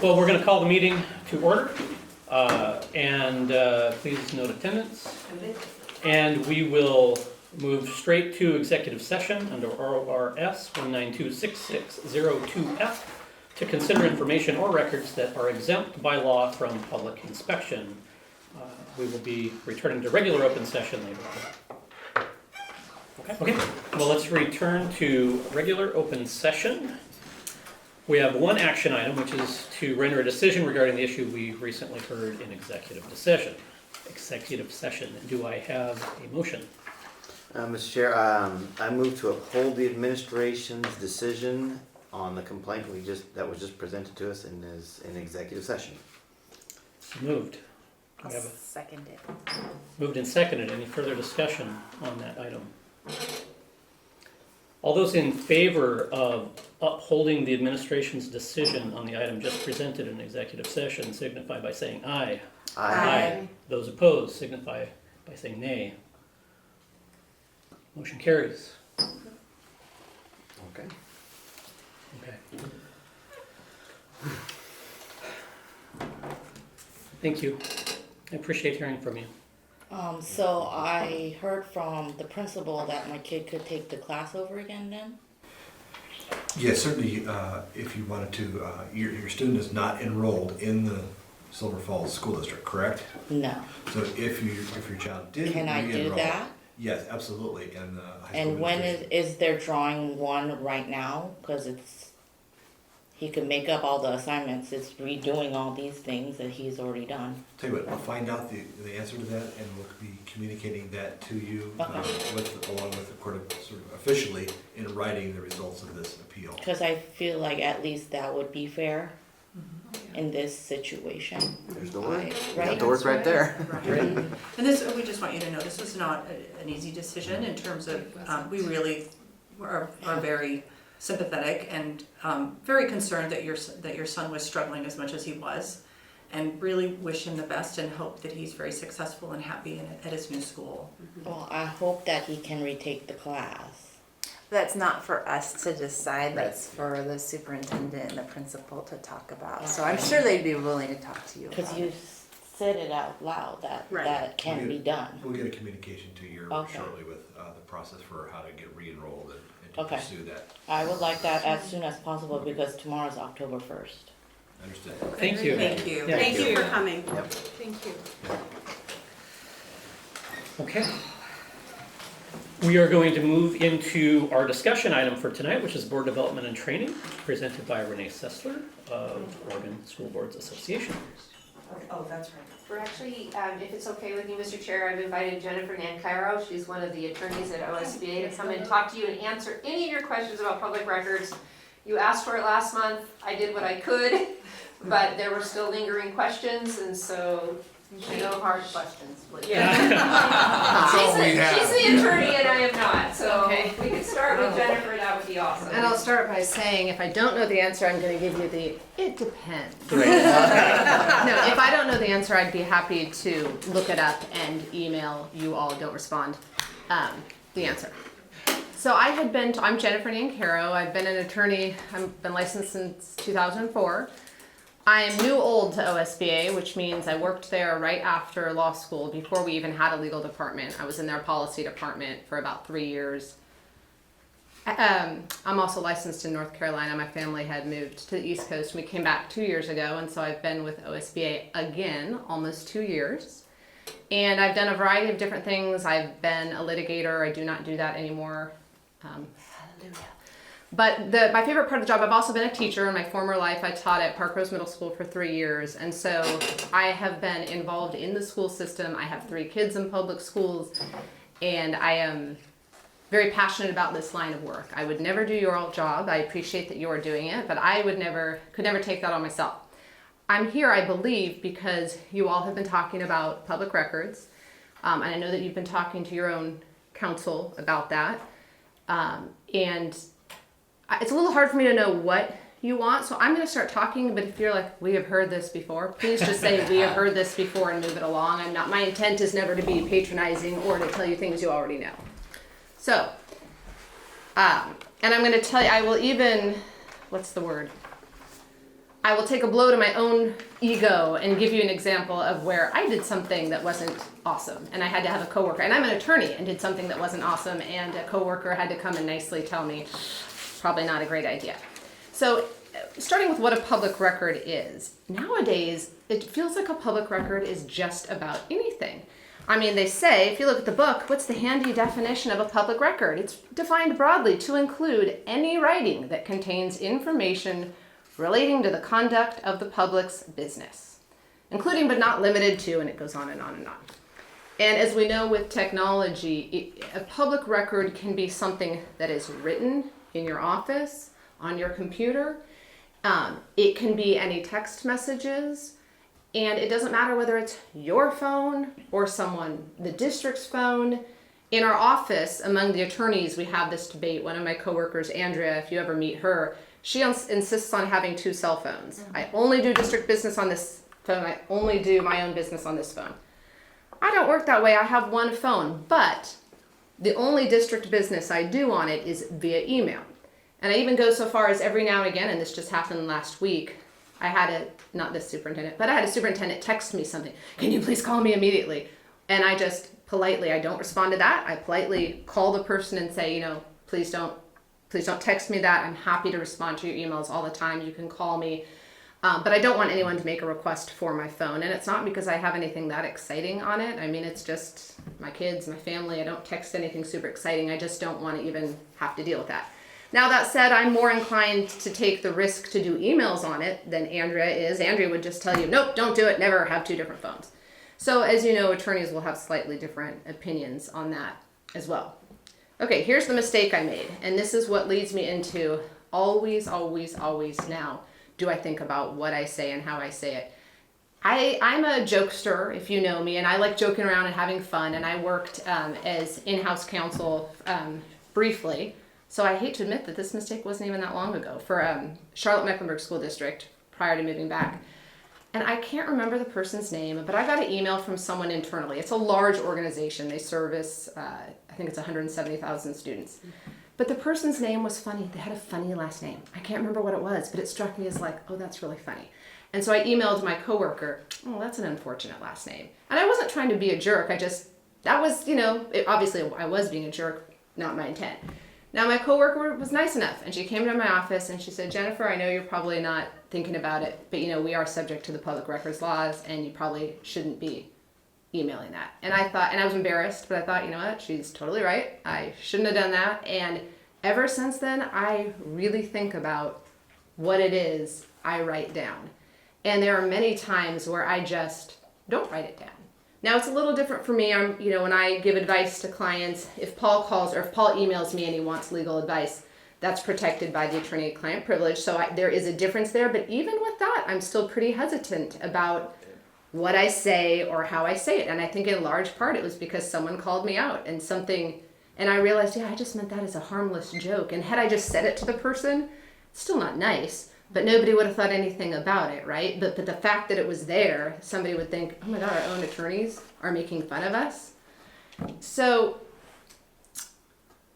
Well, we're going to call the meeting to order, and please note attendance. And we will move straight to executive session under ORS 1926602F to consider information or records that are exempt by law from public inspection. We will be returning to regular open session later on. Okay, well, let's return to regular open session. We have one action item, which is to render a decision regarding the issue we recently heard in executive session. Do I have a motion? Mr. Chair, I move to uphold the administration's decision on the complaint that was just presented to us in executive session. Moved. I'll second it. Moved and seconded. Any further discussion on that item? All those in favor of upholding the administration's decision on the item just presented in executive session signify by saying aye. Aye. Those opposed signify by saying nay. Motion carries. Okay. Okay. Thank you. I appreciate hearing from you. So I heard from the principal that my kid could take the class over again then? Yes, certainly, if you wanted to, your student is not enrolled in the Silver Falls School District, correct? No. So if your child did Can I do re-enroll- that? Yes, absolutely, and the high school And when administration- is there drawing one right now? Cause he could make up all the assignments, it's redoing all these things that he's already done. Tell you what, I'll find out the answer to that, and we'll be communicating that to you, Okay. along with the court, sort of officially in writing the results of this appeal. Cause I feel like at least that would be fair in this situation. There's the word. You Right? got the word right there. Right. And this, we just want you to know, this was not an easy decision in terms of, we really are very sympathetic and very concerned that your son was struggling as much as he was, and really wish him the best and hope that he's very successful and happy at his new school. Well, I hope that he can retake the class. That's not for us to decide, that's for the superintendent and the principal to talk about. So I'm sure they'd be willing to talk to you Cause about you it. said it out loud that Right. that can be done. We'll get a communication to you Okay. shortly with the process for how to get re-enrolled and to Okay. pursue that. I would like that as soon as possible because tomorrow's October 1st. Understood. Thank you. Thank you. Yeah. Thank you for coming. Yep. Thank you. Okay. We are going to move into our discussion item for tonight, which is board development and training, presented by Renee Sessler of Oregon School Boards Association. Oh, that's right. We're actually, if it's okay with you, Mr. Chair, I've invited Jennifer Nancairo, she's one of the attorneys at OSBA, to come and talk to you and answer any of your questions about public records. You asked for it last month, I did what I could, but there were still lingering questions, and so no hard questions, please. She's the attorney and I am not, so Okay. if we could start with Jennifer, that would be awesome. And I'll start by saying, if I don't know the answer, I'm gonna give you it depends. Great. No, if I don't know the answer, I'd be happy to look it up and email you all, don't respond, the answer. So I'm Jennifer Nancairo, I've been an attorney, I've been licensed since 2004. I am new old to OSBA, which means I worked there right after law school, before we even had a legal department. I was in their policy department for about 3 years. I'm also licensed in North Carolina. My family had moved to the East Coast. We came back 2 years ago, and so I've been with OSBA again, almost 2 years. And I've done a variety of different things. I've been a litigator. I do not do that anymore. Hallelujah. But my favorite part of the job, I've also been a teacher. In my former life, I taught at Park Rose Middle School for 3 years. And so I have been involved in the school system. I have 3 kids in public schools. And I am very passionate about this line of work. I would never do your old job. I appreciate that you are doing it, but I could never take that on myself. I'm here, I believe, because you all have been talking about public records. And I know that you've been talking to your own counsel about that. And it's a little hard for me to know what you want, so I'm going to start talking, but if you're like, we have heard this before, please just say we have heard this before and move it along. My intent is never to be patronizing or to tell you things you already know. So, and I'm going to tell you, I will even, what's the word? I will take a blow to my own ego and give you an example of where I did something that wasn't awesome, and I had to have a coworker, and I'm an attorney, and did something that wasn't awesome, and a coworker had to come and nicely tell me, probably not a great idea. So, starting with what a public record is. Nowadays, it feels like a public record is just about anything. I mean, they say, if you look at the book, what's the handy definition of a public record? It's defined broadly to include any writing that contains information relating to the conduct of the public's business, including but not limited to, and it goes on and on and on. And as we know with technology, a public record can be something that is written in your office, on your computer. It can be any text messages, and it doesn't matter whether it's your phone or the district's phone. In our office, among the attorneys, we have this debate. One of my coworkers, Andrea, if you ever meet her, she insists on having 2 cell phones. I only do district business on this phone. I only do my own business on this phone. I don't work that way. I have 1 phone, but the only district business I do on it is via email. And I even go so far as every now and again, and this just happened last week, I had not this superintendent, but I had a superintendent text me something. Can you please call me immediately? And I just politely, I don't respond to that. I politely call the person and say, please don't text me that. I'm happy to respond to your emails all the time. You can call me. But I don't want anyone to make a request for my phone. And it's not because I have anything that exciting on it. I mean, it's just my kids, my family. I don't text anything super exciting. I just don't want to even have to deal with that. Now, that said, I'm more inclined to take the risk to do emails on it than Andrea is. Andrea would just tell you, nope, don't do it, never, have 2 different phones. So as you know, attorneys will have slightly different opinions on that as well. Okay, here's the mistake I made. And this is what leads me into always now do I think about what I say and how I say it. I'm a jokester, if you know me, and I like joking around and having fun. And I worked as in-house counsel briefly. So I hate to admit that this mistake wasn't even that long ago for Charlotte-Mecklenburg School District prior to moving back. And I can't remember the person's name, but I got an email from someone internally. It's a large organization. They service, I think it's 170,000 students. But the person's name was funny. They had a funny last name. I can't remember what it was, but it struck me as like, oh, that's really funny. And so I emailed my coworker, oh, that's an unfortunate last name. And I wasn't trying to be a jerk. That was, obviously I was being a jerk, not my intent. Now, my coworker was nice enough, and she came to my office and she said, Jennifer, I know you're probably not thinking about it, but we are subject to the public records laws, and you probably shouldn't be emailing that. And I was embarrassed, but I thought, you know what, she's totally right. I shouldn't have done that. And ever since then, I really think about what it is I write down. And there are many times where I just don't write it down. Now, it's a little different for me. When I give advice to clients, if Paul calls or if Paul emails me and he wants legal advice, that's protected by the attorney-client privilege. So there is a difference there. But even with that, I'm still pretty hesitant about what I say or how I say it. And I think in large part it was because someone called me out and I realized, I just meant that as a harmless joke. And had I just said it to the person, it's still not nice. But nobody would have thought anything about it, right? But the fact that it was there, somebody would think, oh my God, our own attorneys are making fun of us. So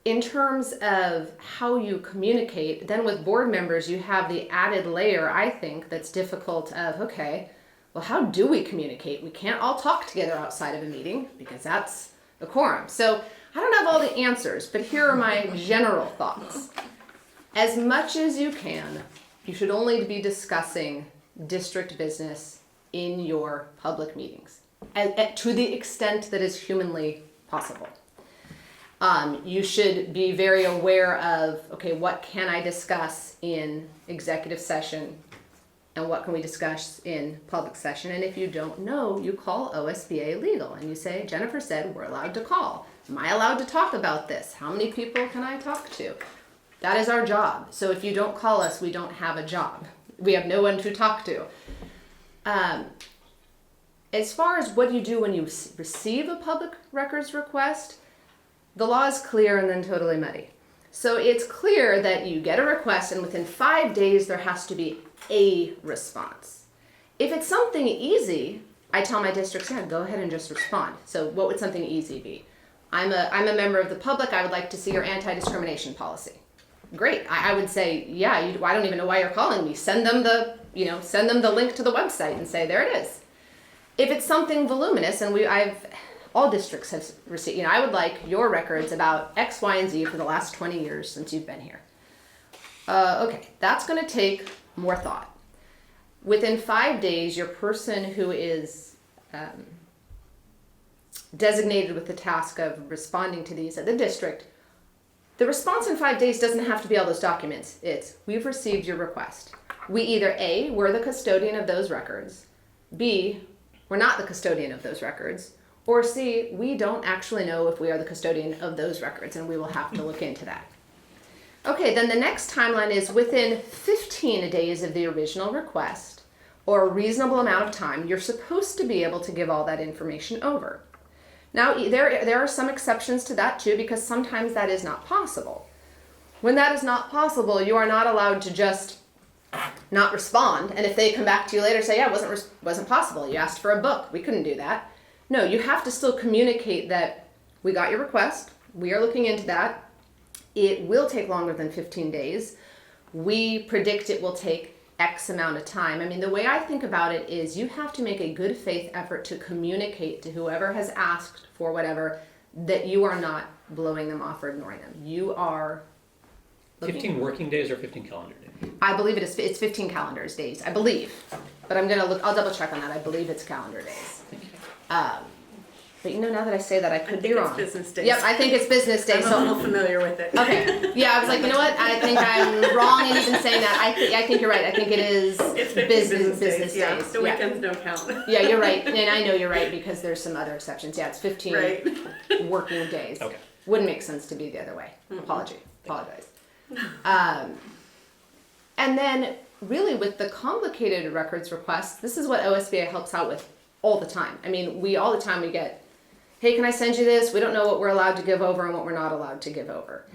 in terms of how you communicate, then with board members, you have the added layer, I think, that's difficult of, okay, well, how do we communicate? We can't all talk together outside of a meeting because that's a quorum. So I don't have all the answers, but here are my general thoughts. As much as you can, you should only be discussing district business in your public meetings, to the extent that is humanly possible. You should be very aware of, okay, what can I discuss in executive session and what can we discuss in public session? And if you don't know, you call OSBA Legal and you say, Jennifer said we're allowed to call. Am I allowed to talk about this? How many people can I talk to? That is our job. So if you don't call us, we don't have a job. We have no one to talk to. As far as what you do when you receive a public records request, the law is clear and then totally muddy. So it's clear that you get a request and within 5 days there has to be a response. If it's something easy, I tell my districts, go ahead and just respond. So what would something easy be? I'm a member of the public. I would like to see your anti-discrimination policy. great. I would say, yeah, I don't even know why you're calling me. Send them the link to the website and say, there it is. If it's something voluminous, and all districts have received, I would like your records about X, Y, and Z for the last 20 years since you've been here. Okay, that's going to take more thought. Within 5 days, your person who is designated with the task of responding to these at the district, the response in 5 days doesn't have to be all those documents. It's, we've received your request. We either A, we're the custodian of those records, B, we're not the custodian of those records, or C, we don't actually know if we are the custodian of those records, and we will have to look into that. Okay, then the next timeline is within 15 days of the original request, or a reasonable amount of time, you're supposed to be able to give all that information over. Now, there are some exceptions to that too, because sometimes that is not possible. When that is not possible, you are not allowed to just not respond, and if they come back to you later and say, yeah, it wasn't possible, you asked for a book, we couldn't do that. No, you have to still communicate that we got your request, we are looking into that, it will take longer than 15 days, we predict it will take X amount of time. I mean, the way I think about it is you have to make a good faith effort to communicate to whoever has asked for whatever that you are not blowing them off or ignoring them. You are 15 working days or 15 calendar days? I believe it's 15 calendar days, I believe. But I'm gonna look, I'll double check on that. I believe it's calendar days. But now that I say that, I could be wrong. It's business days. Yep, I think it's business days. I'm a little familiar with it. Okay. Yeah, I was like, you know what? I think I'm wrong in even saying that. I think you're right. I think it is It's 50 business days. Yeah, days. the weekends don't count. Yeah, you're right. And I know you're right because there's some other exceptions. Yeah, it's 15 Right. working days. Okay. Wouldn't make sense to be the other way. Apologize. And then really with the complicated records requests, this is what OSBA helps out with all the time. I mean, all the time we get, hey, can I send you this? We don't know what we're allowed to give over and what we're not allowed to give over.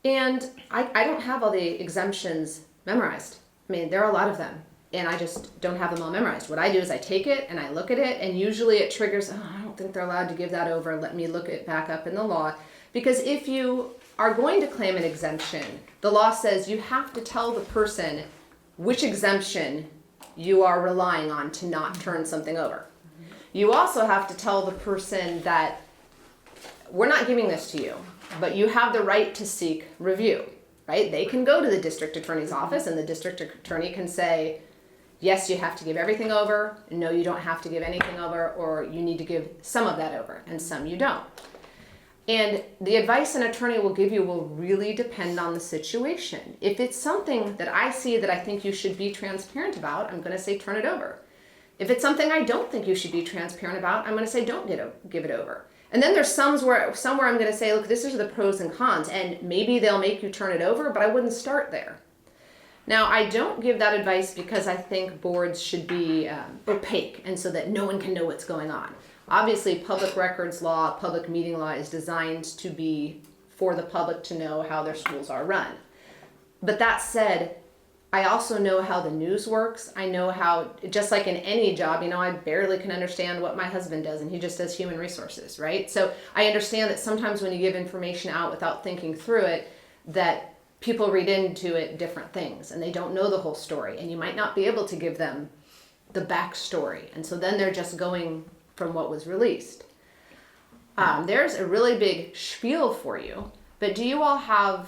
And I don't have all the exemptions memorized. I mean, there are a lot of them, and I just don't have them all memorized. What I do is I take it and I look at it, and usually it triggers, I don't think they're allowed to give that over. Let me look it back up in the law. Because if you are going to claim an exemption, the law says you have to tell the person which exemption you are relying on to not turn something over. You also have to tell the person that we're not giving this to you, but you have the right to seek review, right? They can go to the district attorney's office and the district attorney can say, yes, you have to give everything over, no, you don't have to give anything over, or you need to give some of that over, and some you don't. And the advice an attorney will give you will really depend on the situation. If it's something that I see that I think you should be transparent about, I'm going to say turn it over. If it's something I don't think you should be transparent about, I'm going to say don't give it over. And then there's somewhere I'm going to say, look, this is the pros and cons, and maybe they'll make you turn it over, but I wouldn't start there. Now, I don't give that advice because I think boards should be opaque, and so that no one can know what's going on. Obviously, public records law, public meeting law is designed to be for the public to know how their schools are run. But that said, I also know how the news works. I know how, just like in any job, I barely can understand what my husband does, and he just does human resources, right? So I understand that sometimes when you give information out without thinking through it, that people read into it different things, and they don't know the whole story, and you might not be able to give them the backstory. And so then they're just going from what was released. There's a really big spiel for you, but do you all have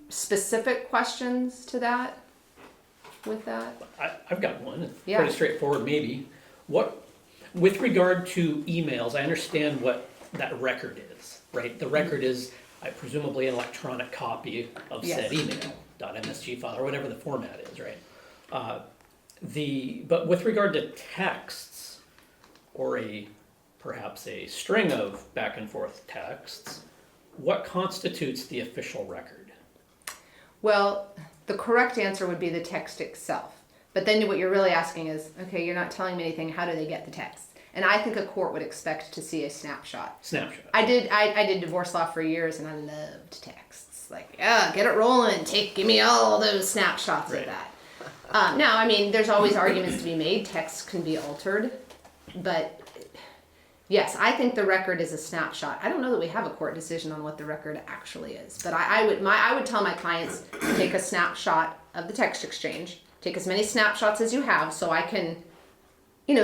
specific questions to that, with that? I've got one. It's Yeah. pretty straightforward, maybe. With regard to emails, I understand what that record is, right? The record is presumably an electronic copy of said Yes. email, .msg file, or whatever the format is, right? But with regard to texts, or perhaps a string of back and forth texts, what constitutes the official record? Well, the correct answer would be the text itself. But then what you're really asking is, okay, you're not telling me anything, how do they get the text? And I think a court would expect to see a snapshot. Snapshot. I did divorce law for years, and I loved texts. Like, yeah, get it rolling, give me all those snapshots Right. of that. Now, I mean, there's always arguments to be made. Texts can be altered, but yes, I think the record is a snapshot. I don't know that we have a court decision on what the record actually is, but I would tell my clients, take a snapshot of the text exchange, take as many snapshots as you have, so I can,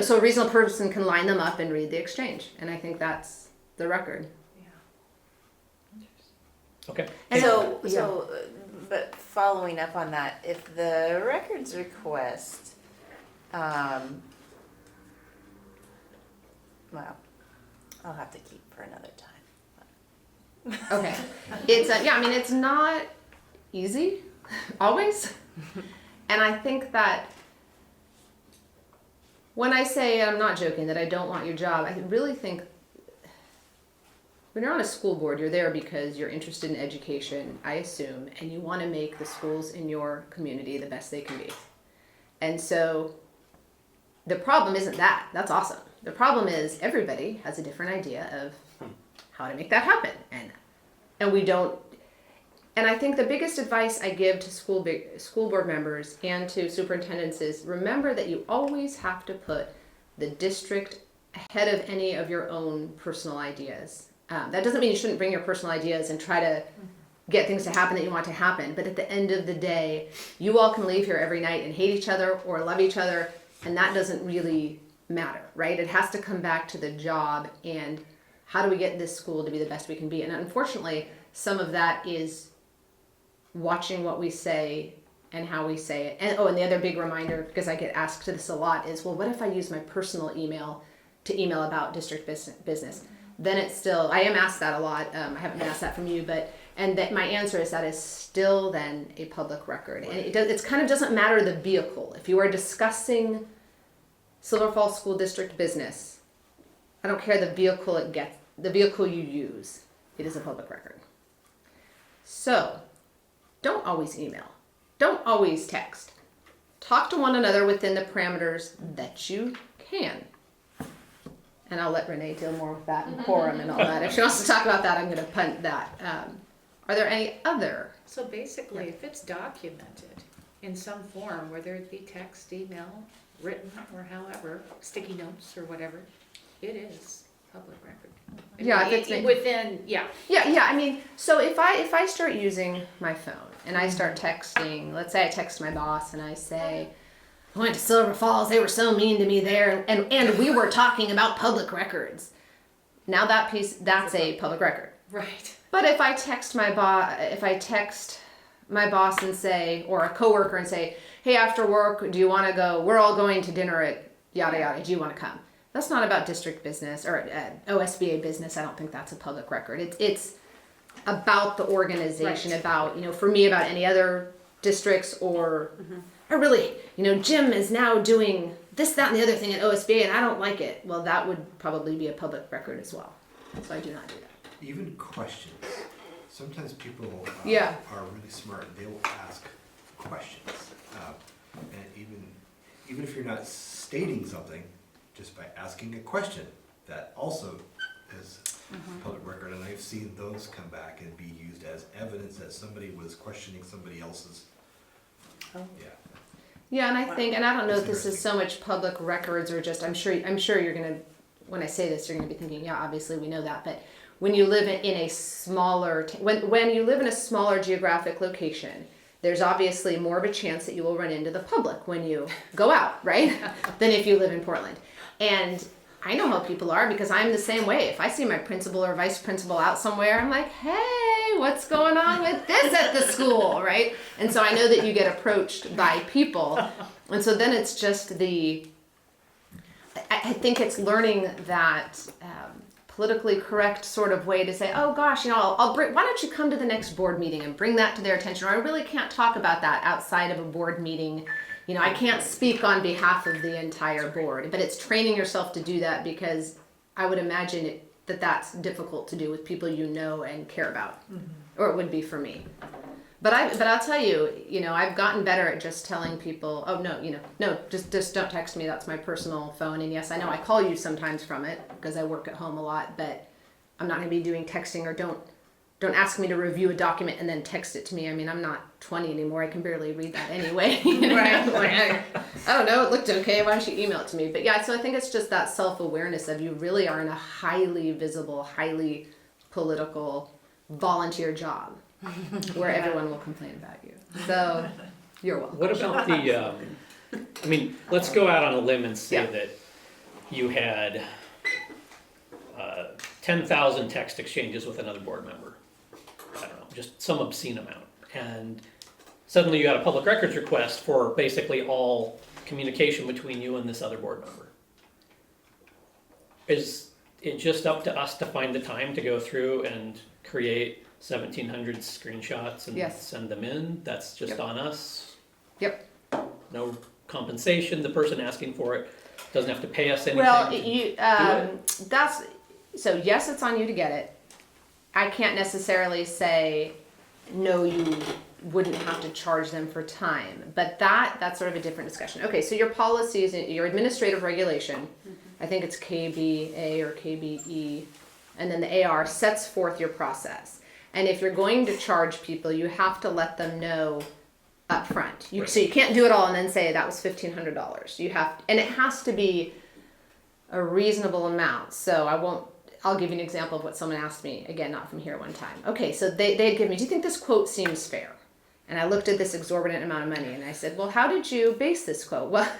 so a reasonable person can line them up and read the exchange, and I think that's the record. Okay. And But following up on that, if the records request, well, I'll have to keep for another time. Okay. It's it's not easy always. And I think that when I say, and I'm not joking, that I don't want your job, I really think when you're on a school board, you're there because you're interested in education, I assume, and you want to make the schools in your community the best they can be. And so the problem isn't that. That's awesome. The problem is everybody has a different idea of how to make that happen. And we don't. And I think the biggest advice I give to school board members and to superintendents is remember that you always have to put the district ahead of any of your own personal ideas. That doesn't mean you shouldn't bring your personal ideas and try to get things to happen that you want to happen. But at the end of the day, you all can leave here every night and hate each other or love each other, and that doesn't really matter, right? It has to come back to the job and how do we get this school to be the best we can be. And unfortunately, some of that is watching what we say and how we say it. And the other big reminder, because I get asked this a lot, is, well, what if I use my personal email to email about district business? Then it's still, I am asked that a lot. I haven't been asked that from you, and that my answer is that is still then a public record. And it kind of doesn't matter the vehicle. If you are discussing Silver Falls School District business, I don't care the vehicle the vehicle you use, it is a public record. So, don't always email. Don't always text. Talk to one another within the parameters that you can. And I'll let Renee deal more with that and quorum and all that. If she wants to talk about that, I'm going to punt that. Are there any other? So basically, if it's documented in some form, whether it be text, email, written, or however, sticky notes or whatever, it is public record. I Yeah, mean, if it's within, yeah. Yeah. I mean, so if I start using my phone and I start texting, let's say I text my boss and I say, I went to Silver Falls, they were so mean to me there, and we were talking about public records. Now that's a public record. Right. But if I text my boss and say, or a coworker and say, hey, after work, do you want to go? We're all going to dinner at yada yada. Do you want to come? That's not about district business or OSBA business. I don't think that's a public record. It's about the organization, Right. about, for me, about any other districts or, or really, Jim is now doing this, that, and the other thing at OSBA and I don't like it. Well, that would probably be a public record as well. So I do not do that. Even questions. Sometimes people Yeah. are really smart. They will ask questions. And even if you're not stating something, just by asking a question, that also is public record. And I've seen those come back and be used as evidence that somebody was questioning somebody else's. Oh. Yeah. Yeah, and I think, and I don't know if That's this is so much public records or just, I'm sure you're gonna, when I say this, you're gonna be thinking, yeah, obviously we know that, but when you live in a smaller, when you live in a smaller geographic location, there's obviously more of a chance that you will run into the public when you go out, right? Than if you live in Portland. And I know how people are because I'm the same way. If I see my principal or vice principal out somewhere, I'm like, hey, what's going on with this at the school, right? And so I know that you get approached by people. And so then it's just I think it's learning that politically correct sort of way to say, oh gosh, I'll bring, why don't you come to the next board meeting and bring that to their attention? Or I really can't talk about that outside of a board meeting. I can't speak on behalf of the entire board, but it's training yourself to do that because I would imagine that's difficult to do with people you know and care about, or it would be for me. But I'll tell you, I've gotten better at just telling people, oh no, just don't text me. That's my personal phone. And yes, I know I call you sometimes from it because I work at home a lot, but I'm not going to be doing texting or don't don't ask me to review a document and then text it to me. I mean, I'm not 20 anymore. I can barely read that anyway. You know? Right. Like, I don't know. It looked okay. Why don't you email it to me? But yeah, so I think it's just that self-awareness of you really are in a highly visible, highly political volunteer job where everyone will complain about you. So you're welcome. What about the, I mean, let's go out on a limb and say Yeah. that you had 10,000 text exchanges with another board member. I don't know, just some obscene amount. And suddenly you got a public records request for basically all communication between you and this other board member. Is it just up to us to find the time to go through and create 1,700 screenshots and Yes. send them in? That's just Yep. on us? Yep. No compensation, the person asking for it doesn't have to pay us anything? Well, to you do that's so yes, it's on you to get it. I can't necessarily say no, you wouldn't have to charge them for time, but that's sort of a different discussion. Okay, so your policies, your administrative regulation, I think it's KBA or KBE, and then the AR sets forth your process. And if you're going to charge people, you have to let them know up front. So you can't do it all and then say that was $1,500. You have, and it has to be a reasonable amount. So I'll give you an example of what someone asked me, again, not from here one time. Okay, so they'd give me, do you think this quote seems fair? And I looked at this exorbitant amount of money and I said, well, how did you base this quote? Well,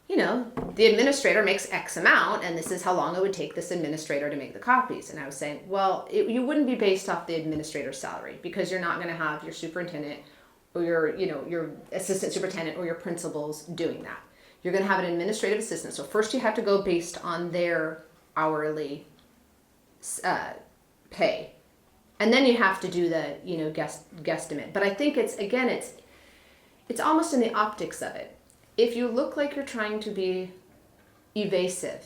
you know, the administrator makes X amount and this is how long it would take this administrator to make the copies. And I was saying, well, you wouldn't be based off the administrator's salary because you're not going to have your superintendent or your assistant superintendent or your principals doing that. You're going to have an administrative assistant. So first you have to go based on their hourly pay, and then you have to do the guesstimate. But I think it's almost in the optics of it. If you look like you're trying to be evasive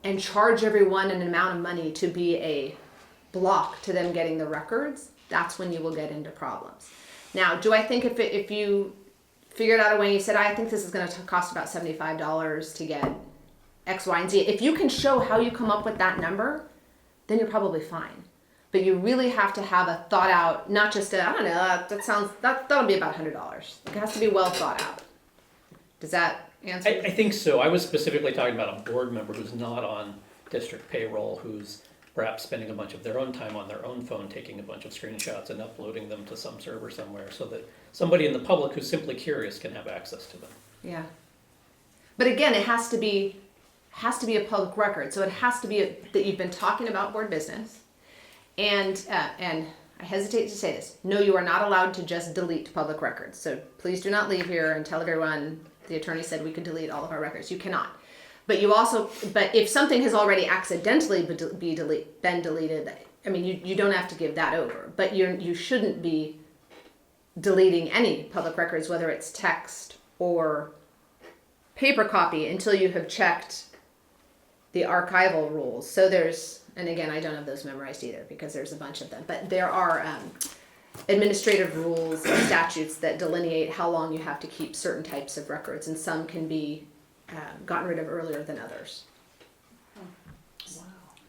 and charge everyone an amount of money to be a block to them getting the records, that's when you will get into problems. Now, do I think if you figured out a way, you said, I think this is going to cost about $75 to get X, Y, and Z. If you can show how you come up with that number, then you're probably fine. But you really have to have a thought out, not just that'll be about $100. It has to be well thought out. Does that answer? I think so. I was specifically talking about a board member who's not on district payroll, who's perhaps spending a bunch of their own time on their own phone, taking a bunch of screenshots and uploading them to some server somewhere so that somebody in the public who's simply curious can have access to them. Yeah. But again, it has to be a public record. So it has to be that you've been talking about board business. And I hesitate to say this. No, you are not allowed to just delete public records. So please do not leave here and tell everyone the attorney said we could delete all of our records. You cannot. But if something has already accidentally been deleted, I mean, you don't have to give that over. But you shouldn't be deleting any public records, whether it's text or paper copy, until you have checked the archival rules. So and again, I don't have those memorized either because there's a bunch of them, but there are administrative rules and statutes that delineate how long you have to keep certain types of records, and some can be gotten rid of earlier than others. Wow.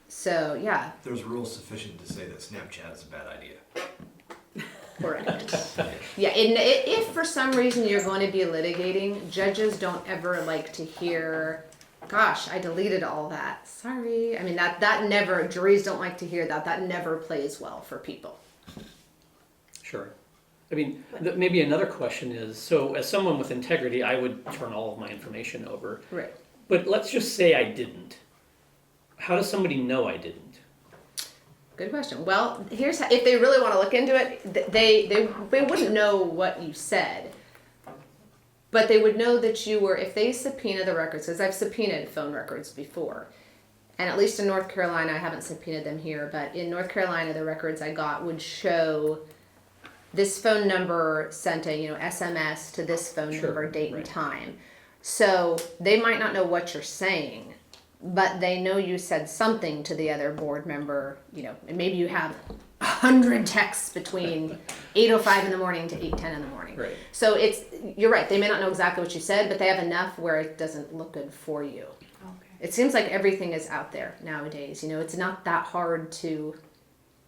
So yeah, There's rules sufficient to say that Snapchat is a bad idea. correct. Yeah, and if for some reason you're going to be litigating, judges don't ever like to hear, gosh, I deleted all that. Sorry. I mean, that never, juries don't like to hear that. That never plays well for people. Sure. I mean, maybe another question is, so as someone with integrity, I would turn all of my information over. Right. But let's just say I didn't. How does somebody know I didn't? Good question. Well, here's if they really want to look into it, they wouldn't know what you said, but they would know that you were, if they subpoena the records, because I've subpoenaed phone records before, and at least in North Carolina, I haven't subpoenaed them here, but in North Carolina, the records I got would show this phone number sent a SMS to this phone number, date and time. So they might not know what you're saying, but they know you said something to the other board member, and maybe you have 100 texts between 8:05 in the morning to 8:10 in the morning. Right. So you're right, they may not know exactly what you said, but they have enough where it doesn't look good for you. Okay. It seems like everything is out there nowadays. It's not that hard to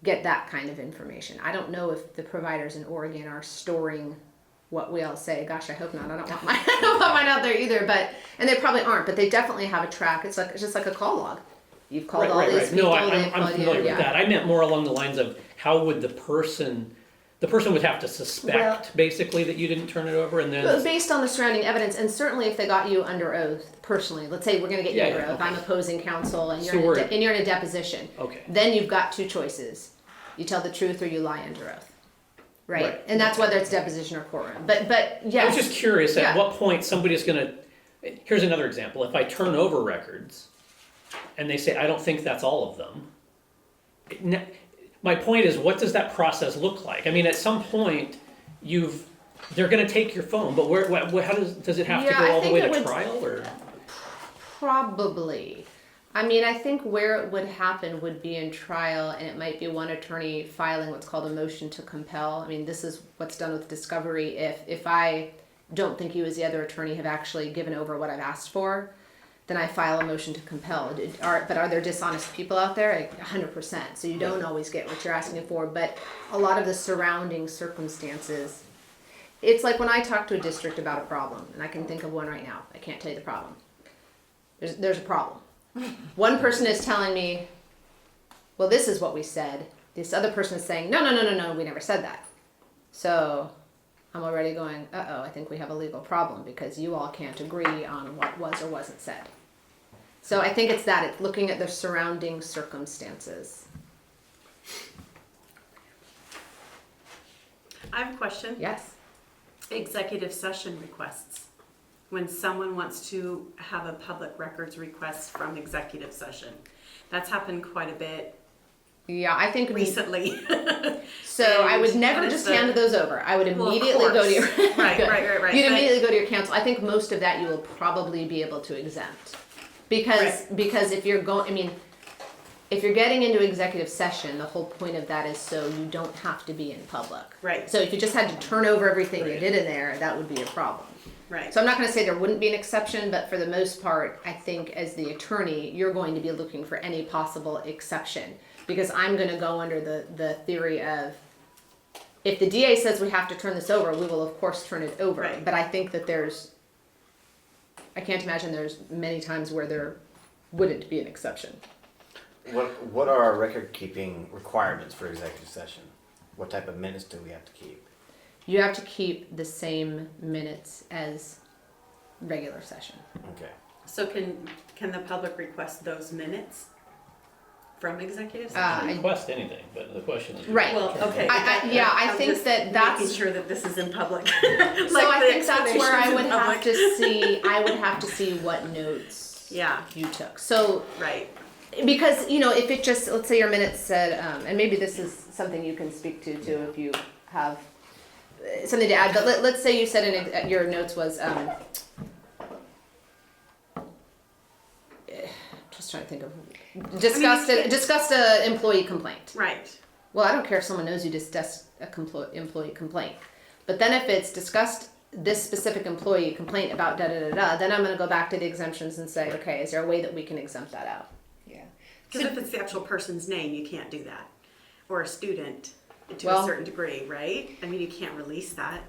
get that kind of information. I don't know if the providers in Oregon are storing what we all say. Gosh, I hope not. I don't want mine. I don't want mine out there either. And they probably aren't. But they definitely have a track. It's just like a call log. You've called all these people. No, they've I'm called you. familiar with Yeah. that. I meant more along the lines of how would the person would have to suspect basically that you didn't turn it over, and But then based on the surrounding evidence, and certainly if they got you under oath personally, let's say we're going to get you Yeah, under yeah, oath. okay. I'm opposing counsel, and So you're we're- in a deposition. okay. Then you've got two choices: you tell the truth or you lie under oath, right? Right. And that's whether it's deposition or courtroom. But I yes, was just curious at Yeah. what point somebody's gonna. Here's another example. If I turn over records, and they say I don't think that's all of them. My point is, what does that process look like? I mean, at some point, they're going to take your phone, but how does it have to Yeah, go I all the think way it to would- trial, or? probably. I mean, I think where it would happen would be in trial, and it might be one attorney filing what's called a motion to compel. I mean, this is what's done with discovery. If I don't think you as the other attorney have actually given over what I've asked for, then I file a motion to compel. But are there dishonest people out there? Like, 100%. So you don't always get what you're asking for. But a lot of the surrounding circumstances, it's like when I talk to a district about a problem, and I can think of one right now. I can't tell you the problem. There's a problem. One person is telling me, well, this is what we said. This other person is saying, no, we never said that. So I'm already going, I think we have a legal problem because you all can't agree on what was or wasn't said. So I think it's that. It's looking at the surrounding circumstances. I have a question. Yes. Executive session requests. When someone wants to have a public records request from executive session. That's happened quite a bit Yeah, I think recently. So I would And never what is just the- hand those over. I would Well, of immediately go to your course. Right. You'd But- immediately go to your counsel. I think most of that you will probably be able to exempt, because if you're going, I mean, if you're getting into executive session, the whole point of that is so you don't have to be in public. Right. So if you just had to turn over everything you Right. did in there, that would be a problem. Right. So I'm not going to say there wouldn't be an exception, but for the most part, I think as the attorney, you're going to be looking for any possible exception, because I'm going to go under the theory of, if the DA says we have to turn this over, we will of course turn it over. Right. But I think that I can't imagine there's many times where there wouldn't be an exception. What are our record keeping requirements for executive session? What type of minutes do we have to keep? You have to keep the same minutes as regular session. Okay. So can the public request those minutes from executive session? I- Request anything, but the question is. Right. Well, okay. I I'm think just that's making sure that this is in public. So I the think that's where I explanations in would have public. to see. I would have to see what notes Yeah. you took. So Right. because if it just, let's say your minutes said, and maybe this is something you can speak to too if you have something to add. But let's say you said your notes was just trying to think of discussed a employee complaint. Right. Well, I don't care if someone knows you discussed a employee complaint. But then if it's discussed this specific employee complaint about da-da-da-da, then I'm going to go back to the exemptions and say, okay, is there a way that we can exempt that out? Yeah. Because if it's the actual person's name, you can't do that. Or a student to Well- a certain degree, right? I mean, you can't release that.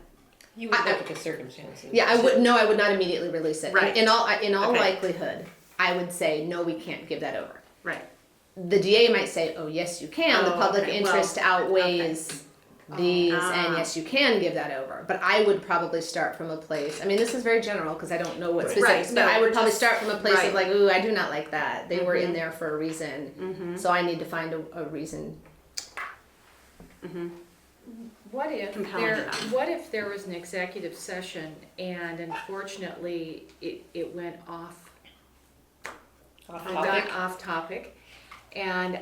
You would look at the circumstances. Yeah, I would not immediately release it. Right. In all Okay. likelihood, I would say, no, we can't give that over. Right. The DA might say, oh, yes, you can. The Oh, public okay. interest outweighs these, and Ah. yes, you can give that over. But I would probably start from a place, I mean, this is very general because I don't know what Right. specifics, Right, but no, I would probably just- start from a place of right. like, ooh, I do not like that. They were in Mhm. there for a reason, Mm-hmm. so I need to find a reason. Mm-hmm. What if Compelling there, enough. what if there was an executive session and unfortunately it went off off topic, and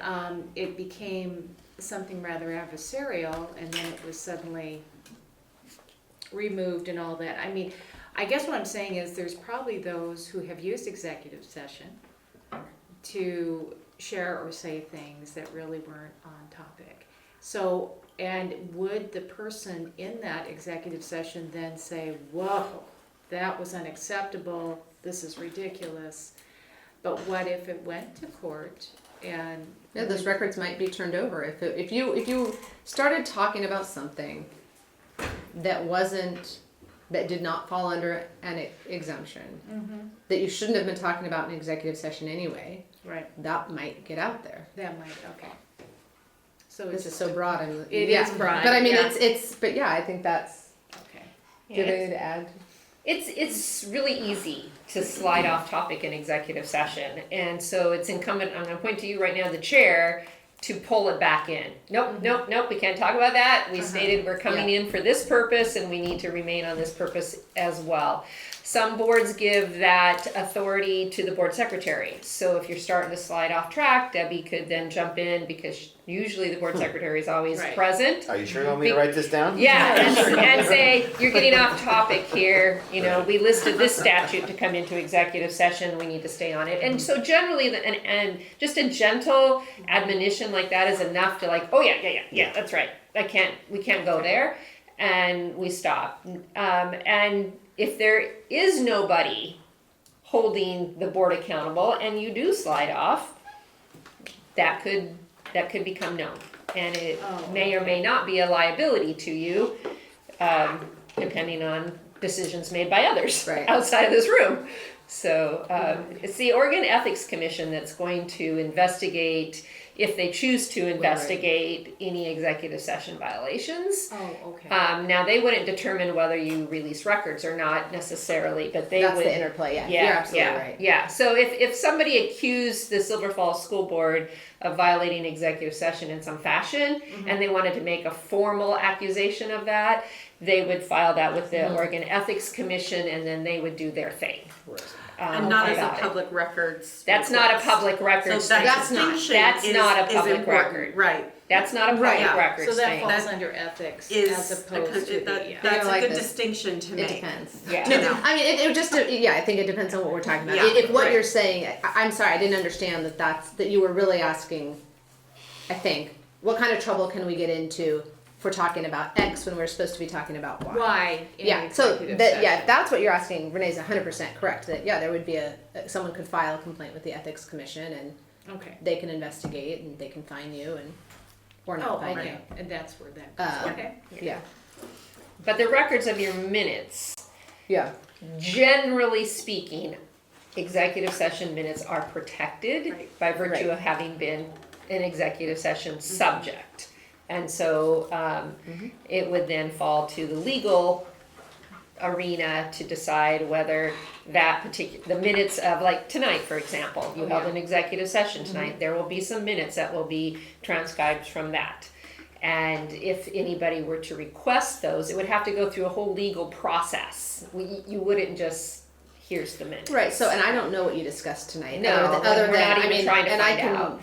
it became something rather adversarial, and then it was suddenly removed and all that. I mean, I guess what I'm saying is there's probably those who have used executive session to share or say things that really weren't on topic. So, and would the person in that executive session then say, whoa, that was unacceptable, this is ridiculous? But what if it went to court and. Yeah, those records might be turned over if you started talking about something that did not fall under an exemption, that you shouldn't have been talking about in executive session anyway. Right, That might get out there. that might, okay. So This it's is just, so broad. It is broad, But I mean, yeah. but yeah, I think that's. okay. Do you have anything to add? It's really easy to slide off topic in executive session, and so it's incumbent, I'm gonna point to you right now, the chair, to pull it back in. Nope, we can't talk about that. We stated we're coming in for this purpose and we need to remain on this purpose as well. Some boards give that authority to the board secretary. So if you're starting to slide off track, Debbie could then jump in because usually the board secretary is always Right. present. Are you sure you want me to write this down? Yeah, and say, you're getting off topic here, you know, we listed this statute to come into executive session, we need to stay on it. And so generally, and just a gentle admonition like that is enough to like, oh yeah, that's right, we can't go there, and we stop. And if there is nobody holding the board accountable and you do slide off, that could become known. And it may or may not be a liability to you, depending on decisions made by others Right. outside of this room. So it's the Oregon Ethics Commission that's going to investigate, if they choose to investigate, any executive session violations. Oh, okay. Now, they wouldn't determine whether you release records or not necessarily, but they That's would. the interplay. Yeah, you're absolutely right. Yeah, so if somebody accused the Silver Falls School Board of violating executive session in some fashion, and they wanted to make a formal accusation of that, they would file that with the Oregon Ethics Commission, and then they would do their thing. And not as a about it. public records. That's not a request. public records So thing. that That's not- distinction that's is- not a is public important. record. Right. That's not a public Right. records So that thing. falls under ethics Is as opposed to that, the, that's like a good this. distinction to It make. depends. Yeah. I mean, it just, yeah, I think it depends on what we're talking about. Yeah, If what right. you're saying, I'm sorry, I didn't understand that you were really asking, I think, what kind of trouble can we get into for talking about X when we're supposed to be talking about Y? why in Yeah, so executive that, yeah, session. if that's what you're asking, Renee's 100% correct, that, yeah, there would be someone could file a complaint with the Ethics Commission and Okay. they can investigate and they can fine you or Oh, not fine okay, and that's where that Uh, goes, okay. you. Yeah, But the records of your minutes, yeah, generally speaking, executive session minutes are protected Right. by virtue Right. of having been an executive session subject. And so it would then fall to the legal arena to decide whether that the minutes of, like tonight, for example, you held an executive session tonight, there will be some minutes that will be transcribed from that. And if anybody were to request those, it would have to go through a whole legal process. You wouldn't just, here's the minutes. right. So, and I don't know what you discussed tonight. No, other we're than not I even mean, trying to and find I can. out.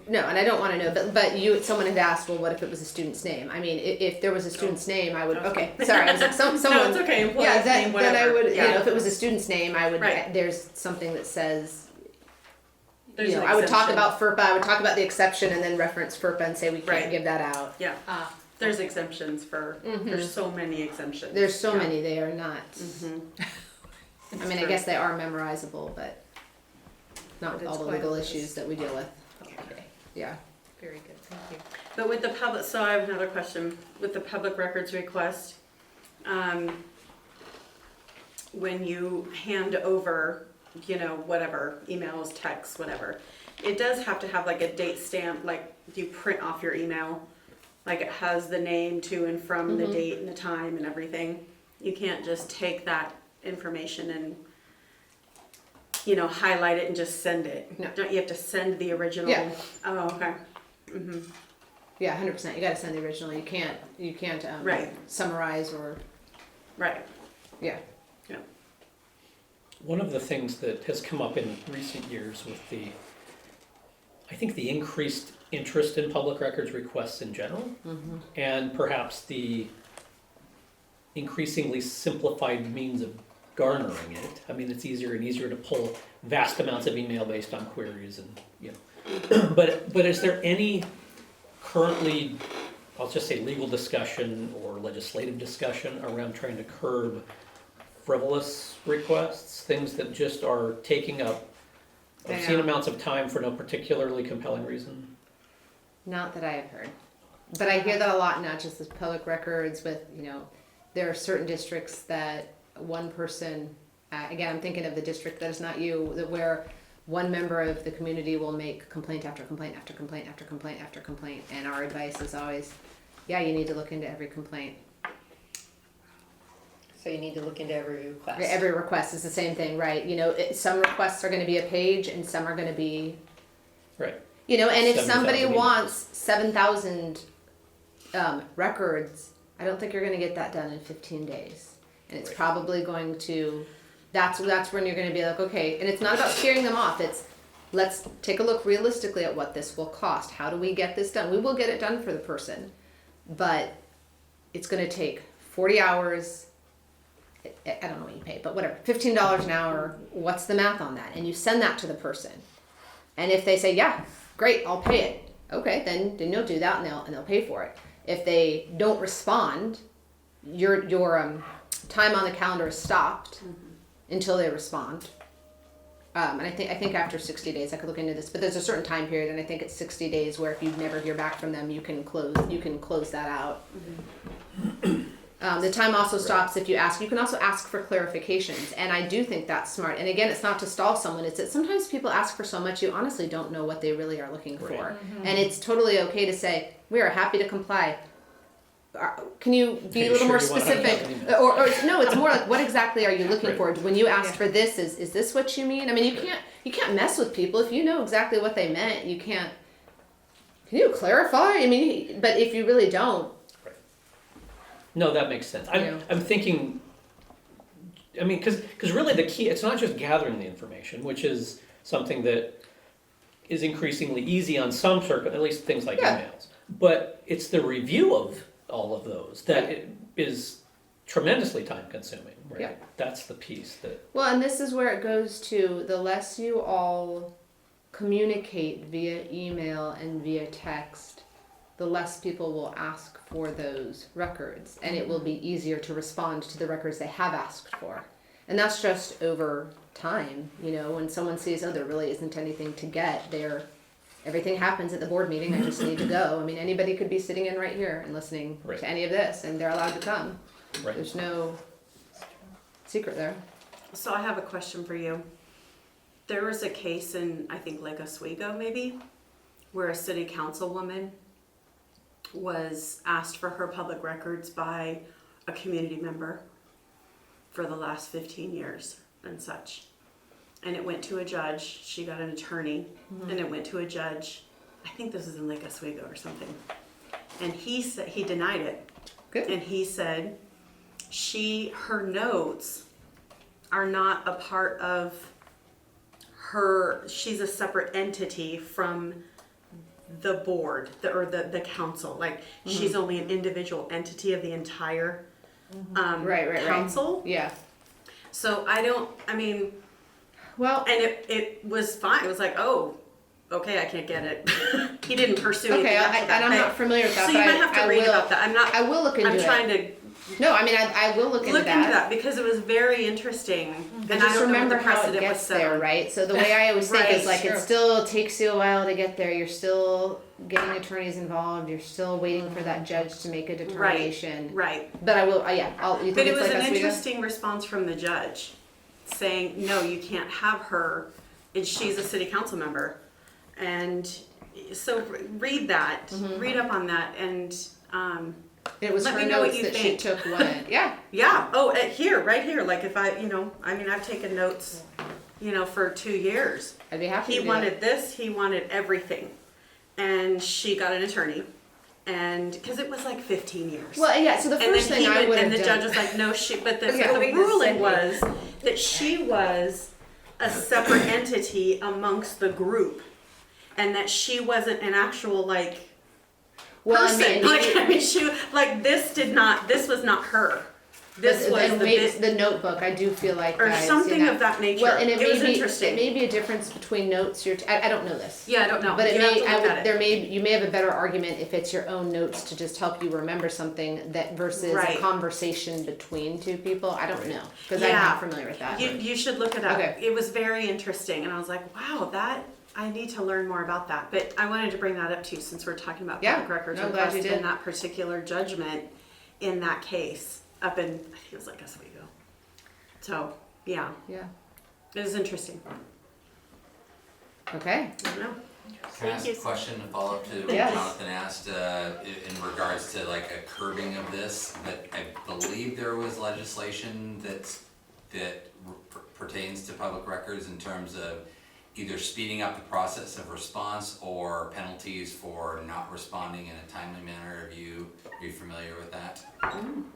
No, and I don't want to know, but someone had asked, well, what if it was a student's name? I mean, if there was a student's name, I would, okay, sorry, I was like, someone. No, it's okay, employee's Yeah, name, then I whatever. would, Yeah. if it was a student's name, I would, Right. there's something that says, There's an I would talk exemption. about FERPA, I would talk about the exception and then reference FERPA and say we can't Right. give that out. Yeah, Ah, there's exemptions for, there's so many exemptions. There's so Yeah. many, they are not, I mean, I true. guess they are memorizable, but not But with all it's the quite legal a list. issues that we deal with. okay, Yeah. very good, thank you. But with the public, so I have another question, with the public records request, when you hand over, you know, whatever, emails, texts, whatever, it does have to have like a date stamp, like you print off your email, like it has the name to and from the date and the time and everything. You can't just take that information and, you know, highlight it and just send it. No. Don't you have to send the original? Yeah. Oh, okay. Yeah, 100%. You got to send the original. You can't Right. summarize or Right. yeah. One of the things that has come up in recent years with I think the increased interest in public records requests in general, and perhaps the increasingly simplified means of garnering it. I mean, it's easier and easier to pull vast amounts of email based on queries and, but is there any currently, I'll just say legal discussion or legislative discussion around trying to curb frivolous requests, things that just are taking up obscene amounts of time for no particularly compelling reason. Not that I have heard. But I hear that a lot, not just with public records, with, there are certain districts that one person, again, I'm thinking of the district that is not you, that where one member of the community will make complaint after complaint after complaint after complaint after complaint. And our advice is always, yeah, you need to look into every complaint. So you need to look into every request. Every request is the same thing, right? Some requests are going to be a page and some are going to be, Right. and if somebody 7,000 wants 7,000 records, I don't think you're going to get that done in 15 days. And it's probably going to, that's when you're going to be like, okay, and it's not about scaring them off. It's, let's take a look realistically at what this will cost. How do we get this done? We will get it done for the person, but it's going to take 40 hours. I don't know what you pay, but whatever, $15 an hour, what's the math on that? And you send that to the person. And if they say, yeah, great, I'll pay it. Okay, then you'll do that and they'll pay for it. If they don't respond, your time on the calendar is stopped until they respond. And I think after 60 days, I could look into this, but there's a certain time period, and I think it's 60 days where if you never hear back from them, you can close that out. The time also stops if you ask. You can also ask for clarifications, and I do think that's smart. And again, it's not to stall someone. It's that sometimes people ask for so much you honestly don't know what they really are looking for. Right. And it's totally okay to say, we are happy to comply. Can you be a little more specific? Or no, it's more like, what exactly are you looking for? When you asked for this, is this what you mean? I mean, you can't mess with people if you know exactly what they meant. You can't. Can you clarify? I mean, but if you really don't. No, that makes sense. I'm thinking, because really the key, it's not just gathering the information, which is something that is increasingly easy on some circuit, at least things like emails. But it's the review of all of those that is tremendously time consuming, right? Yeah. That's the piece that... Well, and this is where it goes to, the less you all communicate via email and via text, the less people will ask for those records, and it will be easier to respond to the records they have asked for. And that's just over time, when someone sees, oh, there really isn't anything to get there. Everything happens at the board meeting, I just need to go. I mean, anybody could be sitting in right here and listening to any of this, and they're allowed to come. Right. There's no secret there. So I have a question for you. There was a case in, I think, Lake Oswego maybe, where a city councilwoman was asked for her public records by a community member for the last 15 years and such. And it went to a judge. She got an attorney, and it went to a judge. I think this is in Lake Oswego or something. And he said he denied it. Good. And he said her notes are not a part of her. She's a separate entity from the board or the council. Like she's only an individual entity of the entire council. Yeah. So Well, and it was fine. It was like, oh, okay, I can't get it. He didn't pursue anything okay, after that. and I'm not familiar with that. So but you might have to read will, about that. I will look into I'm it. trying to No, I mean, I will look into that. because it was very interesting. But And just I don't remember know what the how it precedent was gets set there, on. right? So the way I always think is Right, like sure. it still takes you a while to get there. You're still getting attorneys involved. You're still waiting for that judge to make a determination. Right. But I will. You think But it it's was like an Oswego? interesting response from the judge, saying, no, you can't have her, and she's a city council member. And so read that, read up on that, and It was let her me know what notes you that think. she took when. Yeah. yeah, oh, right here, like if I've taken notes, for 2 years. I'd be happy He to do wanted this, he wanted everything. And she got an attorney, and, because it was like 15 years. Well, yeah. So the And first then thing I would have and the done. judge was like, no, but the Okay. ruling was that she was a separate entity amongst the group, and that she wasn't an actual well, person. I mean, This was not her. This was and the wait, bit, the notebook, I do feel like or I see something that. of that nature. Well, and it was may be, interesting. it may be a difference between notes, I don't know this. Yeah, I don't know. But it You have may, to I look would, at it. there may, you may have a better argument if it's your own notes to just help you remember something that versus Right. a conversation between two people. I don't know, because I'm Yeah. not familiar with that. You should look it up. Okay. It was very interesting, and I was like, wow, I need to learn more about that. But I wanted to bring that up too, since we're talking about Yeah. public records No, I'm glad you request did. and that particular judgment in that case up in, I think it was like Oswego. So, yeah, Yeah, it was interesting. okay. I don't know. Can I ask a question to follow up to what Yes. Jonathan asked, in regards to like a curbing of this? But I believe there was legislation that pertains to public records in terms of either speeding up the process of response or penalties for not responding in a timely manner. Are you familiar with that?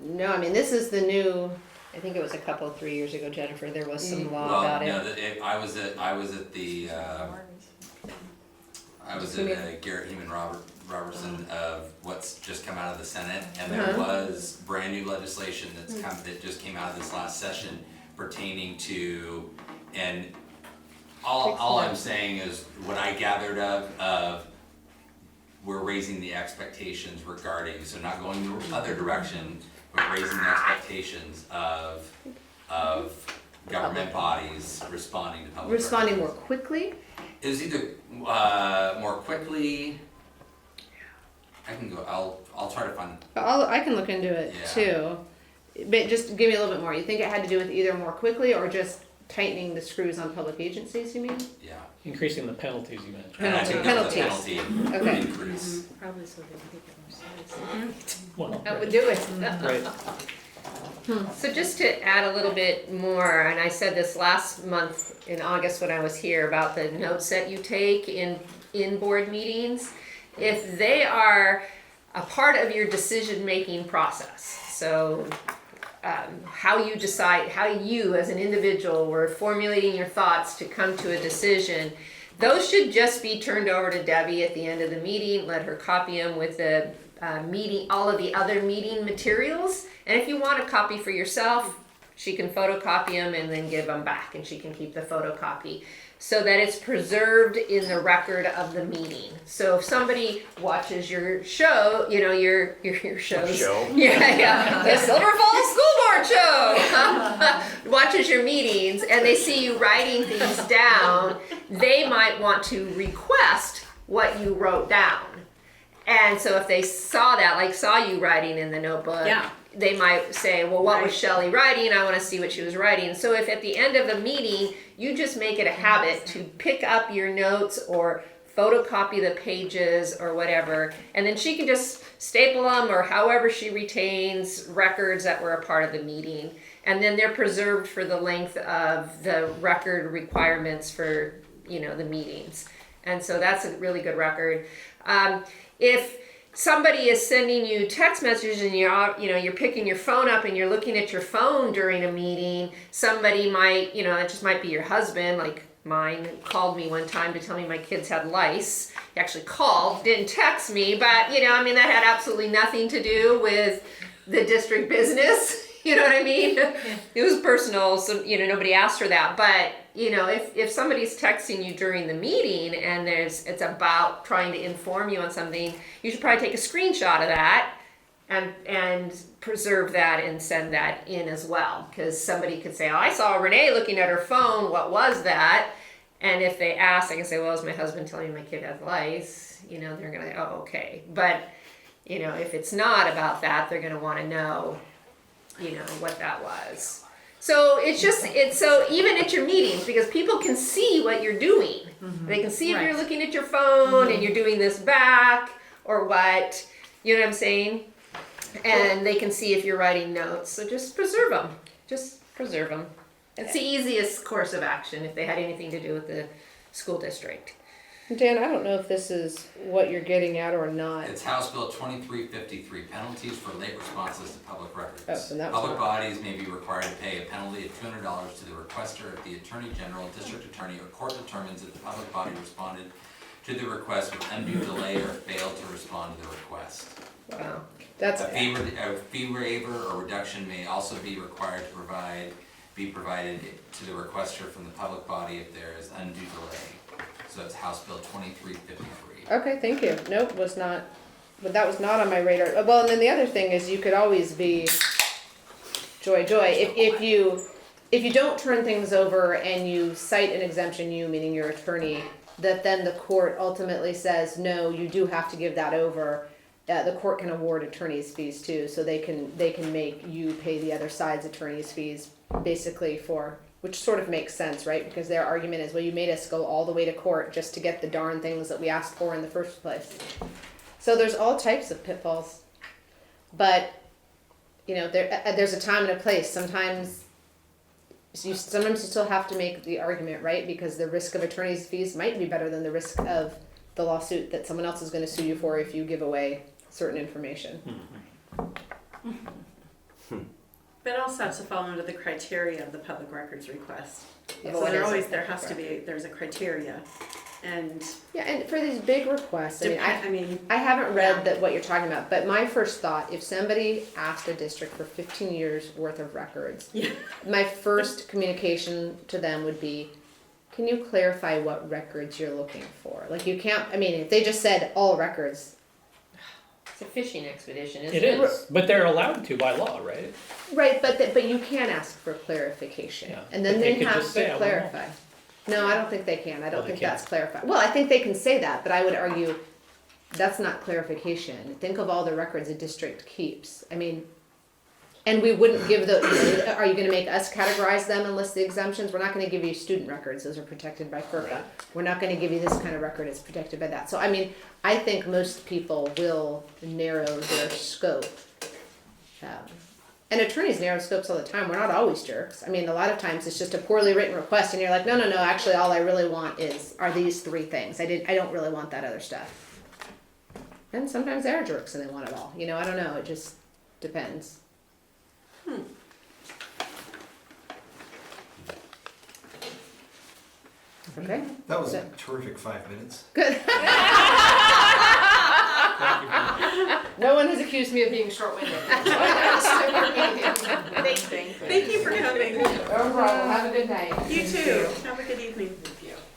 No, I mean, this is the new, I think it was 3 years ago, Jennifer, there was some law Well, about no, it. I was at the Garrett Heeman Robertson of what's just come out of the Senate, and there was brand new legislation that just came out of this last session pertaining to, and all I'm saying is what I gathered of we're raising the expectations regarding, so not going the other direction, but raising the expectations of government bodies responding to public responding more records. quickly. It was either more quickly. I can go. I'll try to find. I can look into it Yeah. too, but just give me a little bit more. You think it had to do with either more quickly or just tightening the screws on public agencies, you mean? Yeah. Increasing the penalties you mentioned. And I think that was a Penalties. penalty Okay. increase. Probably so they can take it more seriously. Well, That would do it. right. So just to add a little bit more, and I said this last month in August when I was here about the notes that you take in board meetings, if they are a part of your decision-making process, so how you decide, how you as an individual were formulating your thoughts to come to a decision, those should just be turned over to Debbie at the end of the meeting, let her copy them with the meeting, all of the other meeting materials. And if you want a copy for yourself, she can photocopy them and then give them back, and she can keep the photocopy so that it's preserved in the record of the meeting. So if somebody watches your show, you know, your shows. Show? Yeah, the Silver Falls School Board show watches your meetings and they see you writing things down, they might want to request what you wrote down. And so if they saw that, like saw you writing in the notebook, Yeah. they might say, well, what was Right. Shelley writing? I want to see what she was writing. So if at the end of the meeting, you just make it a habit to pick up your notes or photocopy the pages or whatever, and then she can just staple them or however she retains records that were a part of the meeting. And then they're preserved for the length of the record requirements for, you know, the meetings. And so that's a really good record. If somebody is sending you text messages and you're picking your phone up and you're looking at your phone during a meeting, somebody might, you know, it just might be your husband, like mine called me one time to tell me my kids had lice. He actually called, didn't text me, but you know, I mean, that had absolutely nothing to do with the district business. You know what I mean? It was personal, so you know, nobody asked her that. But you know, if somebody's texting you during the meeting and it's about trying to inform you on something, you should probably take a screenshot of that and preserve that and send that in as well. Because somebody could say, oh, I saw Renee looking at her phone, what was that? And if they ask, I can say, well, it's my husband telling me my kid has lice. You know, they're gonna, oh, okay. But you know, if it's not about that, they're gonna wanna know, you know, what that was. So it's so even at your meetings, because people can see what you're doing. They can see if you're looking at your phone and you're doing this back or what, you know what I'm saying? And they can see if you're writing notes. So just preserve them. Just preserve them. It's the easiest course of action if they had anything to do with the school district. Dan, I don't know if this is what you're getting at or not. It's House Bill 2353, penalties for late responses to public records. Oh, and that was Public not- bodies may be required to pay a penalty of $200 to the requester if the Attorney General, District Attorney, or court determines that the public body responded to the request with undue delay or fail to respond to the request. Wow, that's, A fee waiver or reduction may also be required to be provided to the requester from the public body if there is undue delay. So it's House Bill 2353. Okay, thank you. Nope, was not, but that was not on my radar. Well, and then the other thing is you could always be joy. If you don't turn things over and you cite an exemption, you, meaning your attorney, that then the court ultimately says, no, you do have to give that over. The court can award attorney's fees too, so they can make you pay the other side's attorney's fees, basically for, which sort of makes sense, right? Because their argument is, well, you made us go all the way to court just to get the darn things that we asked for in the first place. So there's all types of pitfalls, but there's a time and a place. Sometimes you still have to make the argument, right? Because the risk of attorney's fees might be better than the risk of the lawsuit that someone else is going to sue you for if you give away certain information. But it also has to fall under the criteria of the public records request. Yeah, So what is a there has to public be, there's a criteria. And Yeah, and for these big requests, I haven't read that what you're talking about, but my first thought, if somebody asked a district for 15 years worth of records, my first communication to them would be, can you clarify what records you're looking for? Like you can't, if they just said all records. it's a fishing expedition, isn't It it? is, but they're allowed to by law, right? Right, but you can ask for clarification, Yeah, and then but they they could have just say, to "I want all." clarify. No, I don't think they can. I don't Oh, they think can't. that's clarified. Well, I think they can say that, but I would argue that's not clarification. Think of all the records a district keeps. And we wouldn't give are you going to make us categorize them and list the exemptions? We're not going to give you student records. Those are protected by FERPA. We're not going to give you this kind of record. It's protected by that. So, I think most people will narrow their scope. And attorneys narrow scopes all the time. We're not always jerks. A lot of times it's just a poorly written request and you're like, no, actually all I really want are these three things. I don't really want that other stuff. And sometimes they're jerks and they want it all. I don't know. It just depends. Okay. That was a terrific 5 minutes. Good. No one has accused me of being short-winded. thank you for coming. No problem. Have a good night. You too. Have a good evening.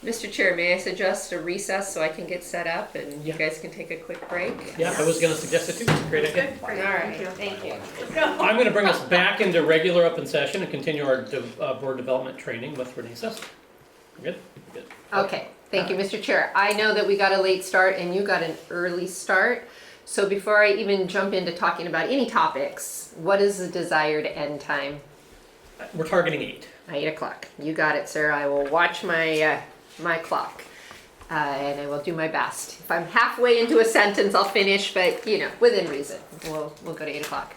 Mr. Chair, may I suggest a recess so I can get set up and you Yeah. guys can take a quick break? Yeah, I was gonna suggest it too. Great idea. All right, thank you. I'm gonna bring us back into regular open session and continue our board development training with Renee Sessa. Good? Good. Okay, thank you, Mr. Chair. I know that we got a late start and you got an early start. So before I even jump into talking about any topics, what is the desired end time? We're targeting 8. 8 o'clock. You got it, sir. I will watch my clock. And I will do my best. If I'm halfway into a sentence, I'll finish, but within reason. We'll go to 8 o'clock.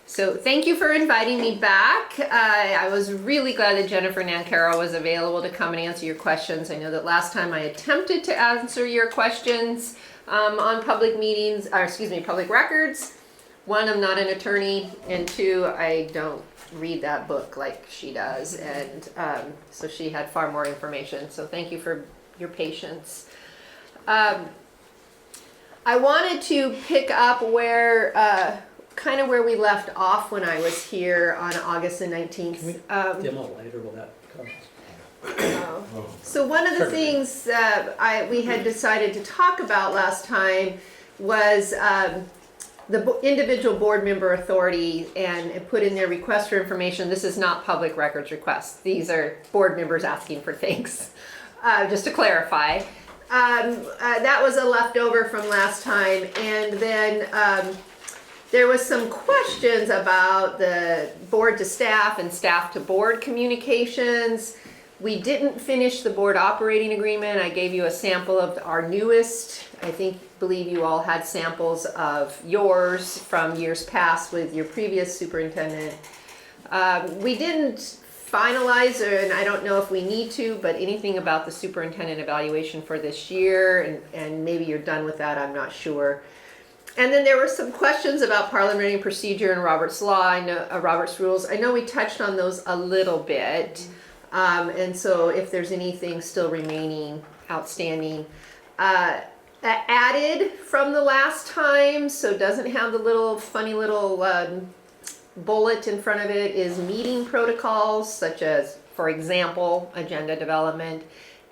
So thank you for inviting me back. I was really glad that Jennifer Nancaro was available to come and answer your questions. I know that last time I attempted to answer your questions on public records. One, I'm not an attorney, and two, I don't read that book like she does, and so she had far more information. So thank you for your patience. I wanted to pick up where where we left off when I was here on August the 19th. Demo later, will that come? So one of the things we had decided to talk about last time was the individual board member authority and put in their request for information. This is not public records requests. These are board members asking for things, just to clarify. That was a leftover from last time. And then there was some questions about the board to staff and staff to board communications. We didn't finish the board operating agreement. I gave you a sample of our newest. Believe you all had samples of yours from years past with your previous superintendent. We didn't finalize, and I don't know if we need to, but anything about the superintendent evaluation for this year, and maybe you're done with that, I'm not sure. And then there were some questions about parliamentary procedure and Robert's Law, Robert's Rules. I know we touched on those a little bit. And so if there's anything still remaining outstanding, added from the last time, so doesn't have the little funny little bullet in front of it, is meeting protocols, such as, for example, agenda development,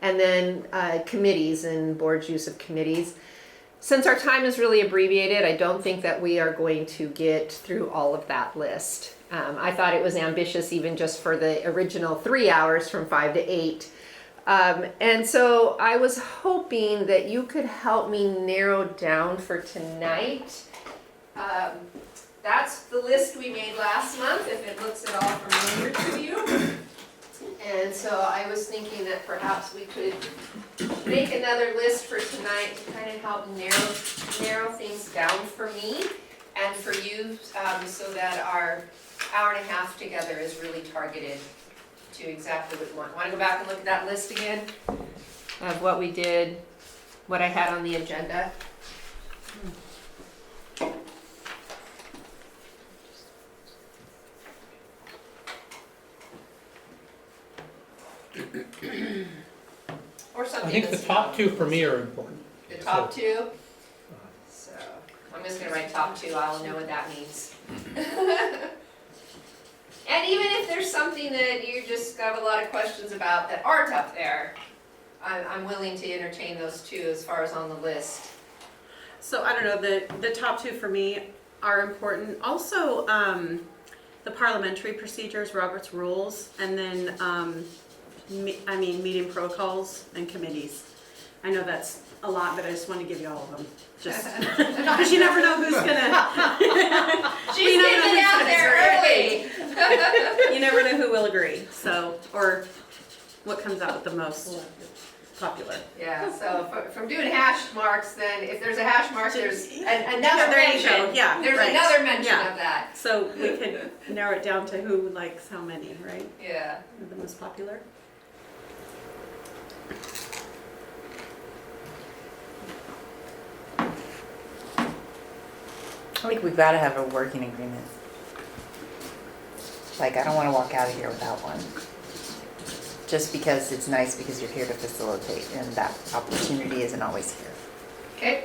and then committees and board's use of committees. Since our time is really abbreviated, I don't think that we are going to get through all of that list. I thought it was ambitious even just for the original 3 hours from 5 to 8. And so I was hoping that you could help me narrow down for tonight. That's the list we made last month, if it looks at all familiar to you. And so I was thinking that perhaps we could make another list for tonight to kind of help narrow things down for me and for you, so that our hour and a half together is really targeted to exactly what we want. Want to go back and look at that list again of what we did, what I had on the agenda? Or something. I think the that's top not- two for me are important. The top two? So, I'm just gonna write top two, I'll know what that means. And even if there's something that you just have a lot of questions about that aren't up there, I'm willing to entertain those too as far as on the list. So I don't know, the top two for me are important. Also, the parliamentary procedures, Robert's rules, and then, meeting protocols and committees. I know that's a lot, but I just want to give you all of them. Just because you never know who's gonna. She's getting it out there early. You never know who will agree. So, or what comes out with the most popular. Yeah, so from doing hash marks, then if there's a hash mark, there's another there you mention. go. Yeah, There's right. another mention Yeah. of that. So we could narrow it down to who likes how many, right? Yeah. The most popular. I think we've got to have a working agreement. Like, I don't want to walk out of here without one. Just because it's nice because you're here to facilitate, and that opportunity isn't always here. Okay.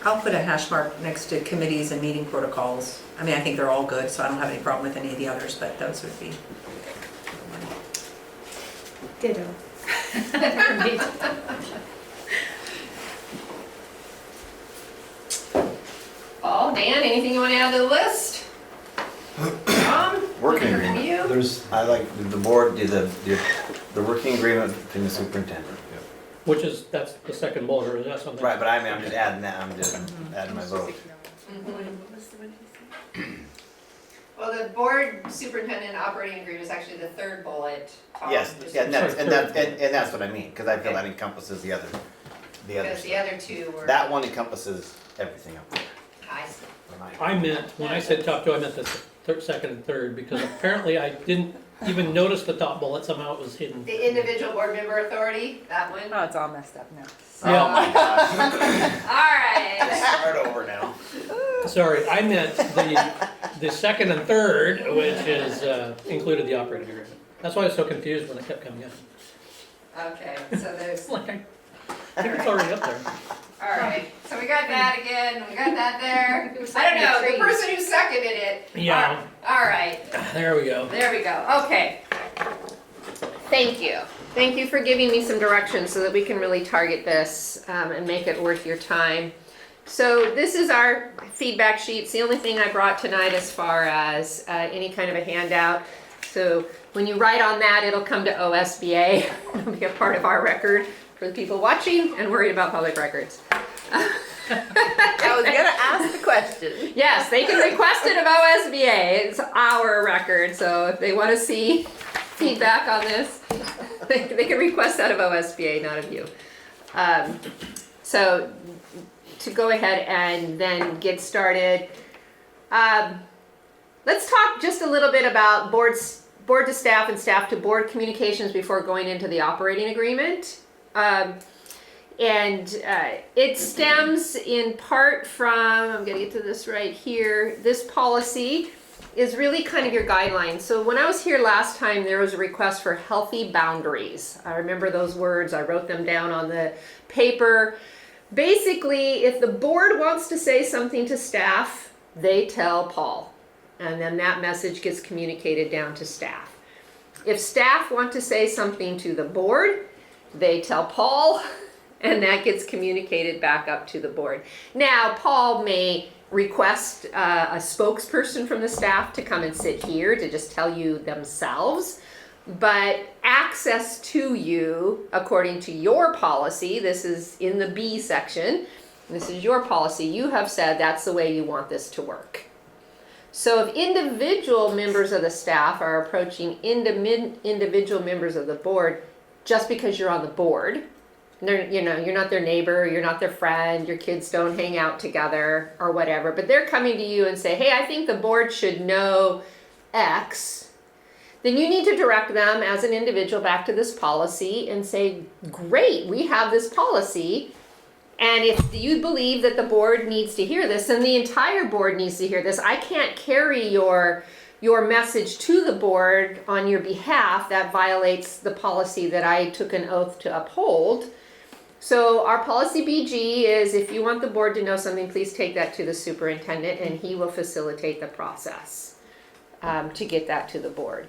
I'll put a hash mark next to committees and meeting protocols. I mean, I think they're all good, so I don't have any problem with any of the others, but those would be. Ditto. Paul, Dan, anything you want to add to the list? Tom? Working From agreement. you? I like the board, the working agreement between the superintendent. Which is, that's the second bullet, or is that something? Right, but I'm just adding that, I'm just adding my vote. Well, the board superintendent operating agreement is actually the third bullet. Tom, Yes, just- yeah, and that's what I mean, because I feel that encompasses the other Because the stuff. other two were. That one encompasses everything up there. I see. I meant, when I said top two, I meant the second and third, because apparently I didn't even notice the top bullet, somehow it was hidden. The individual board member authority, that one. Oh, it's all messed up now. Yeah. Oh my gosh. All right. Start over now. Sorry, I meant the second and third, which is, included the operating agreement. That's why I was so confused when it kept coming up. Okay, so there's, Like, I think it's already up there. all right, so we got that again, we got that there. It was I don't like the know, the trees. person who seconded it. Yeah. All right, There we go. there we go, okay. Thank you. Thank you for giving me some direction so that we can really target this and make it worth your time. So this is our feedback sheet. It's the only thing I brought tonight as far as any kind of a handout. So when you write on that, it'll come to OSBA. It'll be a part of our record for the people watching and worried about public records. I was gonna ask the question. Yes, they can request it of OSBA. It's our record, so if they want to see feedback on this, they can request that of OSBA, not of you. So to go ahead and then get started, let's talk just a little bit about board to staff and staff to board communications before going into the operating agreement. And it stems in part from, I'm gonna get to this right here, this policy is really kind of your guidelines. So when I was here last time, there was a request for healthy boundaries. I remember those words, I wrote them down on the paper. Basically, if the board wants to say something to staff, they tell Paul. And then that message gets communicated down to staff. If staff want to say something to the board, they tell Paul, and that gets communicated back up to the board. Now, Paul may request a spokesperson from the staff to come and sit here to just tell you themselves, but access to you, according to your policy, this is in the B section, this is your policy, you have said that's the way you want this to work. So if individual members of the staff are approaching individual members of the board, just because you're on the board, you're not their neighbor, you're not their friend, your kids don't hang out together or whatever, but they're coming to you and say, hey, I think the board should know X, then you need to direct them as an individual back to this policy and say, great, we have this policy. And if you believe that the board needs to hear this, then the entire board needs to hear this. I can't carry your message to the board on your behalf. That violates the policy that I took an oath to uphold. So our policy BG is, if you want the board to know something, please take that to the superintendent and he will facilitate the process to get that to the board.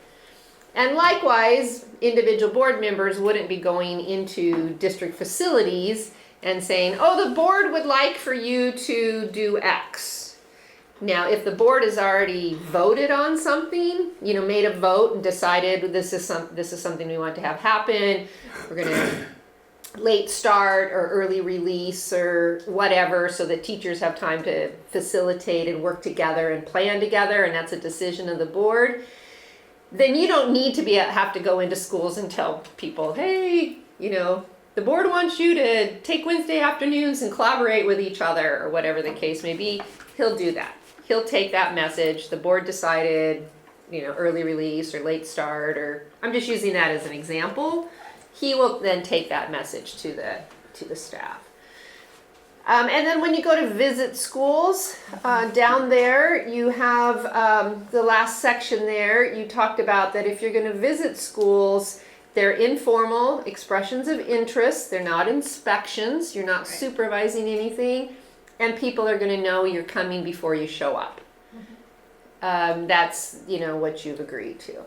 And likewise, individual board members wouldn't be going into district facilities and saying, oh, the board would like for you to do X. Now, if the board has already voted on something, made a vote and decided this is something we want to have happen, we're going to late start or early release or whatever, so that teachers have time to facilitate and work together and plan together, and that's a decision of the board, then you don't need to have to go into schools and tell people, hey, the board wants you to take Wednesday afternoons and collaborate with each other, or whatever the case may be. He'll do that. He'll take that message. The board decided, early release or late start, or I'm just using that as an example. He will then take that message to the staff. And then when you go to visit schools, down there you have the last section there. You talked about that if you're going to visit schools, they're informal expressions of interest. They're not inspections. You're not supervising anything. And people are going to know you're coming before you show up. That's, what you've agreed to.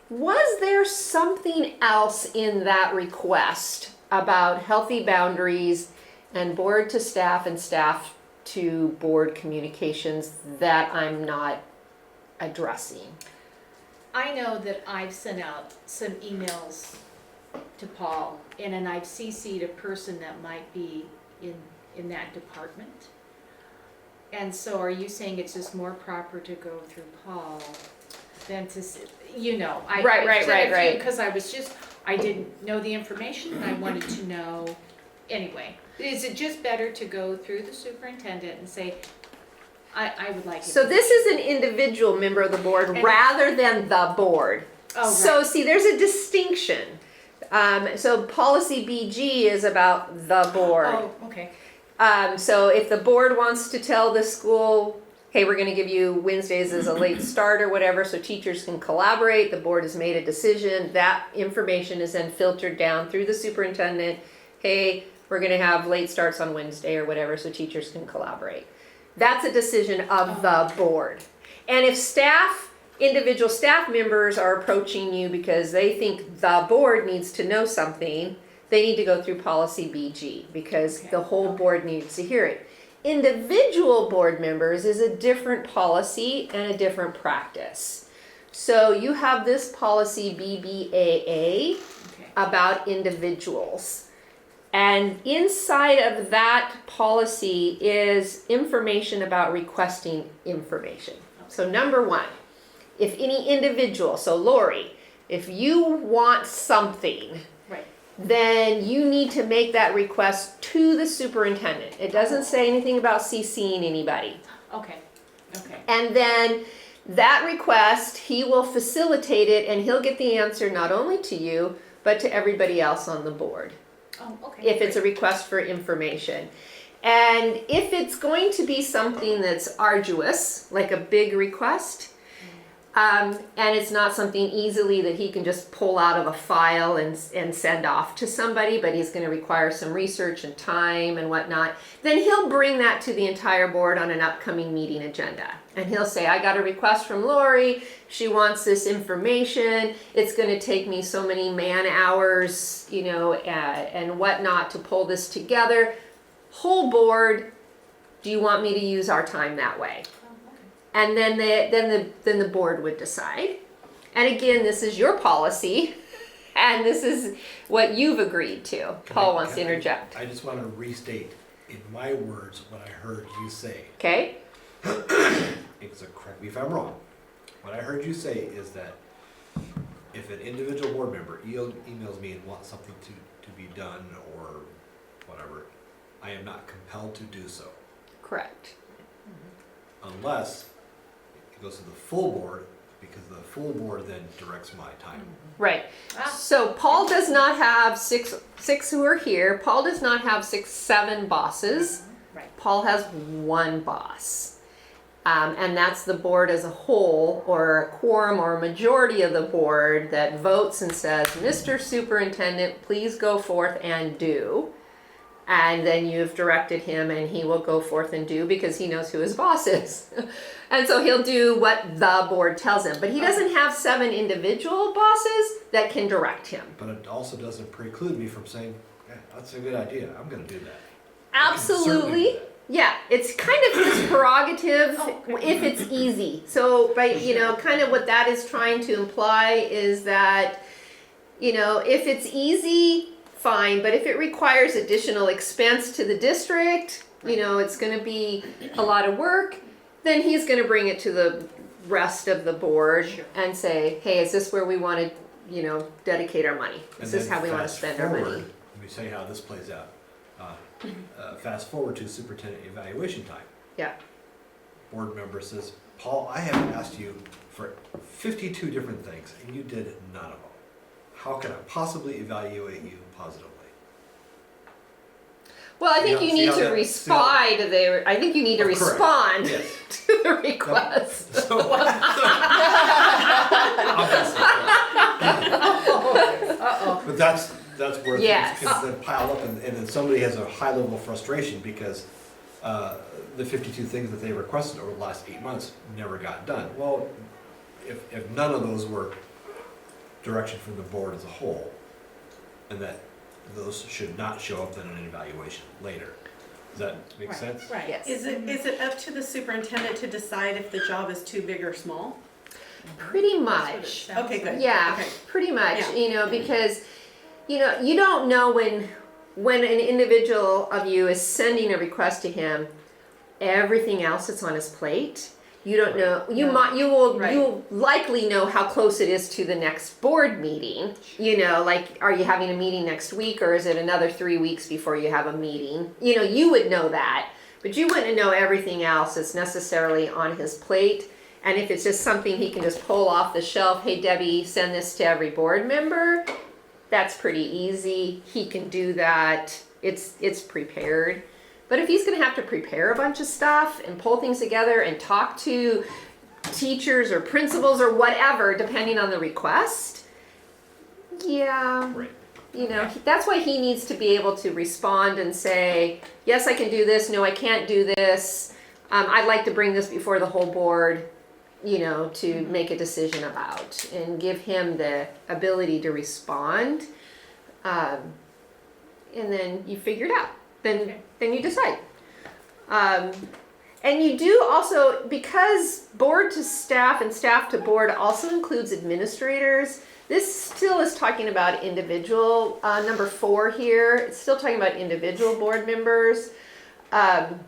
Was there something else in that request about healthy boundaries and board to staff and staff to board communications that I'm not addressing? I know that I've sent out some emails to Paul, and then I've CC'd a person that might be in that department. And so are you saying it's just more proper to go through Paul than to, Right. Because I didn't know the information, and I wanted to know, anyway. Is it just better to go through the superintendent and say, I would like it? So this is an individual member of the board rather than the board. Oh, right. So see, there's a distinction. So policy BG is about the board. Oh, okay. So if the board wants to tell the school, hey, we're going to give you Wednesdays as a late start or whatever so teachers can collaborate, the board has made a decision, that information is then filtered down through the superintendent. Hey, we're going to have late starts on Wednesday or whatever so teachers can collaborate. That's a decision of the board. And if individual staff members are approaching you because they think the board needs to know something, they need to go through policy BG because the whole board needs to hear it. Individual board members is a different policy and a different practice. So you have this policy BBAA about individuals. And inside of that policy is information about requesting information. So number one, if any individual, so Lori, if you want something, then you need to make that request to the superintendent. It doesn't say anything about CCing anybody. Okay. And then that request, he will facilitate it and he'll get the answer not only to you, but to everybody else on the board. Oh, okay. if it's a request for information. And if it's going to be something that's arduous, like a big request, and it's not something easily that he can just pull out of a file and send off to somebody, but he's going to require some research and time and whatnot, then he'll bring that to the entire board on an upcoming meeting agenda. And he'll say, I got a request from Lori. She wants this information. It's going to take me so many man hours, you know, and whatnot to pull this together. Whole board, do you want me to use our time that way? And then the board would decide. And again, this is your policy, and this is what you've agreed to. Paul wants to interject. I just want to restate in my words what I heard you say. Okay? So correct me if I'm wrong. What I heard you say is that if an individual board member emails me and wants something to be done or whatever, I am not compelled to do so. Correct. Unless it goes to the full board, because the full board then directs my time. Right. So Paul does not have six who are here. Paul does not have 7 bosses. Right. Paul has one boss. And that's the board as a whole, or a quorum or a majority of the board that votes and says, Mr. Superintendent, please go forth and do. And then you've directed him and he will go forth and do, because he knows who his boss is. And so he'll do what the board tells him. But he doesn't have 7 individual bosses that can direct him. But it also doesn't preclude me from saying, yeah, that's a good idea, I'm gonna do that. Absolutely. Yeah, it's kind of his prerogative if it's easy. So, right, you know, kind of what that is trying to imply is that, you know, if it's easy, fine, but if it requires additional expense to the district, you know, it's going to be a lot of work, then he's going to bring it to the rest of the board and say, hey, is this where we want to, you know, dedicate our money? Is this how we want to spend our money? Let me tell you how this plays out. Fast forward to superintendent evaluation time. Yeah. Board member says, Paul, I have asked you for 52 different things and you did none of them. How can I possibly evaluate you positively? Well, I think See you need how to that- respond to the. I think you need to Correct. respond Yes. to the request. But that's where Yes. things can then pile up, and then somebody has a high level of frustration because the 52 things that they requested over the last 8 months never got done. Well, if none of those were direction from the board as a whole, and that those should not show up then in an evaluation later. Does that make sense? Right. Yes. Is it up to the superintendent to decide if the job is too big or small? Pretty much. Okay, good. Yeah, Okay. pretty much. Yeah. You know, because you know you don't know when an individual of you is sending a request to him, everything else that's on his plate. You don't know. You'll likely know how close it is to the next board meeting. You know, like, are you having a meeting next week, or is it another 3 weeks before you have a meeting? You know, you would know that, but you wouldn't know everything else that's necessarily on his plate. And if it's just something he can just pull off the shelf, hey Debbie, send this to every board member, that's pretty easy. He can do that. It's prepared. But if he's going to have to prepare a bunch of stuff and pull things together and talk to teachers or principals or whatever, depending on the request, yeah, Right. you know, that's why he needs to be able to respond and say, yes, I can do this. No, I can't do this. I'd like to bring this before the whole board, you know, to make a decision about, and give him the ability to respond. And then you figure it out. Then you decide. And you do also, because board to staff and staff to board also includes administrators, this still is talking about individual, number 4 here, it's still talking about individual board members. And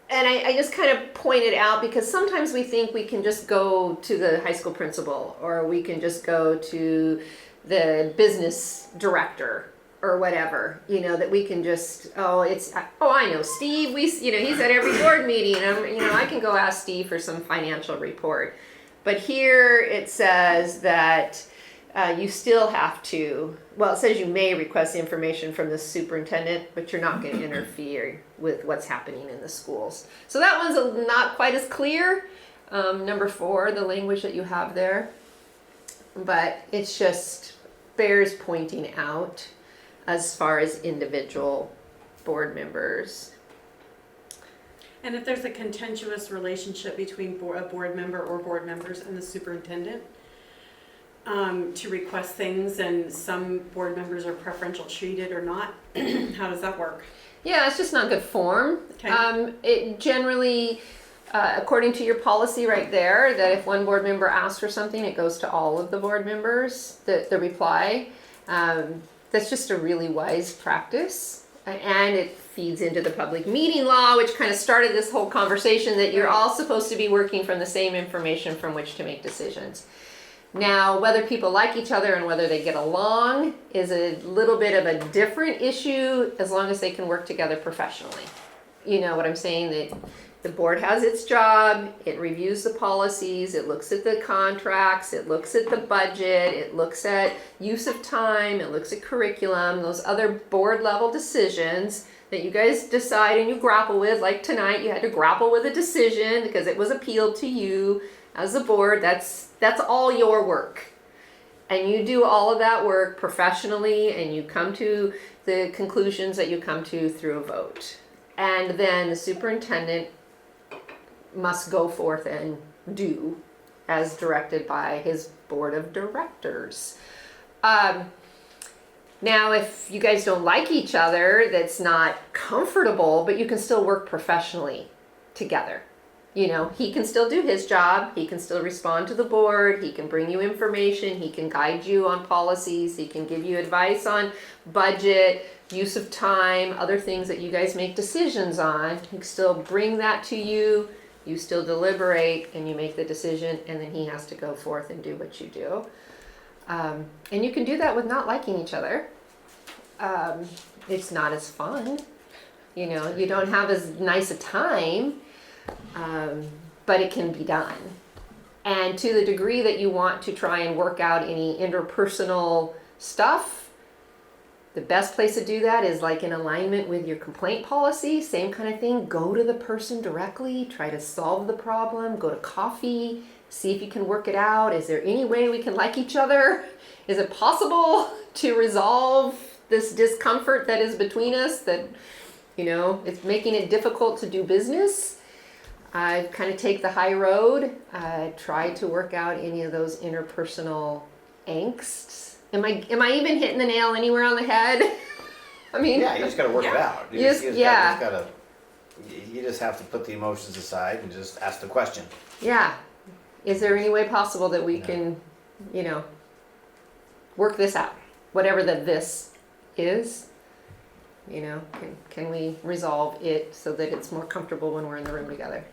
I just kind of pointed out, because sometimes we think we can just go to the high school principal, or we can just go to the business director, or whatever, you know, that we can just, I know Steve, he's at every board meeting, and I can go ask Steve for some financial report. But here it says that you still have to, well, it says you may request information from the superintendent, but you're not going to interfere with what's happening in the schools. So that one's not quite as clear. Number 4, the language that you have there. But it's just bears pointing out as far as individual board members. And if there's a contentious relationship between a board member or board members and the superintendent, to request things, and some board members are preferential treated or not, how does that work? Yeah, it's just not good form. Okay. It generally, according to your policy right there, that if one board member asks for something, it goes to all of the board members, the reply. That's just a really wise practice. And it feeds into the public meeting law, which kind of started this whole conversation that you're all supposed to be working from the same information from which to make decisions. Now, whether people like each other and whether they get along is a little bit of a different issue, as long as they can work together professionally. You know what I'm saying? That the board has its job, it reviews the policies, it looks at the contracts, it looks at the budget, it looks at use of time, it looks at curriculum, those other board level decisions that you guys decide and you grapple with. Like tonight, you had to grapple with a decision because it was appealed to you as a board. That's all your work. And you do all of that work professionally, and you come to the conclusions that you come to through a vote. And then the superintendent must go forth and do as directed by his board of directors. Now, if you guys don't like each other, that's not comfortable, but you can still work professionally together. You know, he can still do his job, he can still respond to the board, he can bring you information, he can guide you on policies, he can give you advice on budget, use of time, other things that you guys make decisions on. He can still bring that to you, you still deliberate, and you make the decision, and then he has to go forth and do what you do. And you can do that with not liking each other. It's not as fun. You know, you don't have as nice a time. But it can be done. And to the degree that you want to try and work out any interpersonal stuff, the best place to do that is like in alignment with your complaint policy, same kind of thing. Go to the person directly, try to solve the problem, go to coffee, see if you can work it out. Is there any way we can like each other? Is it possible to resolve this discomfort that is between us that, you know, it's making it difficult to do business? I kind of take the high road, try to work out any of those interpersonal angsts. Am I even hitting the nail anywhere on the head? I mean, Yeah, you just gotta work it out. You Yes, just yeah. gotta, you just have to put the emotions aside and just ask the question. yeah. Is there any way possible that we can, you know, work this out? Whatever this is, you know, can we resolve it so that it's more comfortable when we're in the room together?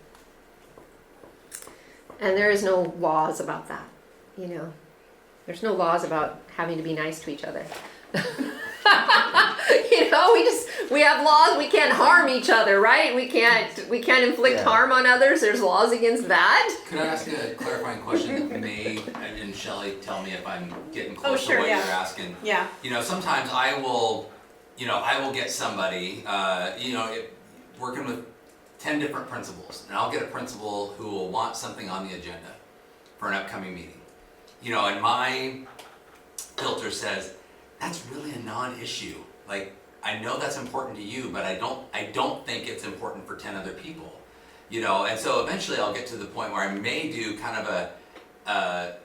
And there is no laws about that, you know. There's no laws about having to be nice to each other. You know, we have laws. We can't harm each other, right? We can't inflict harm on others. There's laws against that. Could I ask a clarifying question that may, and Shelley, tell me if I'm getting close sure, to what yeah. you're asking. Yeah. You know, sometimes I will get somebody, working with 10 different principals, and I'll get a principal who will want something on the agenda for an upcoming meeting. You know, and my filter says, that's really a non-issue. Like, I know that's important to you, but I don't think it's important for 10 other people. You know, and so eventually I'll get to the point where I may do kind of a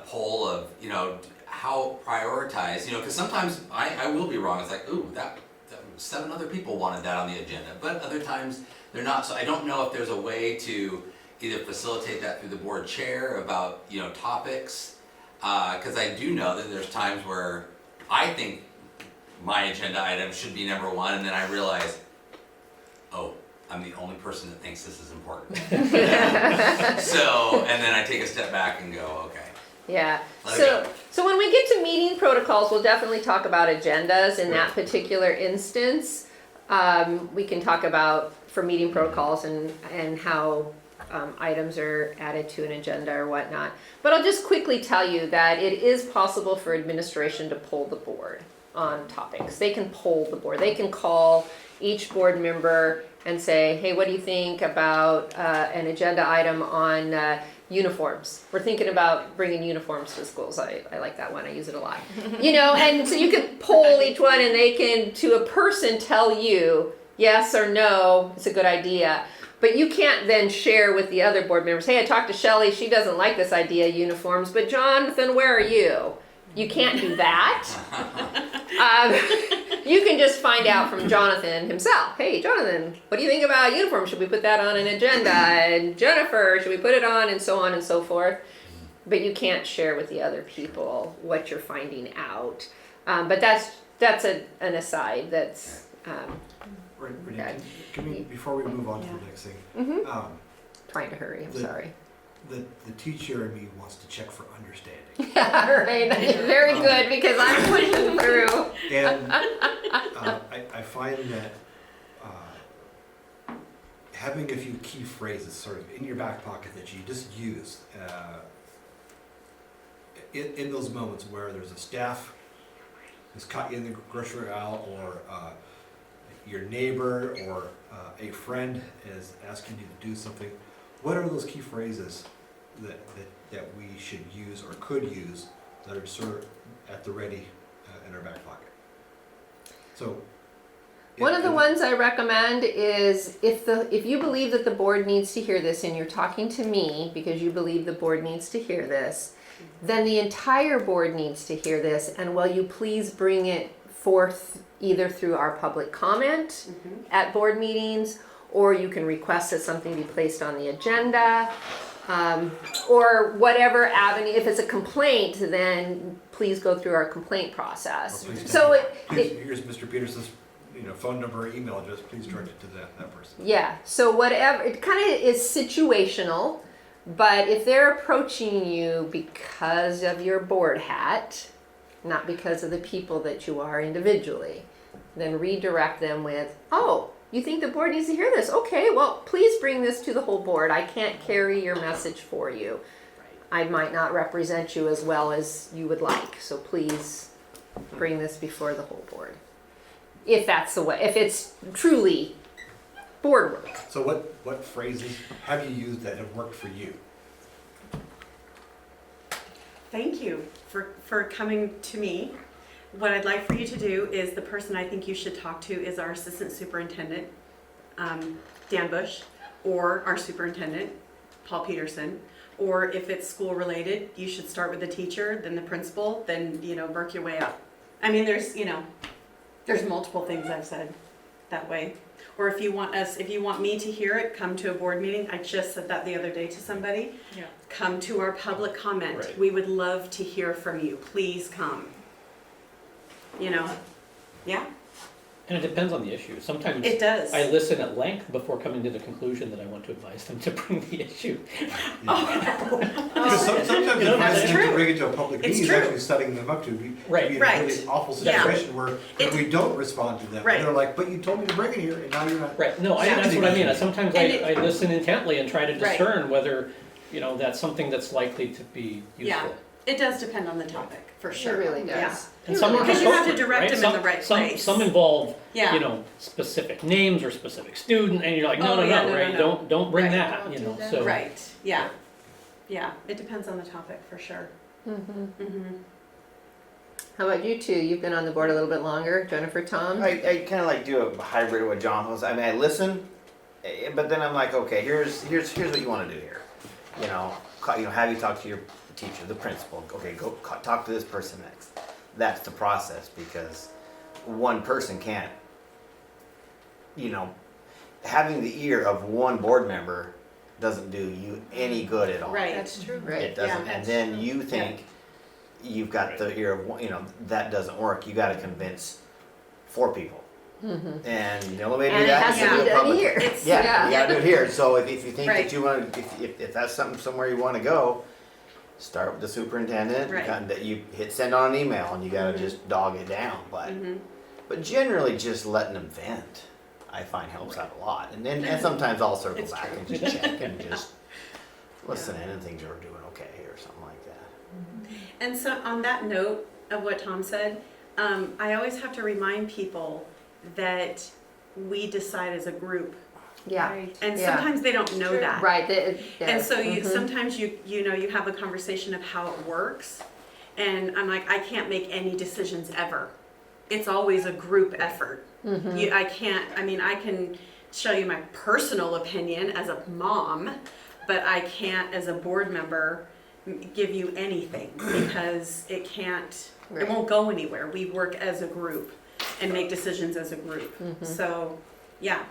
poll of, you know, how prioritize, you know, because sometimes I will be wrong. It's like, ooh, that 7 other people wanted that on the agenda, but other times they're not. So I don't know if there's a way to either facilitate that through the board chair about, you know, topics, because I do know that there's times where I think my agenda item should be number 1, and then I realize, oh, I'm the only person that thinks this is important. So, and then I take a step back and go, okay. Yeah. Let it go. So when we get to meeting protocols, we'll definitely talk about agendas in that particular instance. We can talk about for meeting protocols and how items are added to an agenda or whatnot. But I'll just quickly tell you that it is possible for administration to poll the board on topics. They can poll the board. They can call each board member and say, hey, what do you think about an agenda item on uniforms? We're thinking about bringing uniforms to schools. I like that one. I use it a lot. You know, and so you can poll each one and they can, to a person, tell you yes or no, it's a good idea. But you can't then share with the other board members, hey, I talked to Shelley, she doesn't like this idea of uniforms, but Jonathan, where are you? You can't do that. You can just find out from Jonathan himself. Hey, Jonathan, what do you think about uniforms? Should we put that on an agenda? And Jennifer, should we put it on? And so on and so forth. But you can't share with the other people what you're finding out. But that's an aside. That's Renee, Yeah. can we, before we move on to the next thing, mhm. Trying to hurry. I'm sorry. the teacher in me wants to check for understanding. Yeah, right. Very good because I'm pushing through. And I find that having a few key phrases sort of in your back pocket that you just use in those moments where there's a staff who's caught you in the grocery aisle, or your neighbor or a friend is asking you to do something, what are those key phrases that we should use or could use that are sort of at the ready in our back pocket? So One of the ones I recommend is if you believe that the board needs to hear this and you're talking to me because you believe the board needs to hear this, then the entire board needs to hear this, and will you please bring it forth either through our public comment at board meetings, or you can request that something be placed on the agenda, or whatever avenue. If it's a complaint, then please go through our complaint process. Well, here's Mr. Peterson's phone number or email address, please direct it to that person. Yeah, so whatever, it kind of is situational, but if they're approaching you because of your board hat, not because of the people that you are individually, then redirect them with, oh, you think the board needs to hear this? Okay, well, please bring this to the whole board. I can't carry your message for you. I might not represent you as well as you would like, so please bring this before the whole board. If that's the way, if it's truly board work. So what phrases have you used that have worked for you? Thank you for coming to me. What I'd like for you to do is, the person I think you should talk to is our assistant superintendent, Dan Bush, or our superintendent, Paul Peterson. Or if it's school related, you should start with the teacher, then the principal, then work your way up. I mean, there's multiple things I've said that way. Or if you want me to hear it, come to a board meeting. I just said that the other day to somebody. Yeah. Come to our public comment. Right. We would love to hear from you. Please come. Yeah, And it depends on the issue. Sometimes it does. I listen at length before coming to the conclusion that I want to advise them to bring the issue. Because sometimes advising them to bring it to a public It's meeting is true. actually setting them up to be Right. in a Right. really awful Yeah. situation where we don't respond to them. Right. And they're like, but you told me to bring it here and now you're not. Right, no, Yeah. that's what I mean. Sometimes And I listen intently and try to Right. discern whether, that's something that's likely to be Yeah. useful. It does depend on the topic, for sure. really does. Yeah. And some are Because you have to appropriate, direct right? them in the right place. Some involve, Yeah. specific names or specific student, and you're like, no, Oh, yeah, no, right? no. Don't bring Right. that, Don't do that. so. Right, yeah. Yeah, it depends on the topic, for sure. How about you two? You've been on the board a little bit longer. Jennifer, Tom? I kind of like do a hybrid of what John was. I mean, I listen, but then I'm like, okay, here's what you want to do here. Have you talk to your teacher, the principal. Okay, go talk to this person next. That's the process, because one person can't. Having the ear of one board member doesn't do you any good at all. Right. That's true. Right. It doesn't. Yeah. And then you think you've got the ear of one, that doesn't work. You got to convince 4 people. And the only way to do And it that has is to to do be it done publicly. here. Yeah, you got to do it here. So if you think Right. that you want to, if that's somewhere you want to go, start with the superintendent. Right. That you hit send on an email, and you got to just dog it down. But generally, just letting them vent. I find helps out a lot. And then and sometimes I'll circle It's back true. and just check and just listen in and things are doing okay or something like that. And so on that note of what Tom said, I always have to remind people that we decide as a group. Yeah. And Yeah. sometimes they don't know that. Right. And so you sometimes you know you have a conversation of how it works, and I'm like, I can't make any decisions ever. It's always a group effort. I can show you my personal opinion as a mom, but I can't as a board member give you anything because it won't go anywhere. We work as a group and make decisions as a group. So yeah.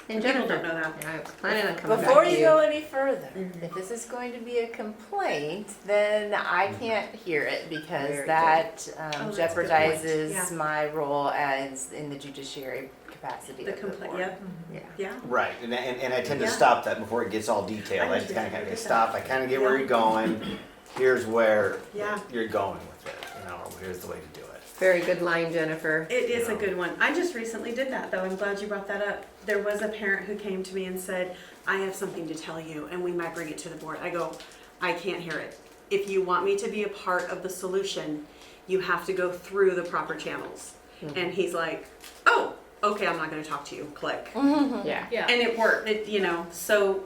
And People Jennifer, don't know that. I was planning on coming Before back to you go any further, if this is going to be a complaint, then I can't hear it because Very that Oh, that's a good point. jeopardizes Yeah. my role as in the judiciary capacity The of the complaint. board. Yeah. Yeah. Yeah. Right, and I tend to Yeah. stop that before it gets all detailed. I I just understand. kind of stop. I kind of get where Yeah. you're going. Here's where Yeah. you're going with it. You know, here's the way to do it. Very good line, Jennifer. It is a good one. I just recently did that though. I'm glad you brought that up. There was a parent who came to me and said, I have something to tell you and we might bring it to the board. I go, I can't hear it. If you want me to be a part of the solution, you have to go through the proper channels. And he's like, oh, okay, I'm not gonna talk to you, click. Yeah. Yeah. And it worked, so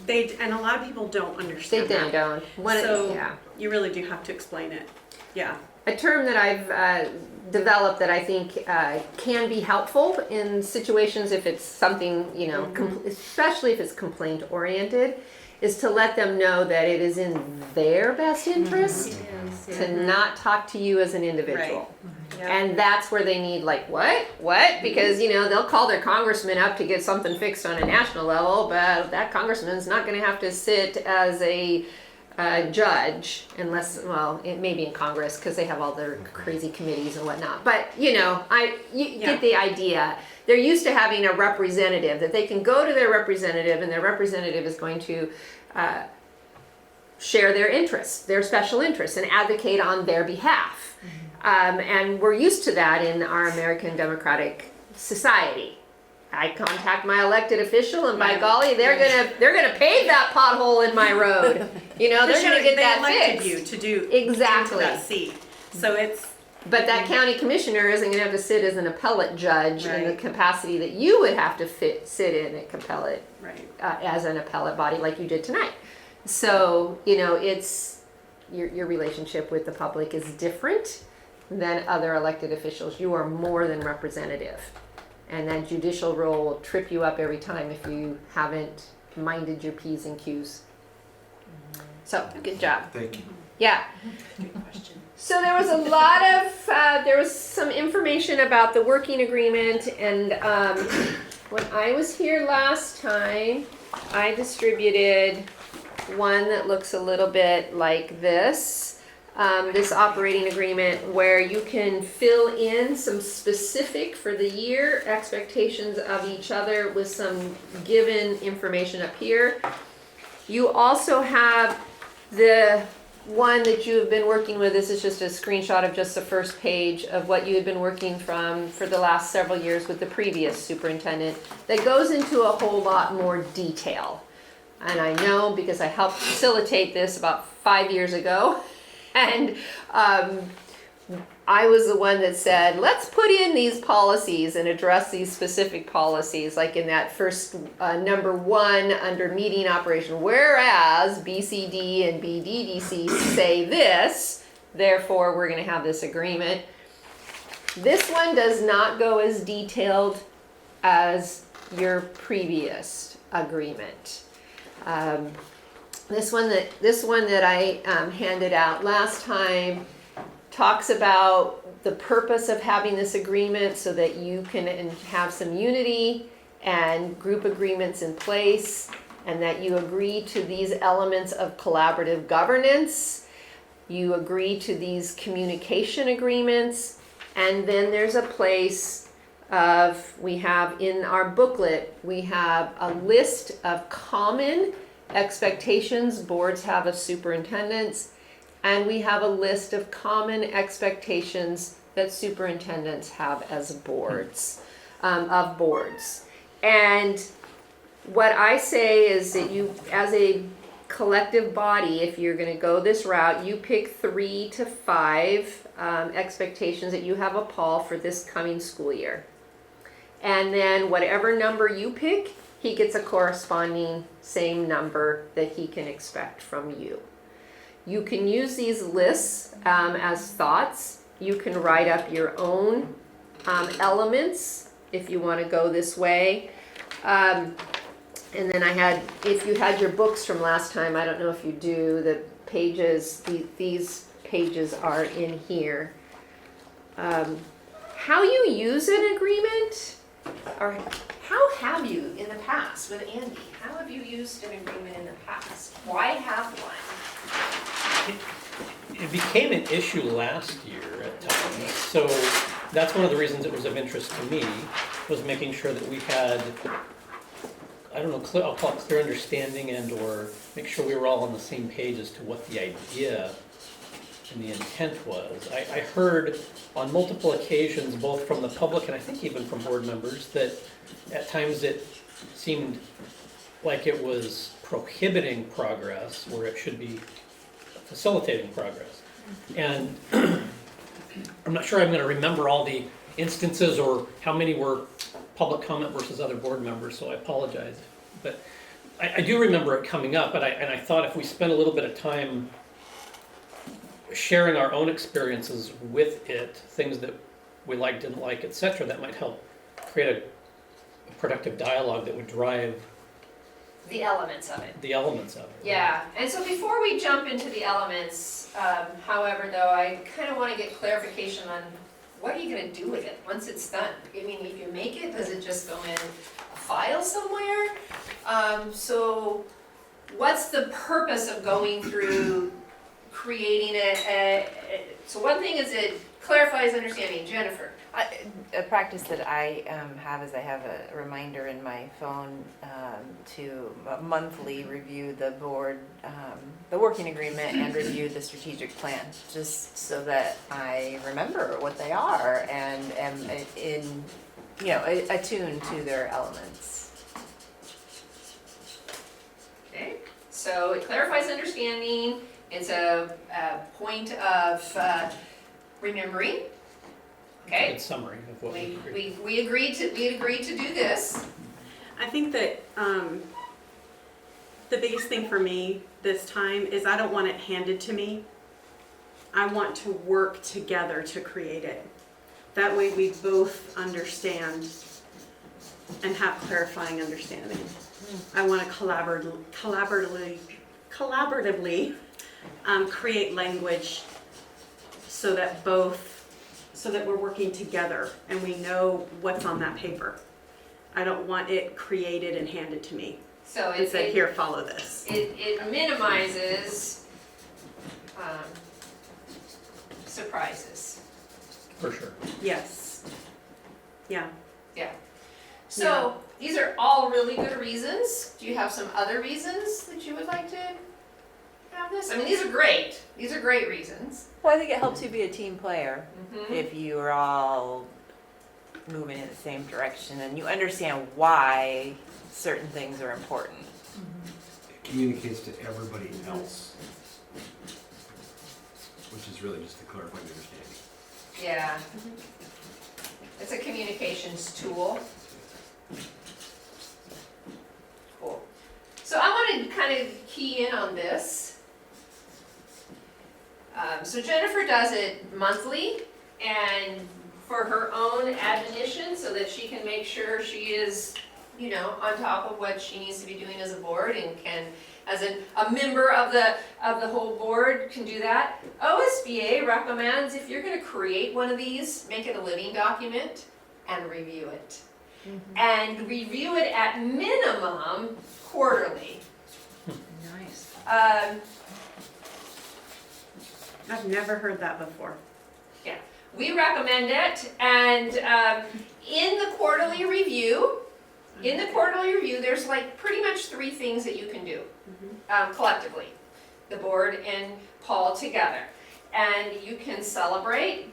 and a lot of people don't They understand don't. that. So Yeah. you really do have to explain it. Yeah. A term that I've developed that I think can be helpful in situations if it's something, especially if it's complaint oriented, is to let them know that it is in their best interest to not talk to you as an individual. Yeah. And that's where they need what? Because, they'll call their congressman up to get something fixed on a national level, but that congressman's not going to have to sit as a judge unless, it may be in Congress because they have all their crazy committees and whatnot. But, you get the idea. They're used to having a representative that they can go to their representative and their representative is going to share their interests, their special interests, and advocate on their behalf. And we're used to that in our American democratic society. I contact my elected official, and by golly, they're gonna pave that pothole in my road. They're gonna get that elected fixed. you to do Exactly. into that seat. So it's But that county commissioner isn't gonna have to sit as an appellate judge in the Right. capacity that you would have to sit in at appellate right. as an appellate body like you did tonight. So, it's your relationship with the public is different than other elected officials. You are more than representative. And that judicial role will trip you up every time if you haven't minded your P's and Q's. So, good job. Thank you. Yeah. So there was a lot of, there was some information about the working agreement, and when I was here last time, I distributed one that looks a little bit like this. This operating agreement where you can fill in some specific for the year expectations of each other with some given information up here. You also have the one that you have been working with. This is just a screenshot of just the first page of what you had been working from for the last several years with the previous superintendent that goes into a whole lot more detail. And I know because I helped facilitate this about 5 years ago. And I was the one that said, let's put in these policies and address these specific policies, like in that first number 1 under meeting operation. Whereas BCD and BDDC say this, therefore we're going to have this agreement. This one does not go as detailed as your previous agreement. This one that I handed out last time talks about the purpose of having this agreement so that you can have some unity and group agreements in place, and that you agree to these elements of collaborative governance. You agree to these communication agreements, and then there's a place we have in our booklet, we have a list of common expectations boards have of superintendents, and we have a list of common expectations that superintendents have as boards, of boards. And what I say is that you, as a collective body, if you're gonna go this route, you pick 3 to 5 expectations that you have of Paul for this coming school year. And then whatever number you pick, he gets a corresponding same number that he can expect from you. You can use these lists as thoughts. You can write up your own elements if you want to go this way. And then I had, if you had your books from last time, I don't know if you do, the pages, these pages are in here. How you use an agreement, or how have you in the past with Andy? How have you used an agreement in the past? Why have one? It became an issue last year at times, so that's one of the reasons it was of interest to me, was making sure that we had, I don't know, I'll call it clear understanding and or make sure we were all on the same page as to what the idea and the intent was. I heard on multiple occasions, both from the public and I think even from board members, that at times it seemed like it was prohibiting progress where it should be facilitating progress. And I'm not sure I'm going to remember all the instances or how many were public comment versus other board members, so I apologize. But I do remember it coming up, and I thought if we spent a little bit of time sharing our own experiences with it, things that we liked, didn't like, etc., that might help create a productive dialogue that would drive The elements of it. the elements of it. Yeah, and so before we jump into the elements, however, though, I kind of want to get clarification on what are you going to do with it once it's done? I mean, if you make it, does it just go in a file somewhere? So what's the purpose of going through creating so one thing is it clarifies understanding. Jennifer? A practice that I have is I have a reminder in my phone to monthly review the board, the working agreement and review the strategic plan, just so that I remember what they are and am in, attuned to their elements. Okay, so it clarifies understanding. It's a point of remembering. Okay. Good summary of what we agreed. We agreed to do this. I think that the biggest thing for me this time is I don't want it handed to me. I want to work together to create it. That way we both understand and have clarifying understanding. I want to collaboratively create language so that we're working together and we know what's on that paper. I don't want it created and handed to me. So and say, here, follow this. It minimizes surprises. For sure. Yes. Yeah. Yeah. So these are all really good reasons. Do you have some other reasons that you would like to have this? I mean, these are great. These are great reasons. Well, I think it helps you be a team player Mhm. if you are all moving in the same direction and you understand why certain things are important. It communicates to everybody else, which is really just to clarify the understanding. Yeah. It's a communications tool. Cool. So I wanted to kind of key in on this. So Jennifer does it monthly and for her own admonition so that she can make sure she is, on top of what she needs to be doing as a board and can, as a member of the whole board, can do that. OSBA recommends if you're going to create one of these, make it a living document and review it. And review it at minimum quarterly. Nice. I've never heard that before. We recommend it, and in the quarterly review, there's like pretty much 3 things that you can do collectively, the board and Paul together. And you can celebrate,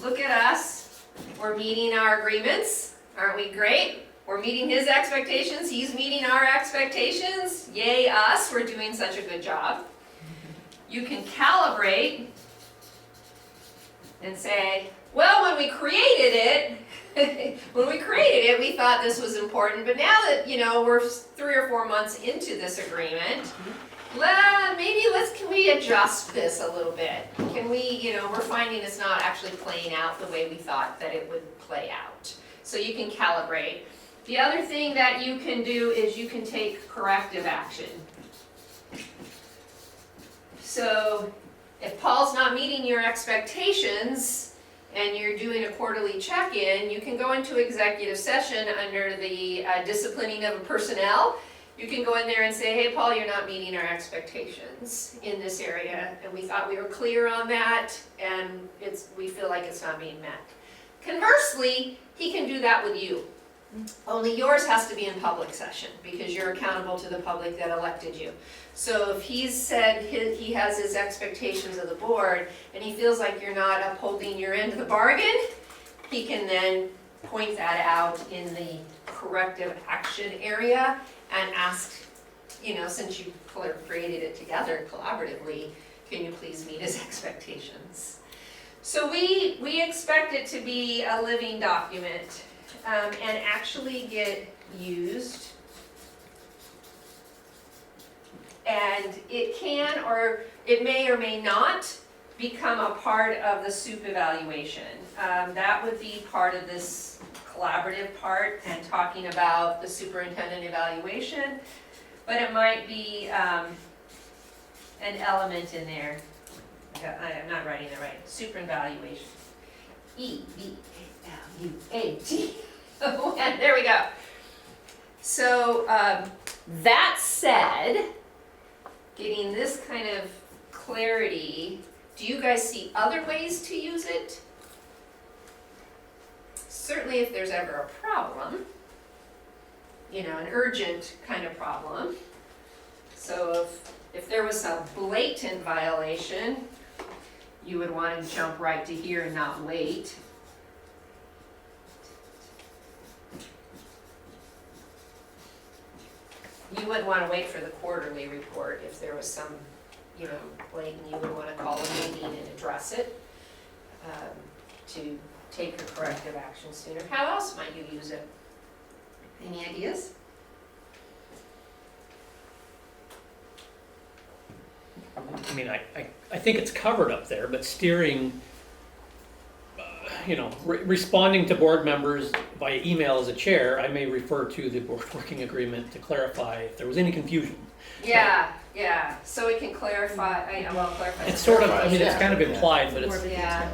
look at us, we're meeting our agreements, Aren't we great? We're meeting his expectations, he's meeting our expectations. Yay us, we're doing such a good job. You can calibrate and say, well, when we created it, we thought this was important, but now that, we're 3 or 4 months into this agreement, can we adjust this a little bit? Can we, we're finding it's not actually playing out the way we thought that it would play out. So you can calibrate. The other thing that you can do is you can take corrective action. So if Paul's not meeting your expectations and you're doing a quarterly check-in, you can go into executive session under the disciplining of personnel. You can go in there and say, hey, Paul, you're not meeting our expectations in this area, and we thought we were clear on that, and we feel like it's not being met. Conversely, he can do that with you. Only yours has to be in public session because you're accountable to the public that elected you. So if he's said he has his expectations of the board and he feels like you're not upholding your end of the bargain, he can then point that out in the corrective action area and ask, since you created it together collaboratively, can you please meet his expectations? So we expect it to be a living document. And actually get used. And it can, or it may or may not, become a part of the SOUP evaluation. That would be part of this collaborative part and talking about the superintendent evaluation, but it might be an element in there. I'm not writing it right. Super evaluation. EVALUAT. And there we go. So that said, getting this kind of clarity, do you guys see other ways to use it? Certainly if there's ever a problem, an urgent kind of problem. So if there was some blatant violation, you would want to jump right to here and not wait. You wouldn't want to wait for the quarterly report if there was some, blatant, you would want to call a meeting and address it to take a corrective action sooner. How else might you use it? Any ideas? I mean, I think it's covered up there, but steering, responding to board members via email as a chair, I may refer to the board working agreement to clarify if there was any confusion. Yeah. So it can clarify, clarify. It's sort of, it's kind of implied, but it's, Yeah.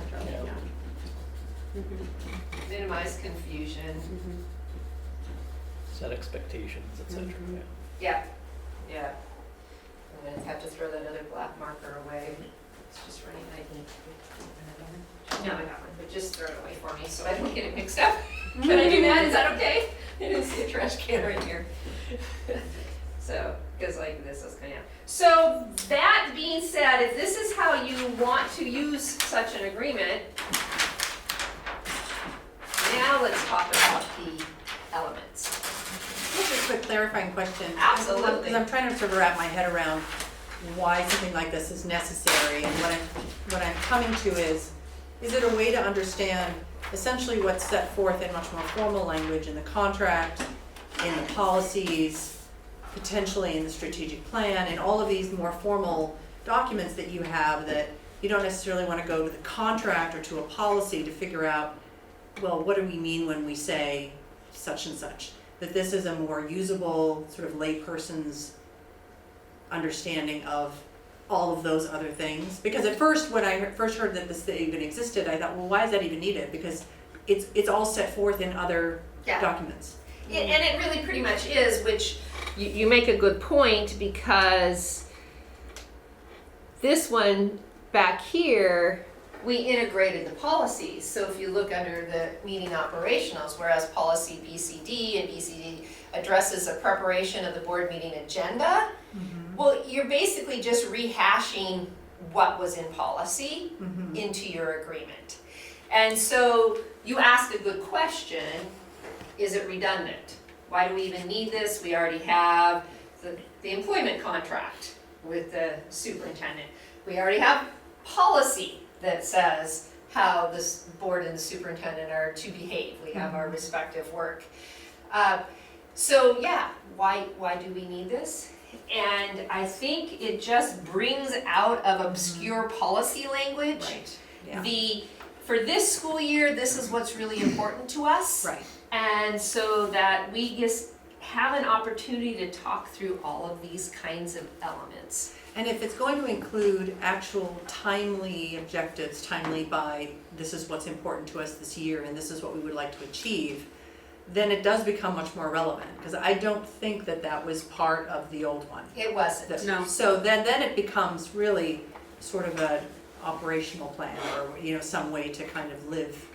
Minimize confusion. set expectations, etc. Yeah. I'm gonna have to throw that other black marker away. It's just running, no, I got one, but just throw it away for me so I don't get it mixed up. Can I do that? Is that okay? I didn't see a trash can right here. So, because this is kind of. So that being said, if this is how you want to use such an agreement, now let's talk about the elements. Just a quick clarifying question. Absolutely. Because I'm trying to sort of wrap my head around why something like this is necessary, and what I'm coming to is it a way to understand essentially what's set forth in much more formal language in the contract, in the policies, potentially in the strategic plan, and all of these more formal documents that you have that you don't necessarily want to go to the contract or to a policy to figure out, well, what do we mean when we say such and such? That this is a more usable sort of layperson's understanding of all of those other things. Because at first, when I first heard that this even existed, I thought, well, why is that even needed? Because it's all set forth in other documents. Yeah, and it really pretty much is, which you make a good point, because this one back here, we integrated the policies. So if you look under the meeting operationals, whereas policy BCD and BCD addresses a preparation of the board meeting agenda, well, you're basically just rehashing what was in policy into your agreement. And so you ask a good question, is it redundant? Why do we even need this? We already have the employment contract with the superintendent. We already have policy that says how this board and the superintendent are to behave. We have our respective work. So yeah, why do we need this? And I think it just brings out of obscure policy language. Right, yeah. For this school year, this is what's really important to us. Right. And so that we just have an opportunity to talk through all of these kinds of elements. And if it's going to include actual timely objectives, timely by this is what's important to us this year and this is what we would like to achieve, then it does become much more relevant. Because I don't think that was part of the old one. It wasn't. No. So then it becomes really sort of an operational plan or, some way to kind of live.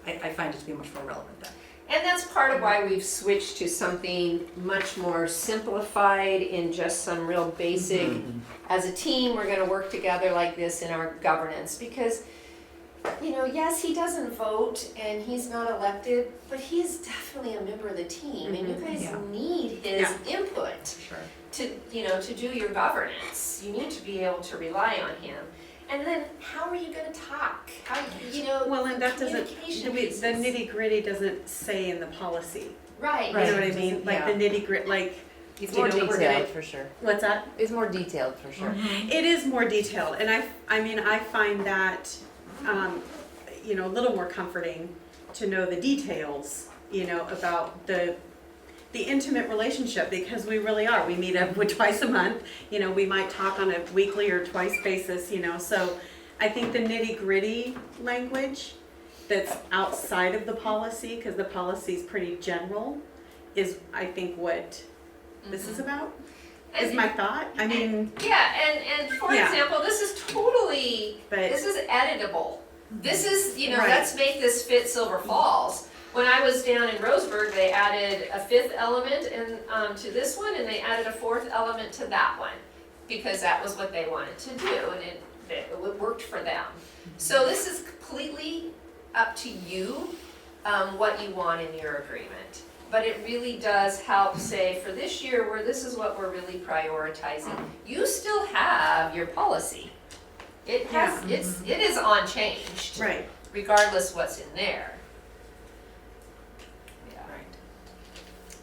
I find it to be much more relevant then. And that's part of why we've switched to something much more simplified in just some real basic, as a team, we're gonna work together like this in our governance. Because, yes, he doesn't vote and he's not elected, but he is definitely a member of the team. And you guys Yeah. need his input Sure. to do your governance. You need to be able to rely on him. And then how are you gonna talk? Well, and that doesn't, communication the pieces. nitty gritty doesn't say in the policy. Right. You know what I mean? Doesn't- Like the nitty gritty, like, It's you more know, we're gonna, detailed for sure. what's that? It's more detailed for sure. It is more detailed, and I find that, a little more comforting to know the details, about the intimate relationship, because we really are. We meet up twice a month, we might talk on a weekly or twice basis, so I think the nitty gritty language that's outside of the policy, because the policy is pretty general, is I think what this is about, is my thought. I mean, Yeah, and for Yeah. example, this is totally, but, this is editable. This is, Right. let's make this fit Silver Falls. When I was down in Roseburg, they added a fifth element to this one, and they added a fourth element to that one, because that was what they wanted to do, and it worked for them. So this is completely up to you, what you want in your agreement. But it really does help say, for this year, where this is what we're really prioritizing, you still have your policy. It has, it is unchanged, right. regardless what's in there. Yeah.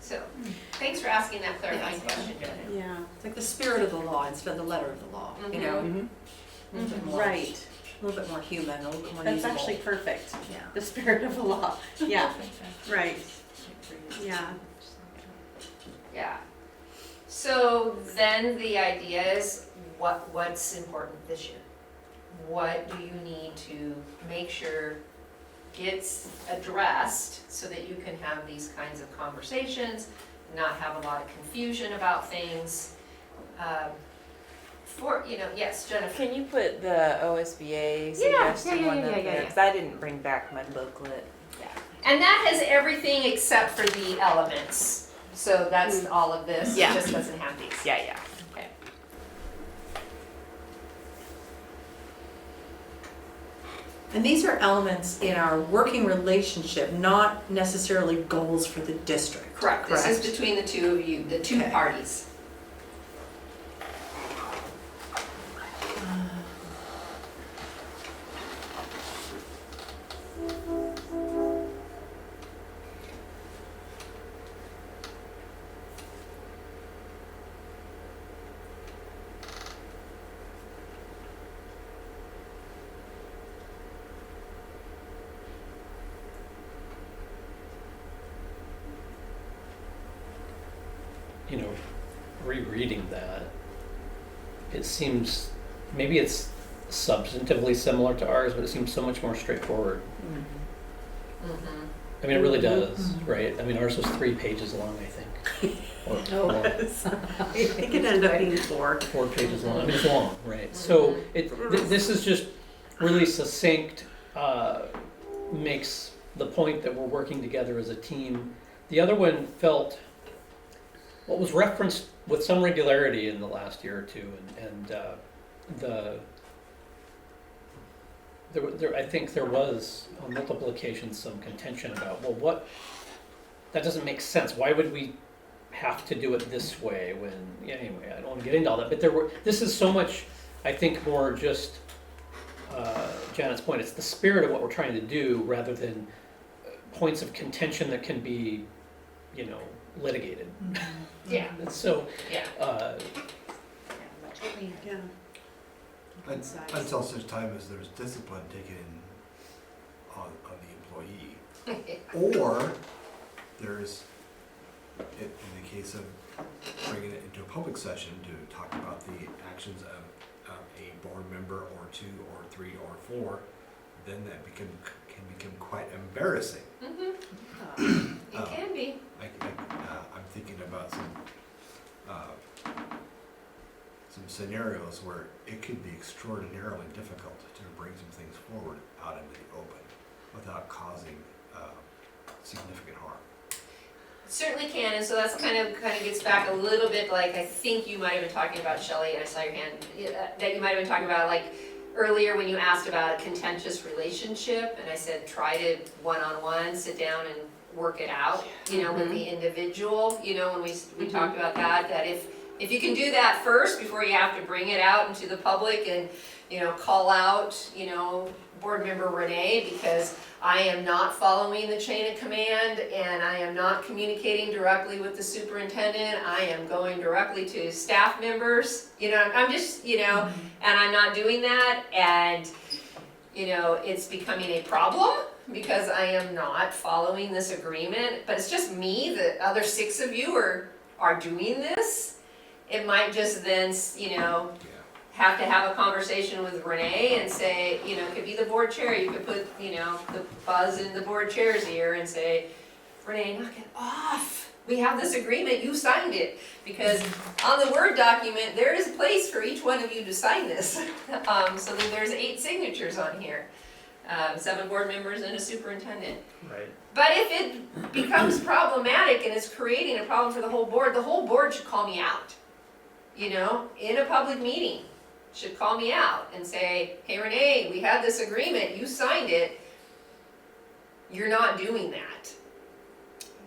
So, thanks for asking that clarifying question, Jenna. Yeah, It's like the spirit of the law instead of the letter of the law, A little bit more, right. a little bit more human, a little bit more That's usable. actually perfect. Yeah. The spirit of the law. Yeah, right. Yeah. Yeah. So then the idea is, what's important this year? What do you need to make sure gets addressed so that you can have these kinds of conversations, not have a lot of confusion about things? Yes, Jennifer. Can you put the OSBA Yeah, suggested one up there? Because I didn't bring back my booklet. And that has everything except for the elements. So that's all of this, it Yeah. just doesn't have these. Yeah. Okay. And these are elements in our working relationship, not necessarily goals for the district. Correct, this is between the two of you, the two Okay. parties. Rereading that, it seems, maybe it's substantively similar to ours, but it seems so much more straightforward. Mm-hmm. I mean, it really does, right? I mean, ours was 3 pages long, I think. Or more. I think it ended up being 4. 4 pages long. I mean, it's long, right? So this is just really succinct, makes the point that we're working together as a team. The other one felt, what was referenced with some regularity in the last year or two, I think there was on multiple occasions some contention about, well, that doesn't make sense. Why would we have to do it this way when, yeah, anyway, I don't want to get into all that, but this is so much, I think, more just, Janet's point, it's the spirit of what we're trying to do rather than points of contention that can be, you know, litigated. Yeah. So, Yeah. Much cleaner. Yeah. Until such time as there's discipline taken on the employee. Or there's, in the case of bringing it into a public session to talk about the actions of a board member or two or three or four, then that can become quite embarrassing. It can be. I'm thinking about some scenarios where it could be extraordinarily difficult to bring some things forward out into the open without causing significant harm. Certainly can, and so that's kind of gets back a little bit, like I think you might have been talking about, Shelley, and I saw your hand, that you might have been talking about, like earlier when you asked about a contentious relationship, and I said try to one-on-one sit down and work it out, you know, with the individual, you know, when we talked about that if you can do that first before you have to bring it out into the public and, you know, call out, you know, board member Renee, because I am not following the chain of command and I am not communicating directly with the superintendent. I am going directly to staff members. You know, I'm just, you know, and I'm not doing that, and, you know, it's becoming a problem because I am not following this agreement, but it's just me. The other 6 of you are doing this. It might just then, you know, have to have a conversation with Renee and say, you know, it could be the board chair. You could put, you know, the buzz in the board chair's ear and say, Renee, knock it off. We have this agreement, you signed it. Because on the Word document, there is a place for each one of you to sign this. So that there's 8 signatures on here. 7 board members and a superintendent. right. But if it becomes problematic and it's creating a problem for the whole board should call me out. You know, in a public meeting, should call me out and say, hey Renee, we had this agreement, you signed it, you're not doing that.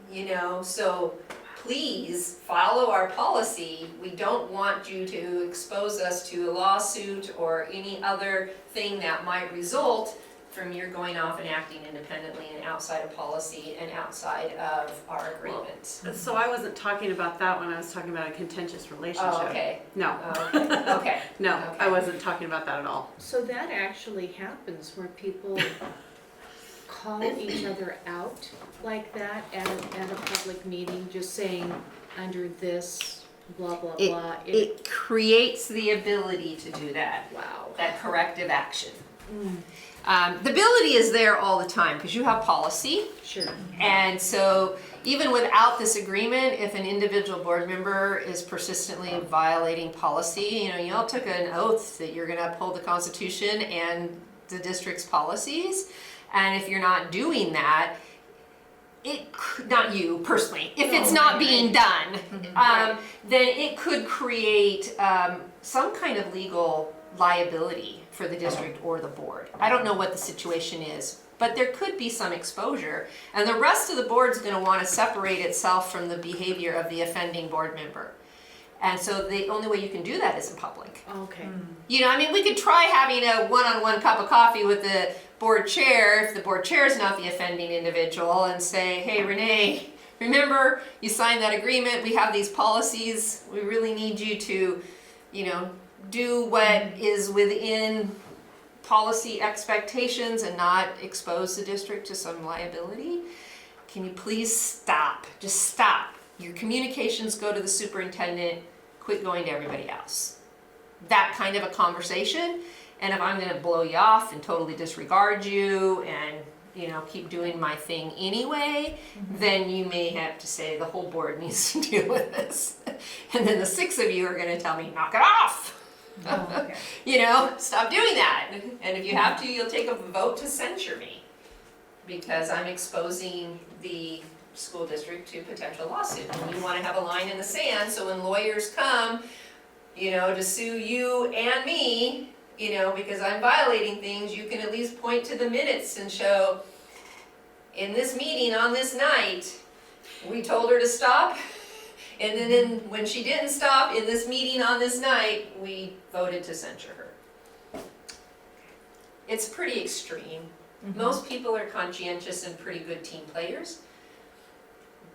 You know, so please follow our policy. We don't want you to expose us to a lawsuit or any other thing that might result from your going off and acting independently and outside of policy and outside of our agreements. So I wasn't talking about that when I was talking about a contentious relationship. Oh, okay. No. Okay. No, Okay. I wasn't talking about that at all. So that actually happens where people call each other out like that at a public meeting, just saying under this blah, blah, blah. It creates the ability to do that. Wow. That corrective action. The ability is there all the time because you have policy. Sure. And so even without this agreement, if an individual board member is persistently violating policy, you know, you all took an oath that you're going to uphold the Constitution and the district's policies. And if you're not doing that, not you personally, if it's not being done, then it could create some kind of legal liability for the district or the board. I don't know what the situation is, but there could be some exposure, and the rest of the board's going to want to separate itself from the behavior of the offending board member. And so the only way you can do that is in public. Okay. You know, I mean, we could try having a one-on-one cup of coffee with the board chair, if the board chair is not the offending individual, and say, hey, Renee, remember you signed that agreement, we have these policies, we really need you to, you know, do what is within policy expectations and not expose the district to some liability. Can you please stop? Just stop. Your communications go to the superintendent, quit going to everybody else. That kind of a conversation. And if I'm gonna blow you off and totally disregard you and, you know, keep doing my thing anyway, then you may have to say the whole board needs to deal with this. And then the 6 of you are gonna tell me, knock it off. Oh, okay. You know, stop doing that. And if you have to, you'll take a vote to censure me because I'm exposing the school district to potential lawsuit. And you want to have a line in the sand so when lawyers come, you know, to sue you and me, you know, because I'm violating things, you can at least point to the minutes and show in this meeting on this night, we told her to stop. And then when she didn't stop in this meeting on this night, we voted to censure her. It's pretty extreme. Most people are conscientious and pretty good team players,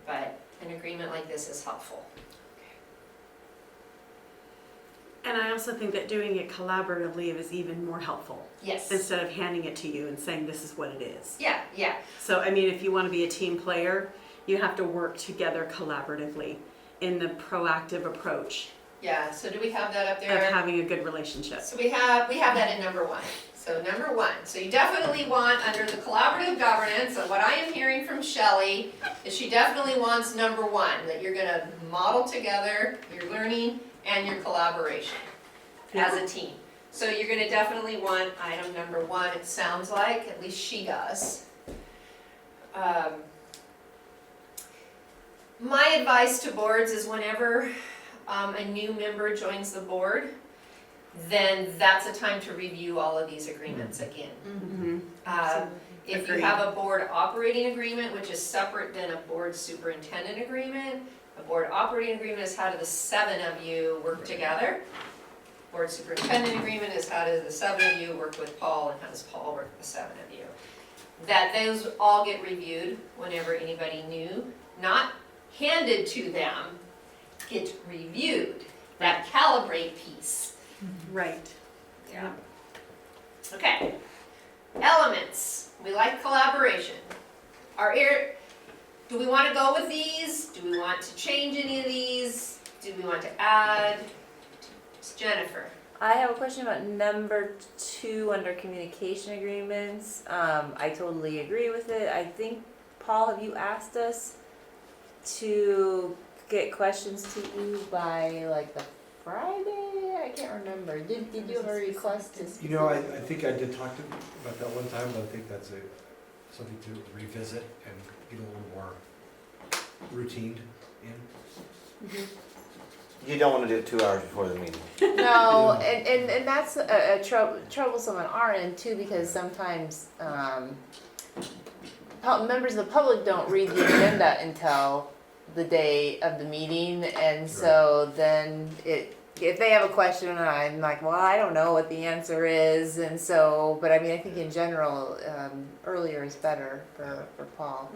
but an agreement like this is helpful. And I also think that doing it collaboratively is even more helpful, Yes. instead of handing it to you and saying this is what it is. Yeah, yeah. So, I mean, if you want to be a team player, you have to work together collaboratively in the proactive approach Yeah, so do we have that up of there? having a good relationship. So we have that at number 1. So number 1, so you definitely want, under the collaborative governance, and what I am hearing from Shelley is she definitely wants number 1, that you're gonna model together your learning and your collaboration as a team. So you're gonna definitely want item number 1, it sounds like, at least she does. My advice to boards is whenever a new member joins the board, then that's a time to review all of these agreements again. Mm-hmm. If you Agreed. have a board operating agreement, which is separate than a board superintendent agreement, a board operating agreement is how do the 7 of you work together. Board superintendent agreement is how does the 7 of you work with Paul, and how does Paul work with the 7 of you. That those all get reviewed whenever anybody new, not handed to them, gets reviewed. That calibrate piece. Right. Yeah. Okay. Elements. We like collaboration. Do we want to go with these? Do we want to change any of these? Do we want to add? It's Jennifer. I have a question about number 2 under communication agreements. I totally agree with it. I think, Paul, have you asked us to get questions to you by like the Friday? I can't remember. Did you have a request to? You know, I think I did talk about that one time, but I think that's something to revisit and get a little more routine in. You don't want to do it 2 hours before the meeting. No, and that's a troublesome on our end too, because sometimes members of the public don't read the agenda until the day of the meeting, and so then if they have a question and I'm like, well, I don't know what the answer is, and so, but I mean, I think in general, earlier is better for Paul.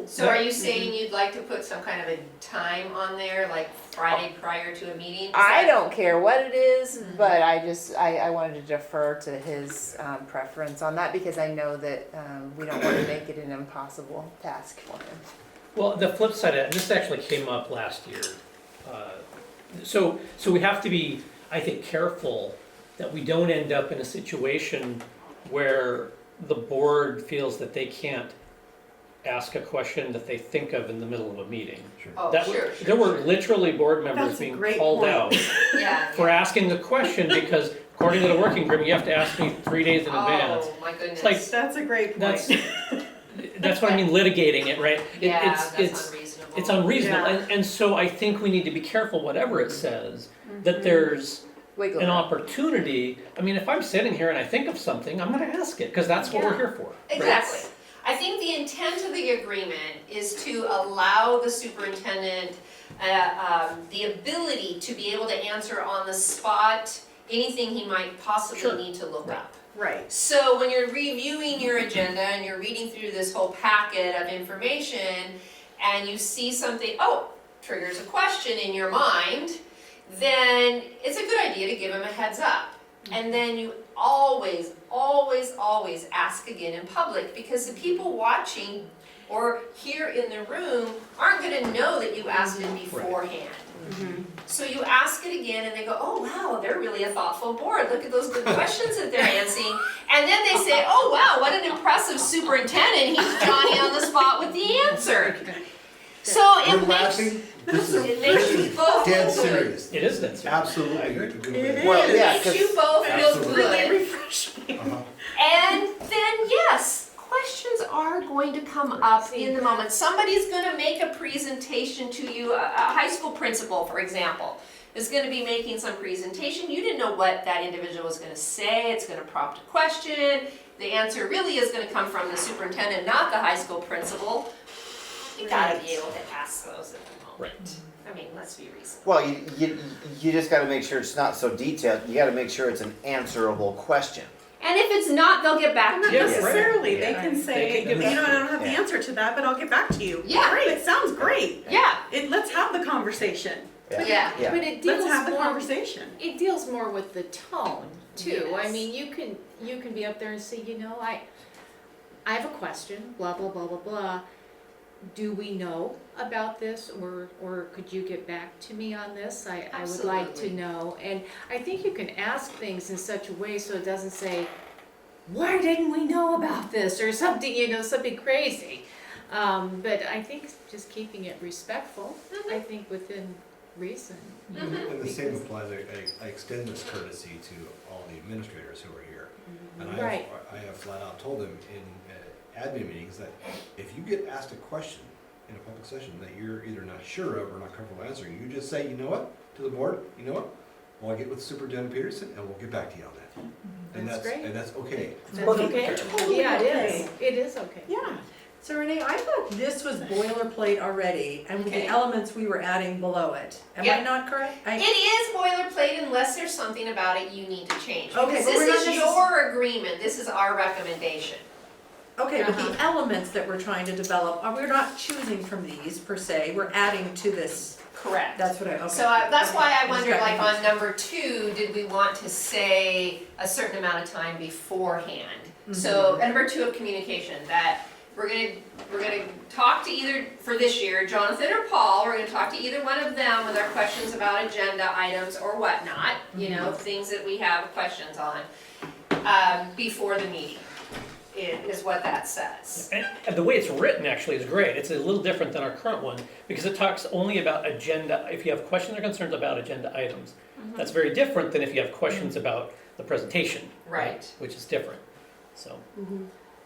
So are you saying you'd like to put some kind of a time on there, like Friday prior to a meeting? I don't care what it is, but I wanted to defer to his preference on that, because I know that we don't want to make it an impossible task for him. Well, the flip side of it, and this actually came up last year. So we have to be, I think, careful that we don't end up in a situation where the board feels that they can't ask a question that they think of in the middle of a meeting. Oh, That- sure. There were literally board members That's a being great called point. out Yeah. for asking a question because according to the working group, you have to ask me 3 days in advance. Oh, my goodness. like- That's a great point. That's what I mean, litigating it, right? Yeah, It's that's unreasonable. It's unreasonable, Yeah. and so I think we need to be careful, whatever it says, that there's Wiggle an room. opportunity. I mean, if I'm sitting here and I think of something, I'm gonna ask it, because that's what we're here for. Exactly. I think the intent of the agreement is to allow the superintendent the ability to be able to answer on the spot anything he might possibly Sure. need to look up. Right. So when you're reviewing your agenda and you're reading through this whole packet of information and you see something, triggers a question in your mind, then it's a good idea to give him a heads up. And then you always, always, always ask again in public, because the people watching or here in the room aren't gonna know that you asked it beforehand. So you ask it again and they go, oh wow, they're really a thoughtful board. Look at those good questions that they're answering. And then they say, oh wow, what an impressive superintendent. He's Johnny on the spot with the answer. So We're it makes, laughing. This is it makes you both dead feel good. serious. It is that serious. Absolutely. I agree. a good It way. Well, yeah, It makes 'cause- you both feel Absolutely. good. refreshing. Uh-huh. And then yes, questions are going to come up in the moment. Somebody's gonna make a presentation to you, a high school principal, for example, is gonna be making some presentation. You didn't know what that individual was gonna say. It's gonna prompt a question. The answer really is gonna come from the superintendent, not the high school principal. You gotta be able to ask those at the moment. Right. I mean, let's be reasonable. Well, you just gotta make sure it's not so detailed, you gotta make sure it's an answerable question. And if it's not, they'll get back Not to you. Yeah, right. necessarily, they Yeah. can say, They you can- know, I don't have the Yeah. answer to that, but I'll get back to you. Yeah. Great, it sounds great. Yeah, Let's have the conversation. yeah. Yeah. But it Let's deals have the more, conversation. it deals more with the tone too. I Yes. mean, you can be up there and say, you know, I have a question, blah, blah, blah, blah, blah. Do we know about this, or could you get back to me on this? I would like to Absolutely. know. And I think you can ask things in such a way so it doesn't say, why didn't we know about this, or something, you know, something crazy. But I think just keeping it respectful, I think within reason. And the same applies, I extend this courtesy to all the administrators who are here. And Right. I have flat out told them in admin meetings that if you get asked a question in a public session that you're either not sure of or not comfortable answering, you just say, you know what, to the board, you know what? Well, I'll get with Superintendent Peterson and we'll get back to you on that. And That's great. And that's okay. That's okay? Totally Yeah, okay. it is okay. Yeah. So Renee, I thought this was boilerplate already, and with the Okay. elements we were adding below it. Am I Yeah. not correct? It is boilerplate unless there's something about it you need to change. Okay, Because but we're this not is necess- your agreement, this is our recommendation. Okay, but Uh-huh. the elements that we're trying to develop, we're not choosing from these per se, we're adding to this. Correct. That's what okay. So that's Okay. why I just wondered, got like confused. on number 2, did we want to say a certain amount of time beforehand? So number 2 of communication, that we're gonna talk to either, for this year, Jonathan or Paul, we're gonna talk to either one of them with our questions about agenda items or whatnot, you know, things that we have questions on, before the meeting, is what that says. And the way it's written actually is great. It's a little different than our current one because it talks only about agenda, if you have questions or concerns about agenda items. That's very different than if you have questions about the presentation. Right. Which is different, so.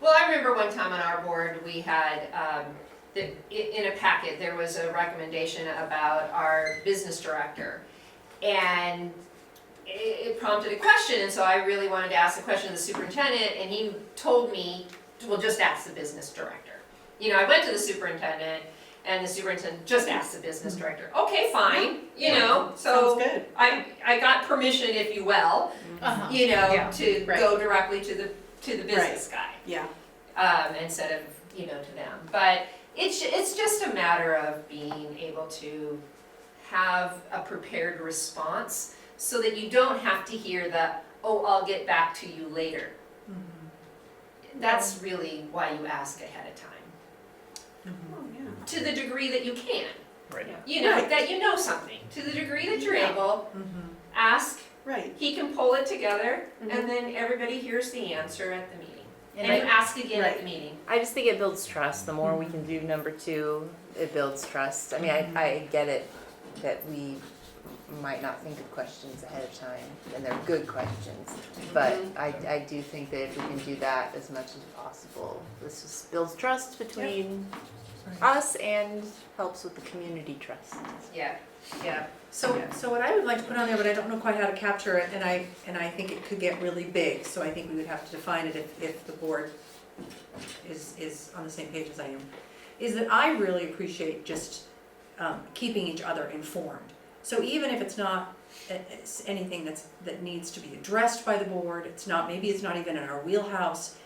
Well, I remember one time on our board, we had, in a packet, there was a recommendation about our business director. And it prompted a question, and so I really wanted to ask the question of the superintendent, and he told me, well, just ask the business director. You know, I went to the superintendent, and the superintendent just asked the business director. Okay, fine, you know, so Sounds good. I got permission, if you will, Uh-huh. you know, Yeah. to Right. go directly to the business guy. Yeah. Instead of, you know, to them. But it's just a matter of being able to have a prepared response so that you don't have to hear the, oh, I'll get back to you later. That's really why you ask ahead of time, Oh, yeah. to the degree that you can. Right. You know, Right. that you know something. To the degree that you're Yeah. able, ask, Right. he can pull it together, and then everybody hears the answer at the meeting. And And you ask again at Right. the meeting. I just think it builds trust. The more we can do number 2, it builds trust. I mean, I get it that we might not think of questions ahead of time, and they're good questions. But I do think that if we can do that as much as possible, this just builds trust between us and helps with the community trust. Yeah, yeah. So what I would like to put on there, but I don't know quite how to capture it, and I think it could get really big, so I think we would have to define it if the board is on the same page as I am, is that I really appreciate just keeping each other informed. So even if it's not it's anything that needs to be addressed by the board, maybe it's not even in our wheelhouse,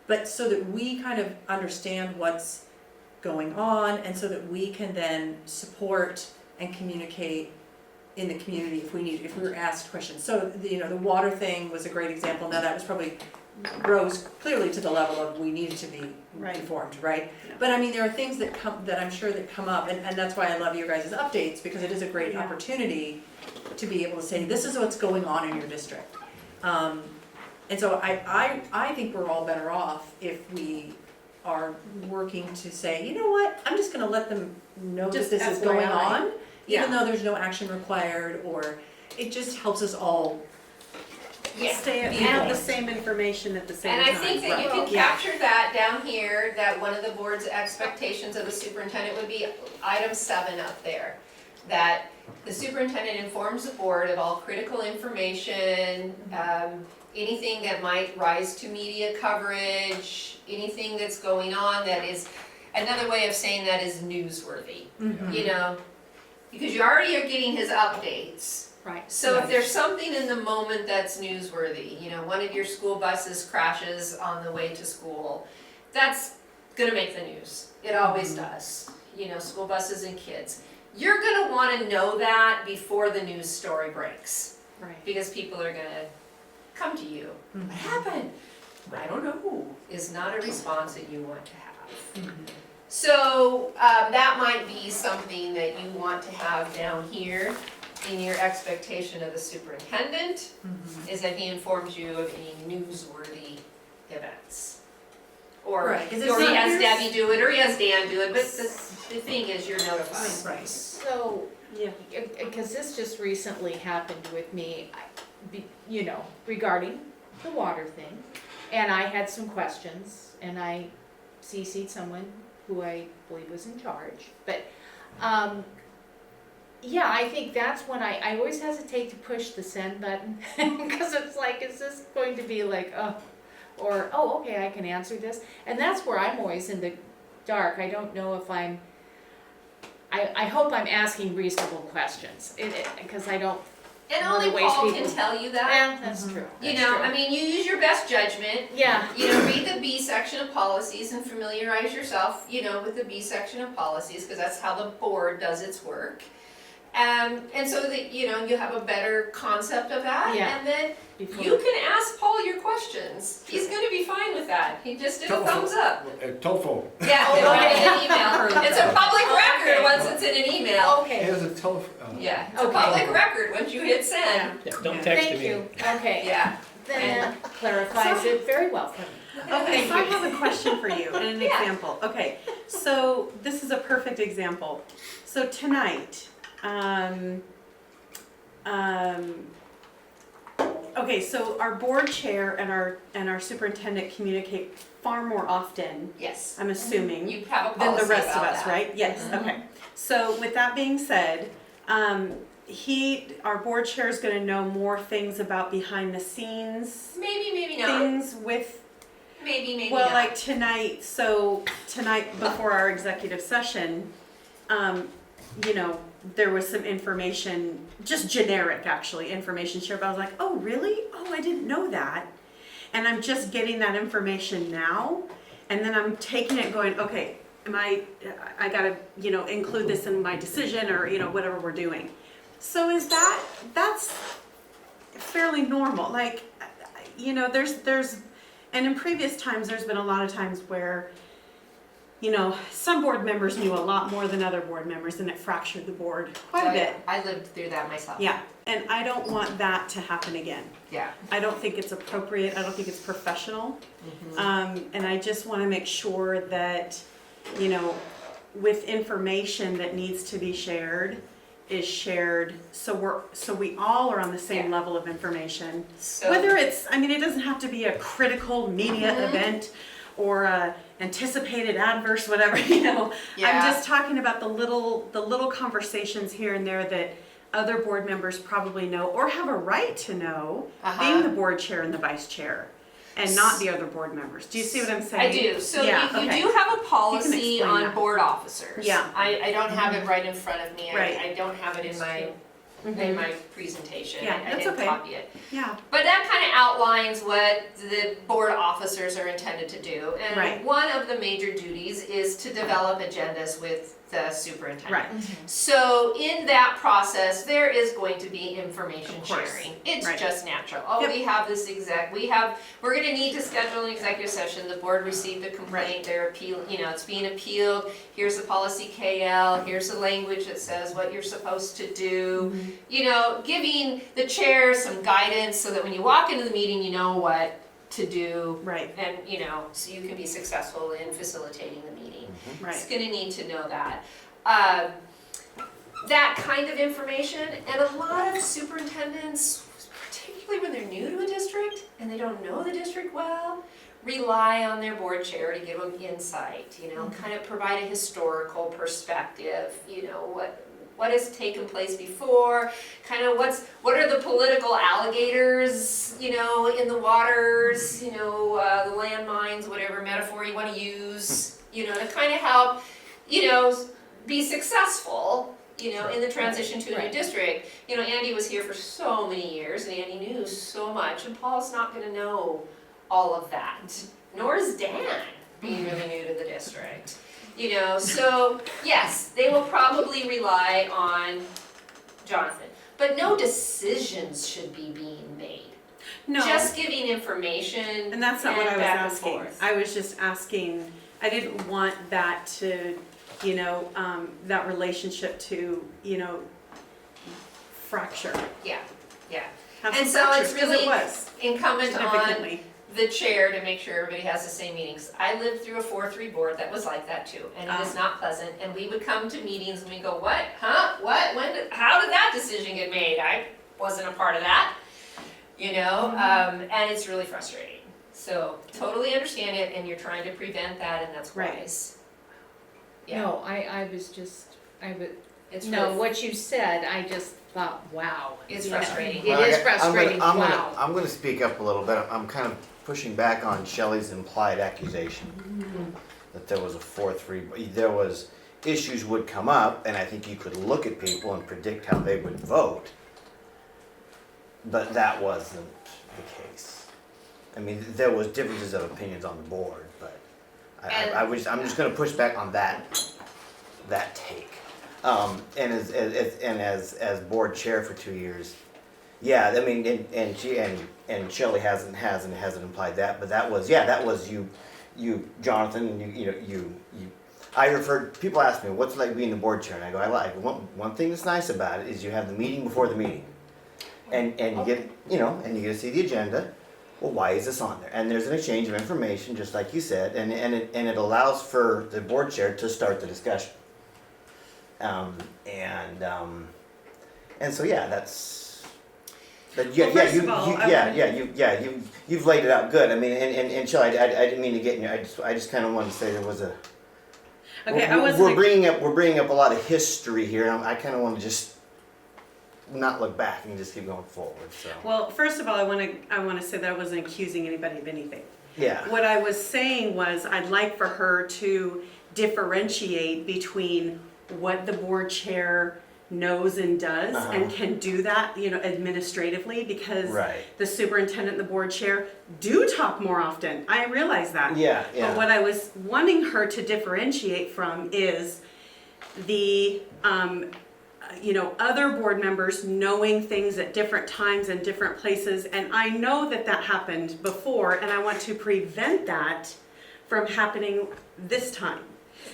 but so that we kind of understand what's going on, and so that we can then support and communicate in the community if we were asked questions. So, the water thing was a great example. Now that was probably rose clearly to the level of we needed to be Right. informed, right? Yeah. But I mean, there are things that I'm sure that come up, and that's why I love your guys' updates, because it is a great Yeah. opportunity to be able to say, this is what's going on in your district. And so I think we're all better off if we are working to say, you know what, I'm just gonna let them know that Just this is going FYI. on, even Yeah. though there's no action required, or it just helps us all. Yeah. Have the same information at the same And time. I think that you can Yeah. capture that down here, that one of the board's expectations of the superintendent would be item 7 up there. That the superintendent informs the board of all critical information, anything that might rise to media coverage, anything that's going on that is, another way of saying that is newsworthy, you know? Because you already are getting his updates. Right. So if there's something in the moment that's newsworthy, you know, one of your school buses crashes on the way to school, that's gonna make the news. It always does, you know, school buses and kids. You're gonna wanna know that before the news story breaks, Right. because people are gonna come to you. What happened? I don't know, is not a response that you want to have. So that might be something that you want to have down here in your expectation of the superintendent, is that he informs you of any newsworthy events. Or, Right, 'cause it's or he not has yours. Debbie do it, or he has Dan do it, but the thing is, you're notified. Right. So, Yeah. because this just recently happened with me, you know, regarding the water thing. And I had some questions and I CC'd someone who I believe was in charge. But, yeah, I think that's when I always hesitate to push the send button. Because it's like, is this going to be like, or, oh, okay, I can answer this. And that's where I'm always in the dark. I don't know if I hope I'm asking reasonable questions, because I don't And wanna only waste Paul people. can tell you that. Yeah, that's true. You That's know, true. I mean, you use your best judgment. Yeah. You know, read the B section of policies and familiarize yourself, you know, with the B section of policies, because that's how the board does its work. And so that, you know, you have a better concept of that, Yeah. and then Before- you can ask Paul your questions. He's gonna be fine with that. He just did a thumbs up. Telephone. Yeah, Oh, it's okay. in an email. It's a public record Okay. once it's in an email. Okay. It is a telephone. Yeah, it's a Okay. public record once you hit send. Yeah, don't text Thank me. you. Okay. Yeah. Then that clarifies it very well for me. Okay, so I have a question for you and an Yeah. example. Okay, so this is a perfect example. So tonight, okay, so our board chair and our superintendent communicate far more often, Yes. I'm assuming, You have a than policy the rest of about us, that. right? Yes, okay. So with that being said, our board chair is gonna know more things about behind the scenes Maybe, maybe not. things with Maybe well, not. like tonight, tonight before our executive session, you know, there was some information, just generic actually, information shared, but I was like, oh, really? Oh, I didn't know that. And I'm just getting that information now, and then I'm taking it going, okay, I gotta, you know, include this in my decision or, you know, whatever we're doing. So that's fairly normal, like, you know, there's, and in previous times, there's been a lot of times where, you know, some board members knew a lot more than other board members, and it fractured the board quite a bit. I lived through that myself. Yeah, and I don't want that to happen again. Yeah. I don't think it's appropriate, I don't think it's professional. And I just wanna make sure that, you know, with information that needs to be shared, is shared, so we all are on the same Yeah. level of information. So Whether it's, I mean, it doesn't have to be a critical media event or a anticipated adverse, whatever, you know. Yeah. I'm just talking about the little conversations here and there that other board members probably know or have a right to know, being the board chair and the vice chair, and not the other board members. Do you see what I'm saying? I do. So Yeah, you okay. do have a policy explain on that. board officers. Yeah. I don't have it right in front of me. Right. I don't have it in my presentation. Yeah, I that's didn't okay. copy it. Yeah, But that kind of outlines what the board officers are intended to do. And Right. one of the major duties is to develop agendas with the superintendent. right. So in that process, there is going to be information Of course. sharing. It's Right. just natural. Oh, Yep. we have this we're gonna need to schedule an executive session. The board received a complaint, they're it's being appealed. Here's the policy KL, here's the language that says what you're supposed to do. You know, giving the chair some guidance so that when you walk into the meeting, you know what to do. Right, And, you know, so you can be successful in facilitating the meeting. right. It's gonna need to know that. That kind of information, and a lot of superintendents, particularly when they're new to a district and they don't know the district well, rely on their board chair to give them insight, you know, kind of provide a historical perspective, you know, what has taken place before, kind of what are the political alligators, you know, in the waters, you know, the landmines, whatever metaphor you want to use, you know, to kind of help, you know, be successful, you know, in the transition to a new district. You know, Andy was here for so many years, and Andy knew so much, and Paul's not gonna know all of that, nor is Dan, being really new to the district. You know, so yes, they will probably rely on Jonathan, but no decisions should be being made. No. Just giving information And that's not what I was back and asking. forth. I was just asking, I didn't want that to, you know, that relationship to, you know, fracture. Yeah, yeah. Have And some so it's fractures, 'cause really it was incumbent on significantly. the chair to make sure everybody has the same meetings. I lived through a 4-3 board that was like that too, and it is not pleasant. And we would come to meetings and we go, what, huh, what, when, how did that decision get made? I wasn't a part of that, you know, and it's really frustrating. So totally understand it, and you're trying to prevent that, and that's Right. wise. Yeah, No, I was just, it's no, really, what you said, I just thought, wow. it's you know. frustrating. It is frustrating, wow. I'm gonna speak up a little bit. I'm kind of pushing back on Shelley's implied accusation that there was a 4-3. There was, issues would come up, and I think you could look at people and predict how they would vote. But that wasn't the case. I mean, there was differences of opinions on the board, but I'm just gonna push back on that take. And as board chair for 2 years, yeah, I mean, and Shelley hasn't implied that, but that was you, Jonathan, and you. I referred, people ask me, what's it like being the board chair? And I go, I like, one thing that's nice about it is you have the meeting before the meeting. And you get, and you get to see the agenda. Well, why is this on there? And there's an exchange of information, just like you said, and it allows for the board chair to start the discussion. And so yeah, that's. But yeah, Well, yeah, first of all, you've laid it out good. I mean, and Shelley, I didn't mean to get in your. I just kind of wanted to say there was a. Okay, We're bringing up a lot of history here, and I kind of want to just not look back and just keep going forward. So. Well, first of all, I want to say that I wasn't accusing anybody of anything. Yeah. What I was saying was I'd like for her to differentiate between what the board chair knows and does and can do that, administratively, because Right. the superintendent and the board chair do talk more often. I realize that. Yeah. But what I was wanting her to differentiate from is the, other board members knowing things at different times and different places. And I know that happened before, and I want to prevent that from happening this time.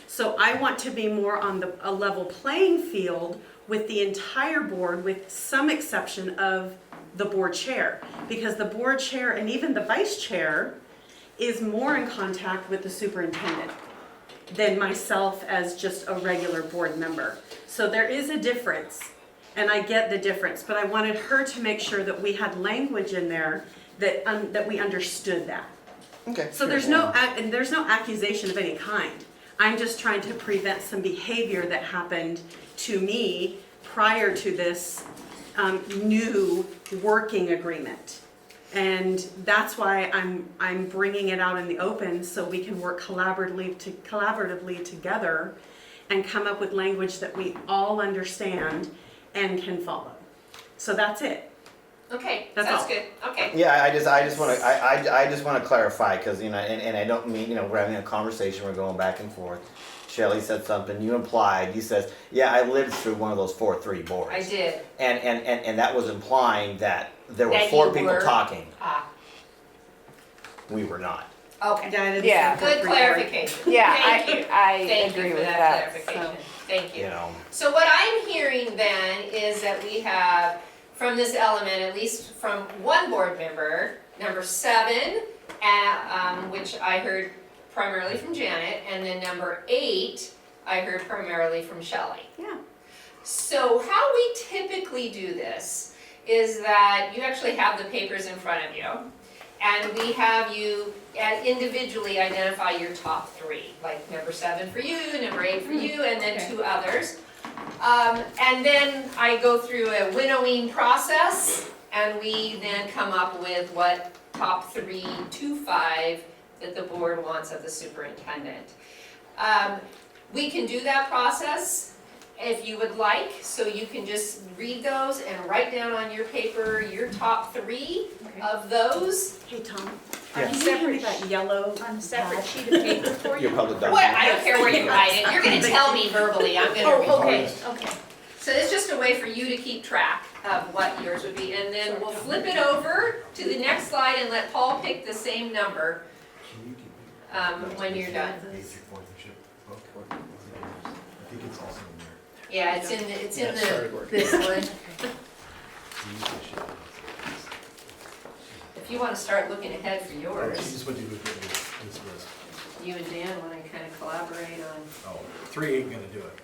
So I want to be more on a level playing field with the entire board, with some exception of the board chair. Because the board chair and even the vice chair is more in contact with the superintendent than myself as just a regular board member. So there is a difference, and I get the difference, but I wanted her to make sure that we had language in there that we understood that. Okay. So there's no accusation of any kind. I'm just trying to prevent some behavior that happened to me prior to this new working agreement. And that's why I'm bringing it out in the open so we can work collaboratively together and come up with language that we all understand and can follow. So that's it. Okay, That's that's all. good, okay. Yeah, I just want to clarify, because and I don't mean, we're having a conversation, we're going back and forth. Shelley said something, you said, yeah, I lived through one of those 4-3 boards. I did. And that was implying that there were That 4 you people were- talking. Ah, We were not. okay. Yeah. Good clarification. Yeah, Thank you. I Thank agree you for with that that. clarification. Thank you. You know. So what I'm hearing then is that we have, from this element, at least from one board member, number 7, which I heard primarily from Janet, and then number 8, I heard primarily from Shelley. Yeah. So how we typically do this is that you actually have the papers in front of you, and we have you individually identify your top 3, like number 7 for you, number 8 for you, and then 2 others. And then I go through a winnowing process, and we then come up with what top 3 to 5 that the board wants of the superintendent. We can do that process if you would like, so you can just read those and write down on your paper your top 3 of those. Hey, Tom, Yeah. can you hand me that yellow On a separate pad? sheet of paper for you? Your public What, document. I don't care where you write it, you're gonna tell me verbally, I'm gonna read it. Oh, okay, okay. So it's just a way for you to keep track of what yours would be, and then we'll flip it over to the next slide and let Paul pick the same number when you're done. I think it's also in there. Yeah, it's in Yeah, started working. this one. If you wanna start looking ahead for She yours, just went to look at this list. you and Dan wanna kinda collaborate on Oh, 3 ain't gonna do it.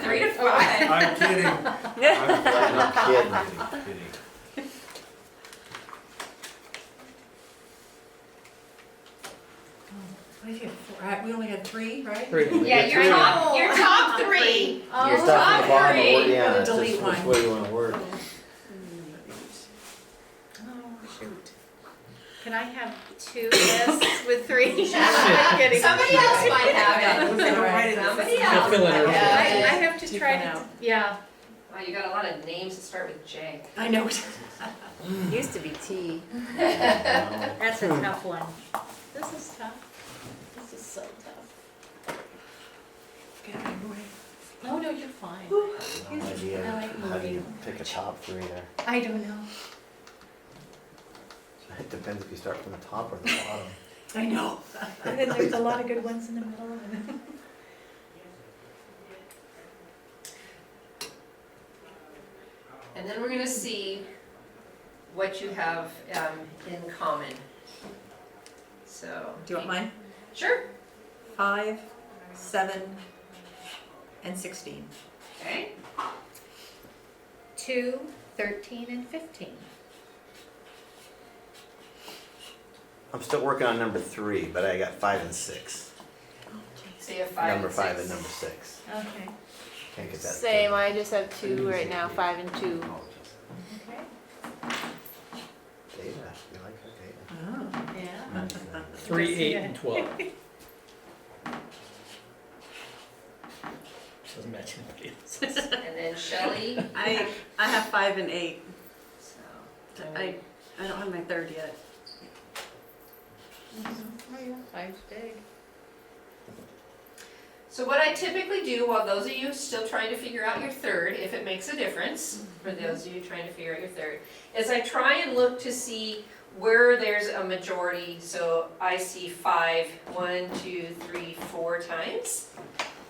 3 to 5. I'm kidding. I'm kidding. What if you have 4? We only had 3, right? 3. Yeah, your top 3. You're Your stuck top in the bottom, three. or, yeah, Gotta it's just delete which one. way you wanna word. Oh, shoot. Can I have 2 lists with 3? I'm kidding. Somebody else might have it. Right. Somebody She'll else fill in her- might I have it. have to try to, yeah. Wow, you got a lot of names that start with J. I know. Used to be T. That's a tough one. This is tough. This is so tough. No, no, you're fine. No idea I like how do you moving. pick a top 3 there. I don't know. It depends if you start from the top or the bottom. I know. And then there's a lot of good ones in the middle. And then we're gonna see what you have in common. So. Do you want mine? Sure. 5, 7, and 16. Okay. 2, 13, and 15. I'm still working on number 3, but I got 5 and 6. So you have 5 Number and 5 6. and number 6. Okay. Can't get that. Same, I just have 2 right now, 5 and 2. Okay. Data, you like her data. Oh. Yeah. 3, 8, and 12. Doesn't match anybody else's. And then Shelley. I have 5 and 8. So. I don't have my 3rd yet. Five's big. So what I typically do, while those of you still trying to figure out your 3rd, if it makes a difference, for those of you trying to figure out your 3rd, is I try and look to see where there's a majority. So I see 5, 1, 2, 3, 4 times.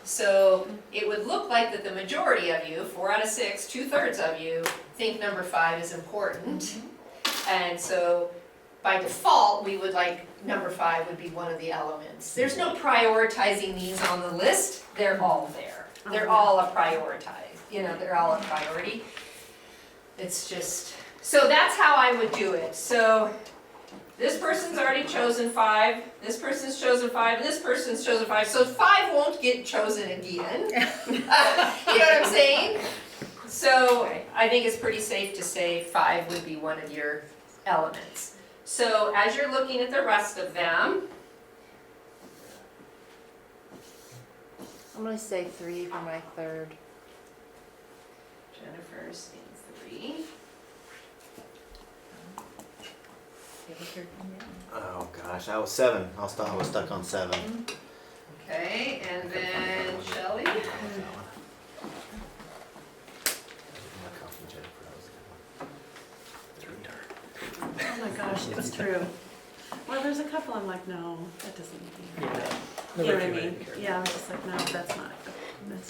So it would look like that the majority of you, 4 out of 6, 2/3 of you, think number 5 is important. And so by default, we would like, number 5 would be one of the elements. There's no prioritizing these on the list, they're all there. They're all a prioritize, they're all a priority. It's just, so that's how I would do it. So this person's already chosen 5, this person's chosen 5, and this person's chosen 5, so 5 won't get chosen again. You know what I'm saying? So I think it's pretty safe to say 5 would be one of your elements. So as you're looking at the rest of them, I'm gonna say 3 for my 3rd. Jennifer's in 3. Oh gosh, I was 7. I was stuck on 7. Okay, and then Shelley. Oh my gosh, it's true. Well, there's a couple I'm like, no, that doesn't mean. Yeah. You know what I mean? Yeah, I'm just like, no, that's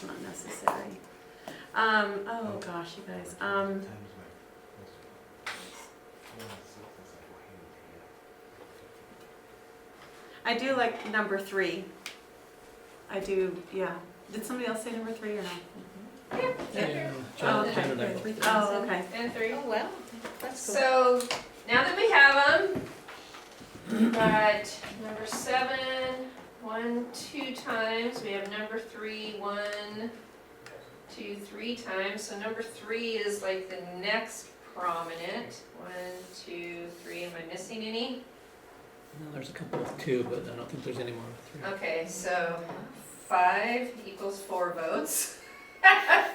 not necessary. Oh gosh, you guys, I do like number 3. I do, yeah. Did somebody else say number 3 or no? Yeah. Oh, Jen and I okay. both. Oh, okay. And 3. Oh, well, that's cool. So now that we have them, we've got number 7, 1, 2 times. We have number 3, 1, 2, 3 times. So number 3 is like the next prominent. 1, 2, 3. Am I missing any? No, there's a couple with 2, but I don't think there's any more with 3. Okay, so 5 equals 4 votes.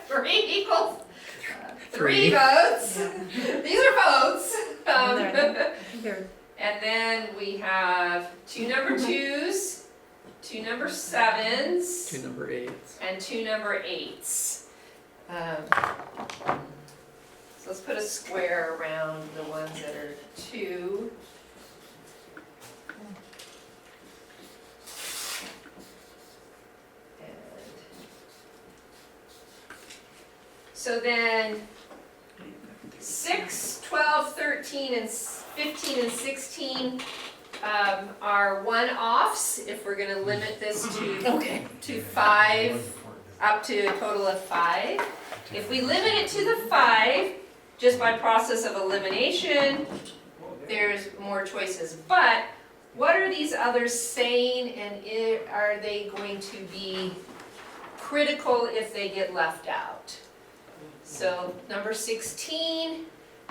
3 equals 3 votes. These are votes. And then we have 2 number 2s, 2 number 7s, 2 number 8s. and 2 number 8s. So let's put a square around the ones that are 2. So then 6, 12, 13, and 15 and 16 are one-offs if we're going to limit this to 5, up to a total of 5. If we limit it to the 5, just by process of elimination, there's more choices. But what are these others saying, and are they going to be critical if they get left out? So number 16,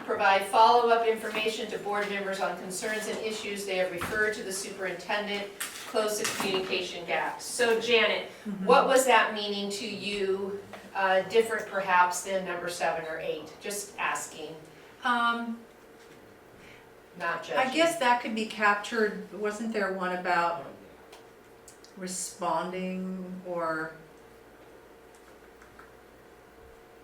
provide follow-up information to board members on concerns and issues they have referred to the superintendent, close the communication gap. So Janet, what was that meaning to you, different perhaps than number 7 or 8? Just asking, not judging. I guess that could be captured, wasn't there one about responding, or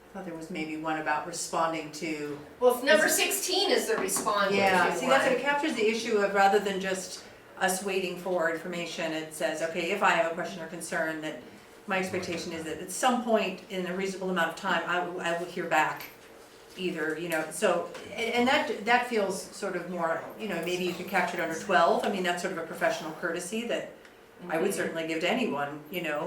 I thought there was maybe one about responding to. Well, if number 16 is the responding Yeah, to see, one. that's, it captures the issue of, rather than just us waiting for information, it says, okay, if I have a question or concern, that my expectation is that at some point in a reasonable amount of time, I will hear back either, so, and that feels sort of more, maybe you could capture it under 12. I mean, that's sort of a professional courtesy that I would certainly give to anyone,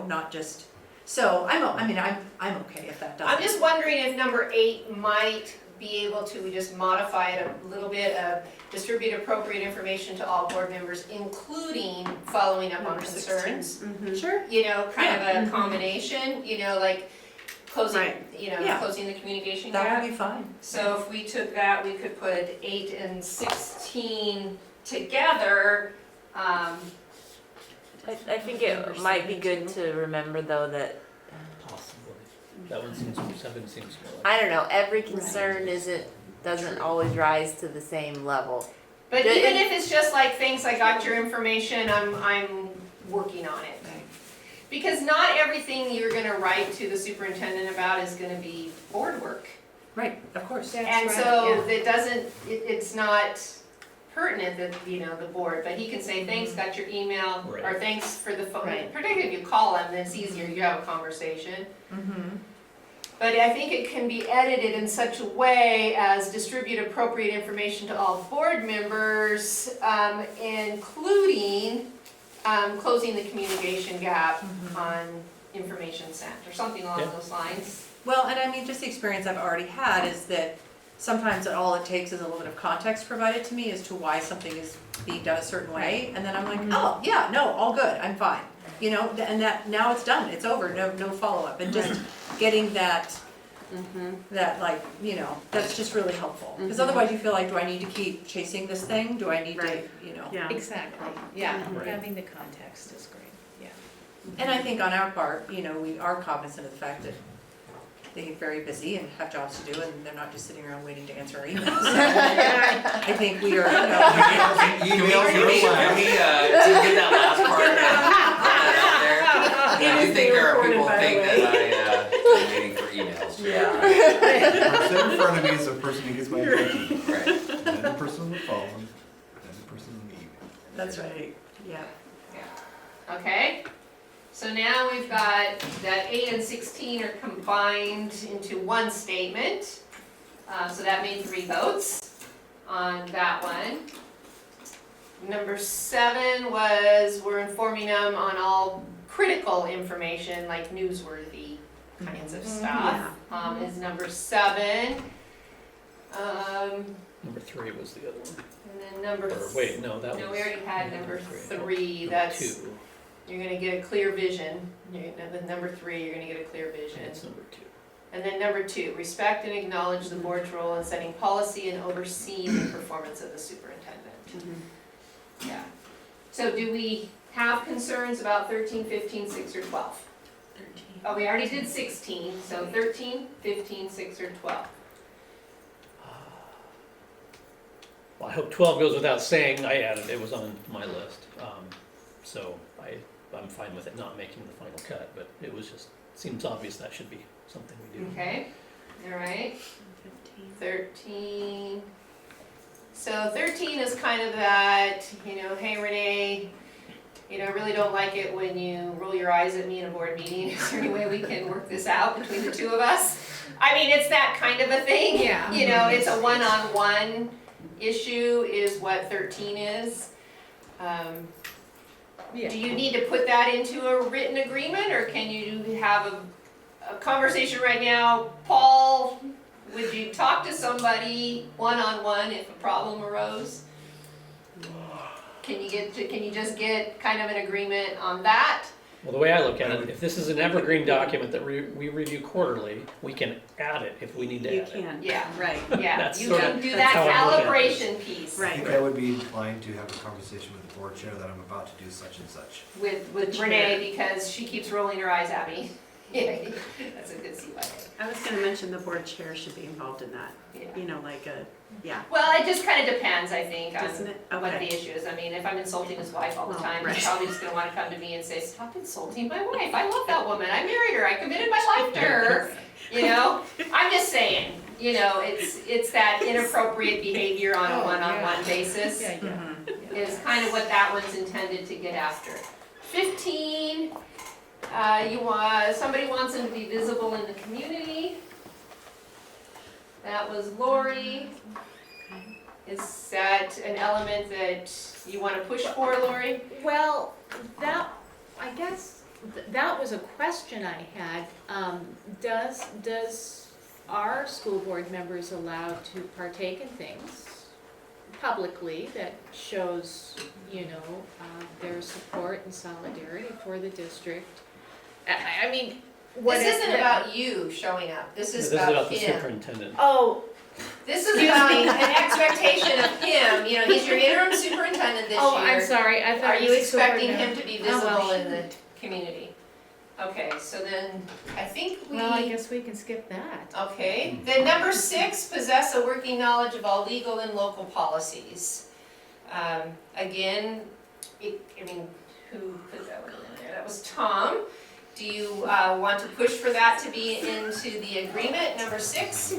not just, so I'm okay if that doesn't. I'm just wondering if number 8 might be able to just modify it a little bit of distribute appropriate information to all board members, including following up on Number 16. concerns. Sure. Kind of a combination, like closing, Right. Yeah. closing the communication That gap. would be fine. So if we took that, we could put 8 and 16 together. I think it might be good to remember though that, Possibly. That one seems, 7 seems more like. I don't know, every concern doesn't always rise to the same level. But Good. even if it's just like, thanks, I got your information, I'm working on it. Because not everything you're gonna write to the superintendent about is gonna be board work. Right, of course. And so it doesn't, it's not pertinent that, the board, but he can say, thanks, got your email, or Right. thanks for the phone. Right. Particularly if you call him, then it's easier, you have a conversation. Mm-hmm. But I think it can be edited in such a way as distribute appropriate information to all board members, including closing the communication gap on information sent, or something along Yeah. those lines. Well, and I mean, just the experience I've already had is that sometimes all it takes is a little bit of context provided to me as to why something is being done a certain way, and then I'm like, oh, yeah, no, all good, I'm fine. And that, now it's done, it's over, no follow-up, and just getting that, that's just really helpful. Because otherwise you feel like, do I need to keep chasing this thing? Do I need to, Right. Yeah. Exactly, yeah, Right. having the context is great, yeah. And I think on our part, we are cognizant of the fact that they get very busy and have jobs to do, and they're not just sitting around waiting to answer our emails. So, I think we are, Can we, to get that last part out there? I do think there are people who think that I'm waiting for emails. Person in front of me is the person who gets my attention. Right. Then the person on the phone, then the person on the email. that's right, yeah. Okay? So now we've got that 8 and 16 are combined into one statement. So that made 3 votes on that one. Number 7 was we're informing them on all critical information, like newsworthy kinds of stuff, is number 7. Number 3 was the other one. And then number, Or wait, no, that was. no, we already had number 3. Number That's, 2. you're gonna get a clear vision. With number 3, you're gonna get a clear vision. It's number 2. And then number 2, respect and acknowledge the board's role in setting policy and overseeing the performance of the superintendent. Yeah. So do we have concerns about 13, 15, 6, or 12? 13. Oh, we already did 16, so 13, 15, 6, or 12. Well, I hope 12 goes without saying. I added, it was on my list. So I'm fine with it not making the final cut, but it was just, seems obvious that should be something we do. Okay, all right. 13. So 13 is kind of that, hey Renee, I really don't like it when you roll your eyes at me in a board meeting. Is there any way we can work this out between the two of us? I mean, it's that kind of a thing. Yeah. It's a one-on-one issue is what 13 is. Yeah. Do you need to put that into a written agreement, or can you have a conversation right now? Paul, would you talk to somebody one-on-one if a problem arose? Can you just get kind of an agreement on that? Well, the way I look at it, if this is an evergreen document that we review quarterly, we can add it if we need to You add it. can. Yeah. Right. Yeah, That's you sort can of- do that's that how I look at it. calibration piece I Right. think I would be inclined to have a conversation with the board chair that I'm about to do such and such. with Renee because she keeps rolling her eyes at me. Yeah, that's a good CYA. I was gonna mention the board chair should be involved in that, Yeah. like a, yeah, Well, it just kind of depends, I think, on doesn't it? what the Okay. issue is. I mean, if I'm insulting his wife all the Well, time, right. he's probably just gonna wanna come to me and say, stop insulting my wife. I love that woman. I married her. I committed my life to her. I'm just saying, it's that inappropriate behavior on a Oh, one-on-one yeah. basis Yeah, yeah. Mhm. is kind of what that one's intended to get after. 15, somebody wants him to be visible in the community. That was Lori. Is that an element that you want to push for, Lori? Well, I guess, that was a question I had. Does are school board members allowed to partake in things publicly that shows, their support and solidarity for the district? I mean, what This is isn't about you showing up. This This is is about the him. superintendent. Oh, This is Excuse about me. an expectation of him. He's your interim superintendent this oh, I'm year. sorry, I thought Are it you was school board expecting him member. to be Oh, visible well, in the community? Okay, so then I think we. Well, I guess we can skip that. Okay, then number 6, possess a working knowledge of all legal and local policies. Again, who put that one in there? That was Tom. Do you want to push for that to be into the agreement, number 6?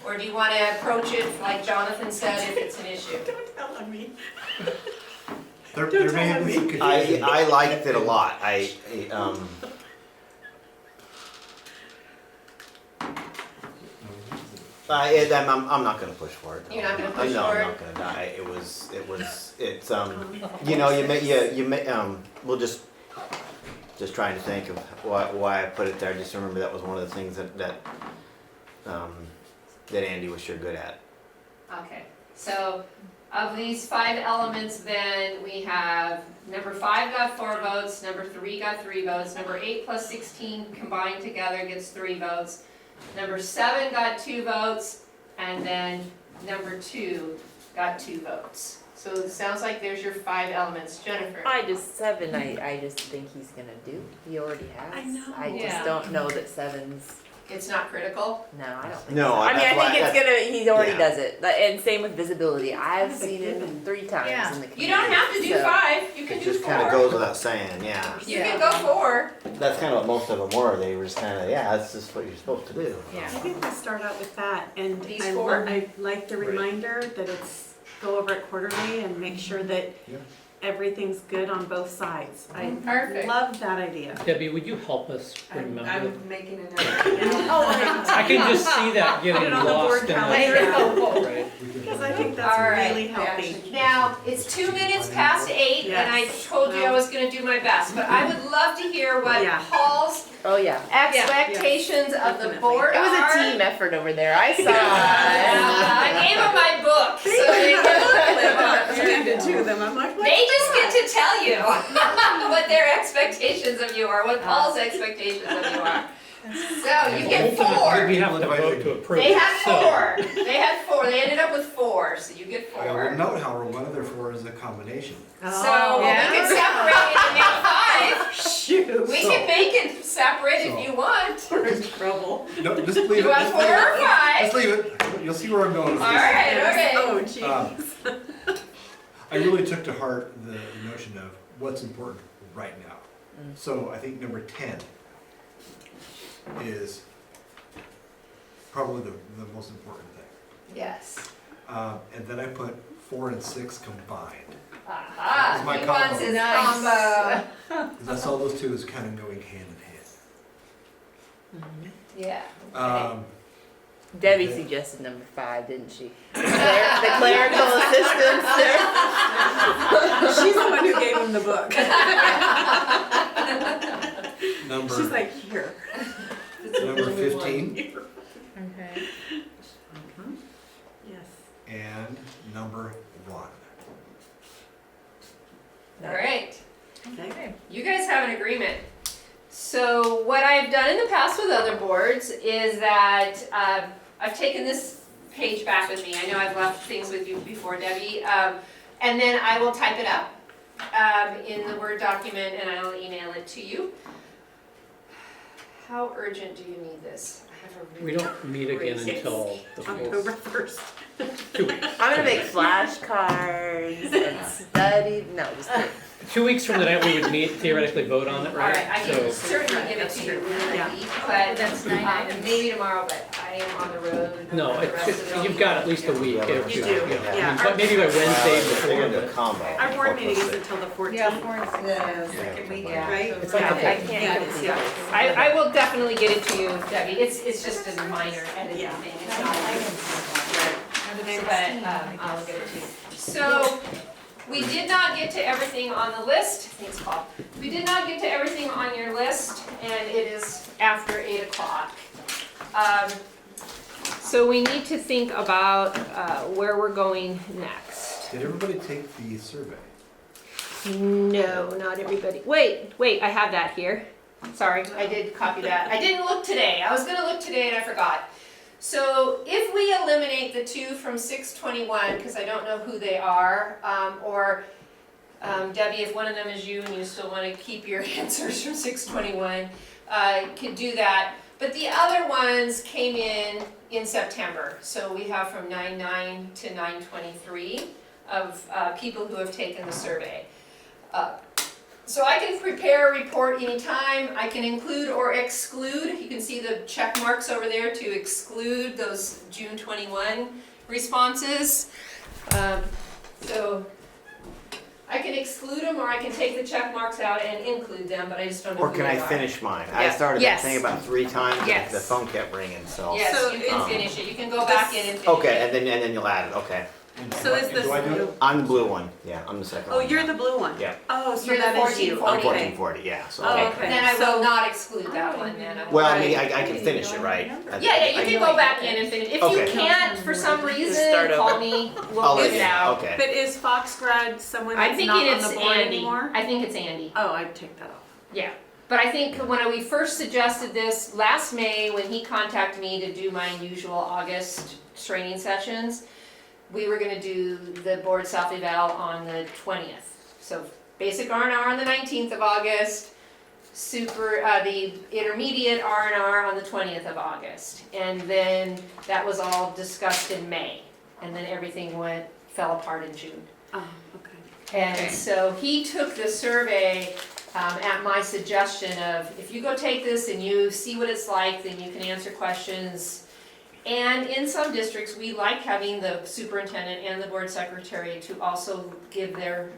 Or do you want to approach it like Jonathan said, if it's an issue? Don't tell on me. There Don't may have tell been some me. confusion. I liked it a lot. I'm not gonna push for it. You're not gonna push No, for I'm it? not gonna die. We'll just trying to think of why I put it there. I just remember that was one of the things that Andy was sure good at. Okay, so of these 5 elements, then we have number 5 got 4 votes, number 3 got 3 votes, number 8 plus 16 combined together gets 3 votes, number 7 got 2 votes, and then number 2 got 2 votes. So it sounds like there's your 5 elements. Jennifer? I just think he's gonna do. He already has. I know. I just Yeah. don't know that 7's. It's not critical? No, I don't think. No, so. I mean, that's I why- think it's that's- gonna. He already yeah. does it, and same with visibility. I've Kind of a seen it given. 3 times Yeah. in the community. You don't have to do so- 5, you can It do just kind of 4. goes without saying, yeah. You can go 4. That's kind of what most of them were. They were just kind of, yeah, that's just what you're supposed to do. Yeah. I think we start out with that, and These I 4? I like the Right. reminder that it's, go over it quarterly and make sure that Yeah. everything's good on both sides. I Perfect. love that idea. Debbie, would you help us remember? making a note. I can just see that getting Put it on the lost board in the. calendar. Right. Because I think All right. that's really healthy. Now, it's 2 minutes past 8, and I Yes. told you I was gonna do my best, but I would love to hear what Yeah. Paul's Oh yeah. expectations of the Definitely. board It was are. a team effort over there. I saw. I gave them my book, so I handed to them, I'm like, they just get to tell you what their expectations of you are, what Paul's expectations of you are. So you get four. We have to vote to approve. They had so- four. They had four. They ended up with four, so you get I will four. note, however, one of their four is a combination. So we can separate it and make five. Shoot. We can make it separate if you want. We're in trouble. No, just leave it. You want Just four leave or it. five? Just leave it. You'll see where I'm going with All this. right, okay. Oh, jeez. I really took to heart the notion of what's important right now. So I think number 10 is probably the most important thing. Yes. And then I put 4 and 6 combined. Aha. That was my He wants combo. his Nice. combo. Because I saw those two as kind of going hand in Yeah. hand. Debbie Okay. suggested number 5, didn't she? The clerical assistants there. She's the one who gave him the book. Number, She's like, here. number 15 Okay. Yes. and number 1. All right. Okay. You guys have an agreement. So what I've done in the past with other boards is that I've taken this page back with me. I know I've left things with you before, Debbie. And then I will type it up in the Word document and I'll email it to you. How urgent do you need this? I have a We really don't meet again crazy- until the October 4th. 1st. 2 weeks. I'm gonna make flashcards and study. No, just kidding. 2 weeks from the night we would meet, theoretically vote on it, All right? right, I can So, certainly give it to you in Yeah. a week, but That's 9 items. maybe tomorrow, but I am on the road. no, the rest of the you've got at least a week or two. You do, yeah. But maybe by Wednesday They're gonna do a before. combo. Our board meeting is until the 14th. Yeah, 4 and 6. Second week, Yeah. right? It's like I the can't Yeah, it is, complete yeah. this. I will definitely get it to you, Debbie. It's just a minor editing Yeah. thing. It's not but I'll get it to you. So we did not get to everything on the list. Thanks, Paul. We did not get to everything on your list, and it is after 8 o'clock. So we need to think about where we're going next. Did everybody take the survey? No, not everybody. Wait, I have that here. Sorry, I did copy that. I didn't look today. I was gonna look today and I forgot. So if we eliminate the two from 621, because I don't know who they are, or Debbie, if one of them is you and you still want to keep your answers from 621, could do that. But the other ones came in September. So we have from 9/9 to 9/23 of people who have taken the survey. So I can prepare a report anytime. I can include or exclude. You can see the check marks over there to exclude those June 21 responses. So I can exclude them or I can take the check marks out and include them, but I just don't know Or who can they I are. finish mine? I Yeah. started Yes. that thing about 3 times Yes. and the phone kept ringing, so. Yes, So you can it's- finish it. You can go back in and finish Okay, it. and then you'll add it, okay. And So is do I do this, it? I'm the blue one, yeah, I'm the second oh, one. you're the blue one? Yeah. Oh, so You're the that is you. 1440. I'm Okay. 1440, yeah, so. Oh, okay. Then I will So- not exclude that one then. I will- Well, I mean, I can finish it, right? Yeah, you can go back in and finish. If you Okay. can't, for some reason, start call over. me, I'll we'll let get you it know, out. okay. But is Foxgrad someone I'm that's not thinking on it's the board Andy. anymore? I think it's Andy. Oh, I'd take that off. Yeah, but I think when we first suggested this last May, when he contacted me to do my usual August training sessions, we were gonna do the board self-eval on the 20th. So basic R&R on the 19th of August, the intermediate R&R on the 20th of August. And then that was all discussed in May, and then everything fell apart in June. Oh, okay. And so he took the survey at my suggestion of, if you go take this and you see what it's like, then you can answer questions. And in some districts, we like having the superintendent and the board secretary to also give their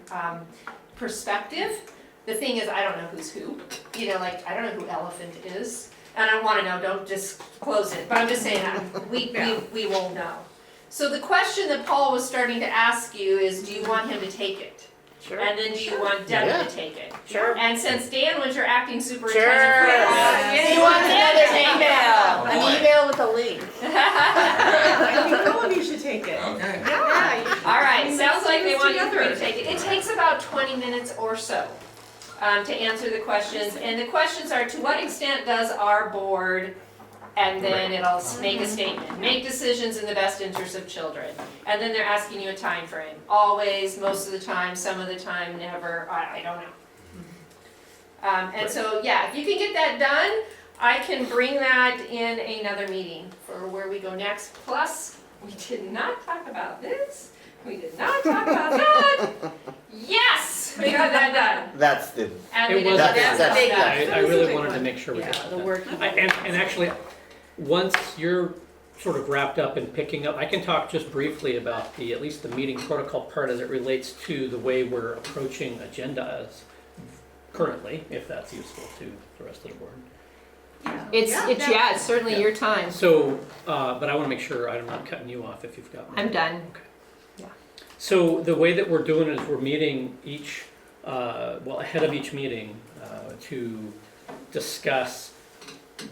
perspective. The thing is, I don't know who's who. You know, like, I don't know who Elephant is. And I wanna know, don't disclose it, but I'm just saying, we won't know. So the question that Paul was starting to ask you is, do you want him to take it? Sure. And then do you want Debbie Yeah. to take it? Sure. And since Dan was your acting superintendent for a Sure. while, He wants another email. Oh, An boy. email with a link. I think all of you should take it. Okay. Yeah. All right, sounds like they want you together. three to take it. It takes about 20 minutes or so. to answer the questions. And the questions are, to what extent does our board, and then it'll make a statement, make decisions in the best interest of children. And then they're asking you a time frame. Always, most of the time, some of the time, never, I don't know. And so, yeah, if you can get that done, I can bring that in another meeting for where we go next. Plus, we did not talk about this. We did not talk about that. Yes, we got that done. That's the, And we It did was, that that's- done. I really wanted to make sure we got Yeah, that the done. work. And actually, once you're sort of wrapped up and picking up, I can talk just briefly about at least the meeting protocol part as it relates to the way we're approaching agendas currently, if that's useful to the rest of the board. It's certainly your time. So, but I want to make sure I'm not cutting you off if you've got more. I'm done. Okay. Yeah. So the way that we're doing it is we're meeting each, ahead of each meeting to discuss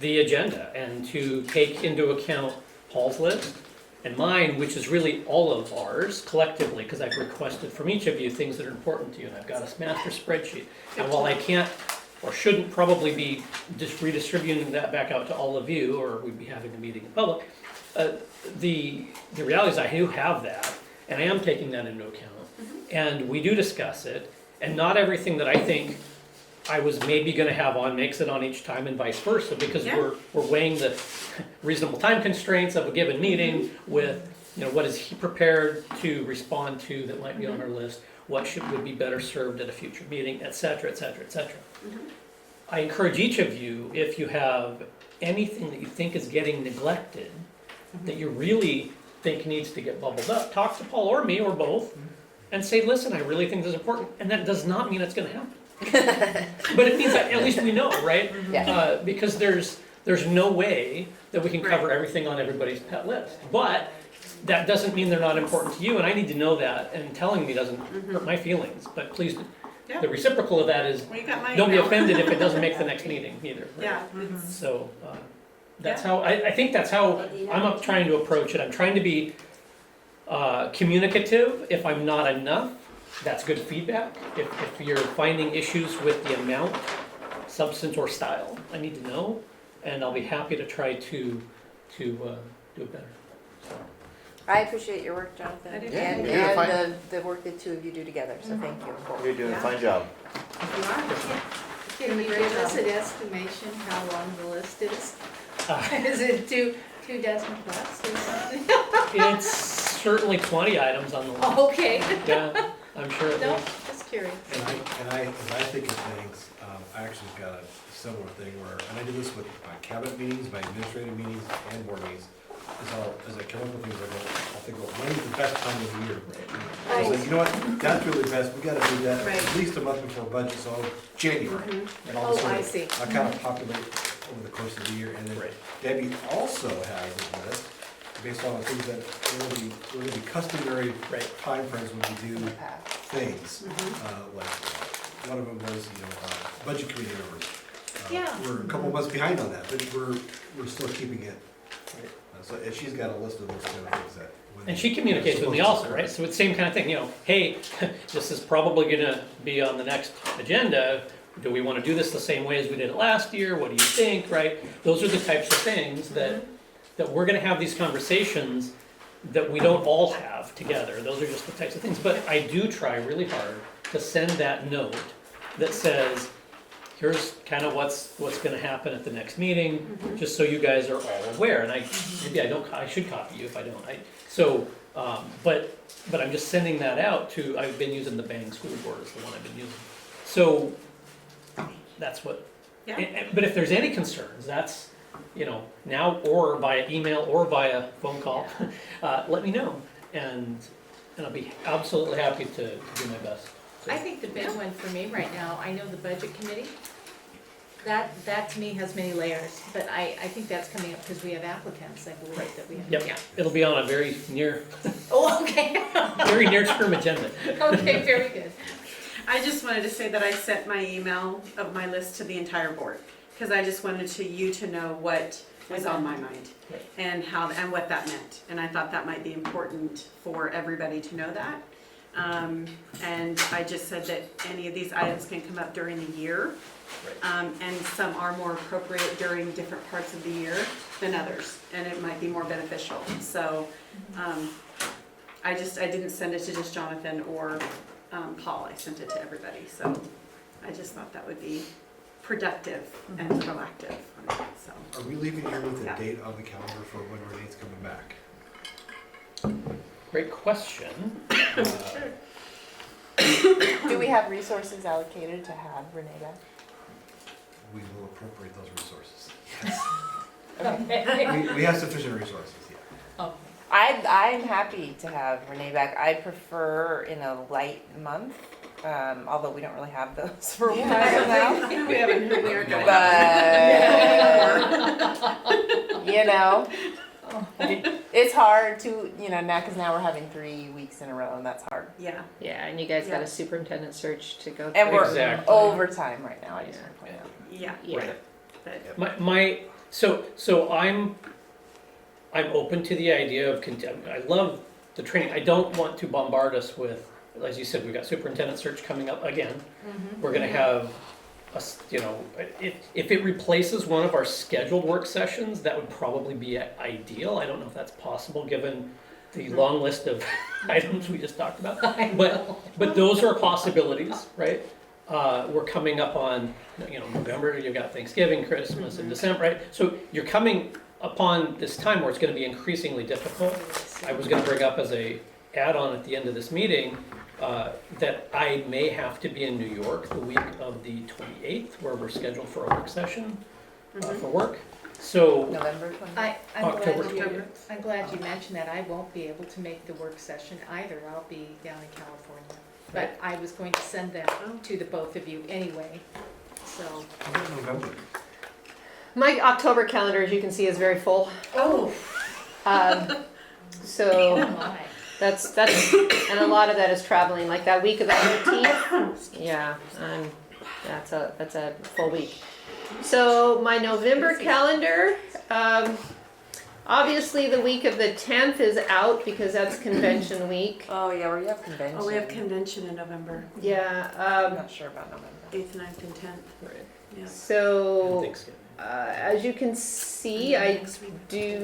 the agenda and to take into account Paul's list and mine, which is really all of ours collectively, because I've requested from each of you things that are important to you, and I've got a master spreadsheet. And while I can't or shouldn't probably be just redistributing that back out to all of you, or we'd be having a meeting in public, the reality is I do have that, and I am taking that into account. And we do discuss it, and not everything that I think I was maybe gonna have on makes it on each time and vice versa, because we're weighing the reasonable time constraints of a given meeting with, what is he prepared to respond to that might be on our list, what would be better served at a future meeting, et cetera, et cetera, et cetera. I encourage each of you, if you have anything that you think is getting neglected, that you really think needs to get bubbled up, talk to Paul or me or both, and say, listen, I really think this is important, and that does not mean it's gonna happen. But it means that at least we know, right? Yeah. Because there's no way that we can cover everything on everybody's pet list. But that doesn't mean they're not important to you, and I need to know that, and telling me doesn't hurt my feelings, but please, the reciprocal of that is, Well, you got my don't be email. offended if it doesn't make the next meeting either. right? Yeah. So, that's how, I think that's how I'm trying to approach it. I'm trying to be communicative. If I'm not enough, that's good feedback. If you're finding issues with the amount, substance, or style, I need to know, and I'll be happy to try to do it better. So, I appreciate your work, Jonathan, I do too. and, Yeah, fine. and the work the two of you do together, so thank you. you're doing a fine job. Can you give us an estimation how long the list is? uh, Is it two dozen plus or something? It's certainly 20 items on the list. Oh, okay. Yeah, I'm sure it No, is. just curious. And as I think of things, I actually got a similar thing where, and I do this with my cabinet meetings, my administrative meetings, and board meetings, as I come up with things, I'll think, well, when's the best time of the year? I was like, you know what, that's really best, we gotta do that Right. at least a month before budget, so January. And all of a Oh, I sudden, see. I kind of populate over the course of the year, and then Right. Debbie also has a list, based on the things that are gonna be customary Right. timeframes when we do things. Like, one of them was, budget committee members. Yeah. We're a couple months behind on that, but we're still keeping it. So and she's got a list of those kind of things that. when And she they're communicates with me supposed also, to right? So it's the same kind of thing, hey, this is probably gonna be on the next agenda. Do we wanna do this the same way as we did it last year? What do you think, right? Those are the types of things that we're gonna have these conversations that we don't all have together. Those are just the types of things. But I do try really hard to send that note that says, here's kind of what's gonna happen at the next meeting, just so you guys are all aware. And I should copy you if I don't. But I'm just sending that out I've been using the Bang School Board is the one I've been using. So that's what, but if there's any concerns, that's, now or via email or via phone call, let me know. And I'll be absolutely happy to do my best. I think the big one for me right now, I know the budget committee, that to me has many layers, but I think that's coming up because we have applicants, I believe, that we have. Yep, Yeah. it'll be on a very near Oh, okay. term agenda. Okay, very good. I just wanted to say that I sent my email of my list to the entire board, because I just wanted you to know what was on my mind and what that meant. And I thought that might be important for everybody to know that. And I just said that any of these items can come up during the year. And some are more appropriate during different parts of the year than others, and it might be more beneficial. So, I didn't send it to just Jonathan or Paul, I sent it to everybody, so I just thought that would be productive and proactive, so. Are we leaving here with a Yeah. date on the calendar for when Renee's coming back? Great question. Do we have resources allocated to have Renee back? We will appropriate those resources. Yes. We have sufficient resources, yeah. I'm happy to have Renee back. I prefer in a light month, although we don't really have those for a while now. We aren't gonna. But, you know, it's hard to, now, because now we're having 3 weeks in a row, and that's hard. Yeah, Yeah, and you guys got Yeah. a superintendent search to go through. And we're Exactly. overtime right now, I just want to point out. yeah, Yeah. but, So I'm open to the idea of, I love the training. I don't want to bombard us with, as you said, we've got superintendent search coming up again. We're gonna have us, if it replaces one of our scheduled work sessions, that would probably be ideal. I don't know if that's possible, given the long list of items we just talked about. But those are possibilities, right? We're coming up on, November, you've got Thanksgiving, Christmas, and December, right? So you're coming upon this time where it's gonna be increasingly difficult. I was gonna bring up as a add-on at the end of this meeting, that I may have to be in New York the week of the 28th, where we're scheduled for a work session, for work. So, November 20th? I'm glad you mentioned that. I won't be able to make the work session either. I'll be down in California. But I was going to send that to the both of you anyway, so. How about November? My October calendar, as you can see, is very full. Oh. So My. that's, and a lot of that is traveling, like that week of the 18th. Yeah, that's a full week. So my November calendar, obviously the week of the 10th is out because that's convention week. Oh, yeah, we have convention. oh, we have convention in November, Yeah, I'm not sure about November. 8th, 9th, and 10th, right, yeah. so Thanksgiving. as you can see, I do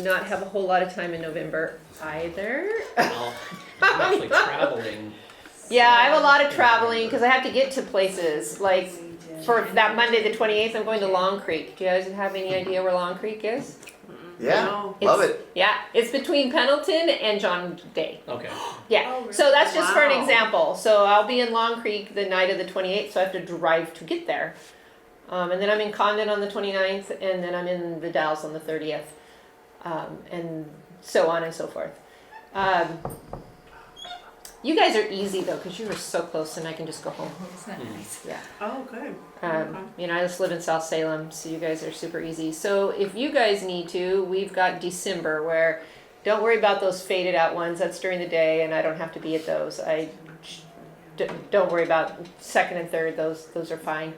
not have a whole lot of time in November either. Well, I'm actually traveling. Yeah, I have a lot of traveling because I have to get to places. Like for that Monday, the 28th, I'm going to Long Creek. Do you guys have any idea where Long Creek is? Yeah, No. love it. Yeah, it's between Pendleton and John Day. Okay. Yeah, Oh, really? so that's just for an Wow. example. So I'll be in Long Creek the night of the 28th, so I have to drive to get there. And then I'm in Condon on the 29th, and then I'm in the Dalles on the 30th, and so on and so forth. You guys are easy though, because you are so close, and I can just go home. Isn't that nice? Yeah. Oh, good. I just live in South Salem, so you guys are super easy. So if you guys need to, we've got December where, don't worry about those faded out ones. That's during the day, and I don't have to be at those. Don't worry about second and third. Those are fine.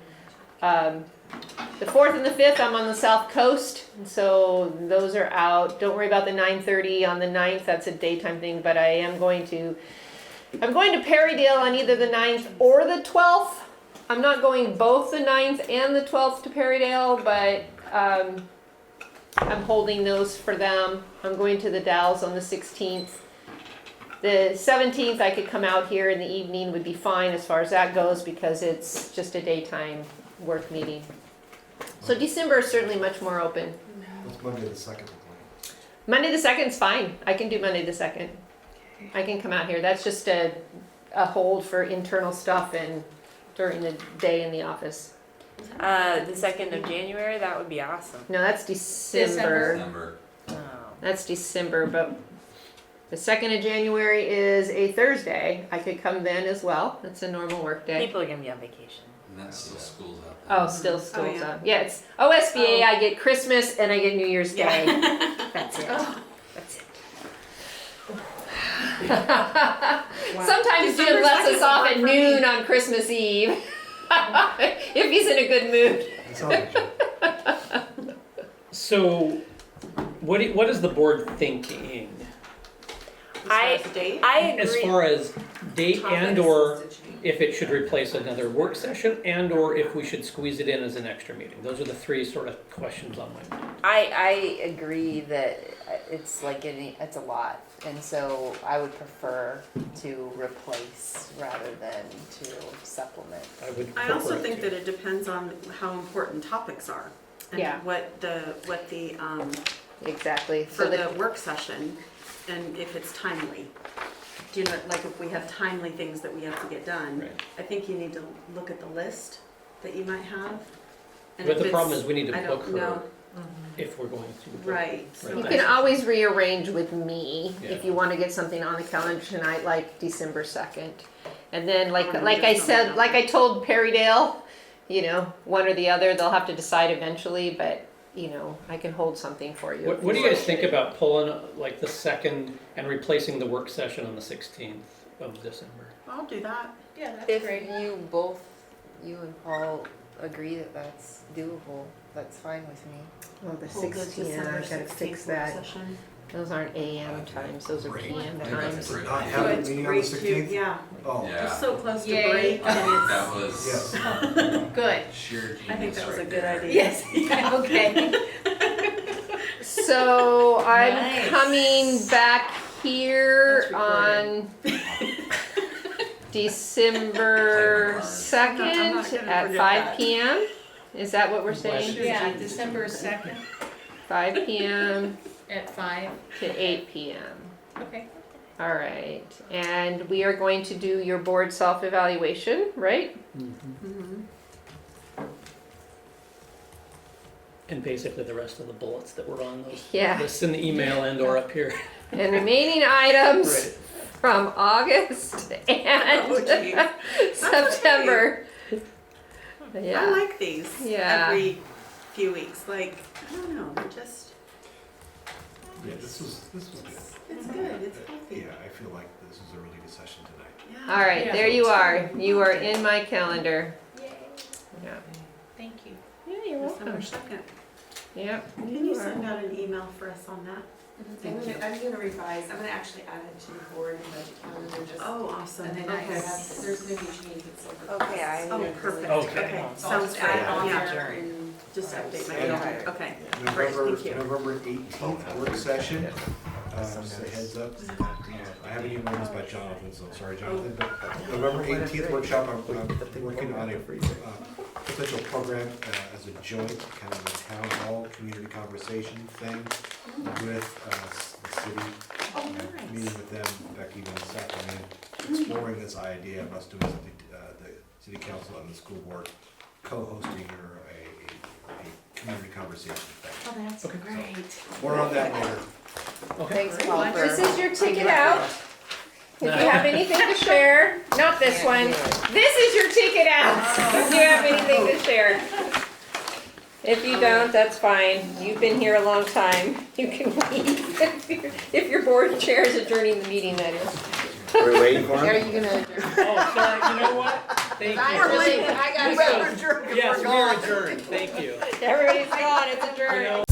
The 4th and the 5th, I'm on the South Coast, and so those are out. Don't worry about the 9:30 on the 9th. That's a daytime thing, but I'm going to Perrydale on either the 9th or the 12th. I'm not going both the 9th and the 12th to Perrydale, but I'm holding those for them. I'm going to the Dalles on the 16th. The 17th, I could come out here in the evening, would be fine as far as that goes, because it's just a daytime work meeting. So December is certainly much more open. What's Monday the 2nd look like? Monday the 2nd is fine. I can do Monday the 2nd. I can come out here. That's just a hold for internal stuff and during the day in the office. The 2nd of January, that would be awesome. No, that's December. December. Oh. That's December, but the 2nd of January is a Thursday. I could come then as well. That's a normal work day. People are gonna be on vacation. And that's still schools out there. Oh, still school's yeah. up. Yeah, it's OSBA. I get Christmas and I get New Year's Day. That's it. That's it. Sometimes Jim December lets 2nd us off would at work for me. noon on Christmas Eve. If he's in a good mood. That sounds like So, what is the board thinking? as far as the date? I As agree. far as date and or if it should replace another work session and or if we should squeeze it in as an extra meeting. Those are the three sort of questions on my mind. I agree that it's like it's a lot, and so I would prefer to replace rather than to supplement. I would I prefer also it think to. that it depends on how important topics are. And Yeah. what the, Exactly. for So the that work session, and if it's timely. Do you know, like if we have timely things that we have to get done, Right. I think you need to look at the list that you might have. And But if the problem it's- is we need to I book don't know. her if we're going to. Right. Right. You can always rearrange with me Yeah. if you want to get something on the calendar tonight, like December 2nd. And then, like Oh, I there's said, something like I told Perrydale, you know, one or the other, they'll have to decide eventually, but, you know, I can hold something for you. What do you guys think about pulling like the 2nd and replacing the work session on the 16th of December? I'll do that. Yeah, that's if great. you and Paul agree that that's doable, that's fine with me. Oh, the Hold the 16th, December I gotta 16th fix work that. session. Those aren't AM times, those are Great. PM I think that's times. a great Not idea. have a It's meeting on the great too, 16th? yeah. Oh, Yeah. Just so close to Yay. break, I think and that was yes. Good. sheer genius I think that was a right good there. idea. Yes, yeah, okay. So I'm Nice. coming back here That's on December I'm 2nd not gonna at forget 5 that. p.m. Is that what we're saying? Yeah, December 2nd 5 p.m. at 5. to 8 p.m. Okay. All right. And we are going to do your board self-evaluation, right? Mhm. And basically the rest of the bullets that were on those Yeah. lists in the email and or up here. And remaining items Right. from August and Oh, geez. September. I Yeah. like these Yeah. every few weeks. Like, I don't know, they're just, Yeah, this was good. it's good, it's healthy. Yeah, I feel like this was a really good session tonight. Yeah. All right, Yeah. there you are. You are in my calendar. Yay. Yeah. Thank you. Yeah, you're December welcome. 2nd. Yeah. Can you send out an email for us on that? Thank you. I'm gonna revise, I'm gonna actually add it to the board and budget calendar, just, Oh, awesome, and then I okay. have, there's gonna be changes over. Okay, I Oh, agree. perfect, Okay. okay, So I'll sounds just great, add it on yeah. there and. Just update my Yeah. calendar, okay. Great, November, thank you. November 18th work session, just a heads up. I haven't even read this by Jonathan, so sorry Jonathan, but November 18th workshop, I'm working on a potential program as a joint, kind of a town hall, community conversation thing with the city. Meeting with them, Becky, even this afternoon, exploring this idea of us doing something, the city council and the school board co-hosting or a community conversation thing. Oh, that's great. More on that later. Thanks, Paul, for. This is your ticket out. If you have anything to share, not this one. This is your ticket out. If you have anything to share. If you don't, that's fine. You've been here a long time. You can leave. If your board chair is adjourning the meeting, that is. Are we waiting for Are him? you gonna? Oh, sorry, you know what? Thank you. I gotta go. Yes, we are adjourned. Thank you. Everybody's gone. It's adjourned. You know,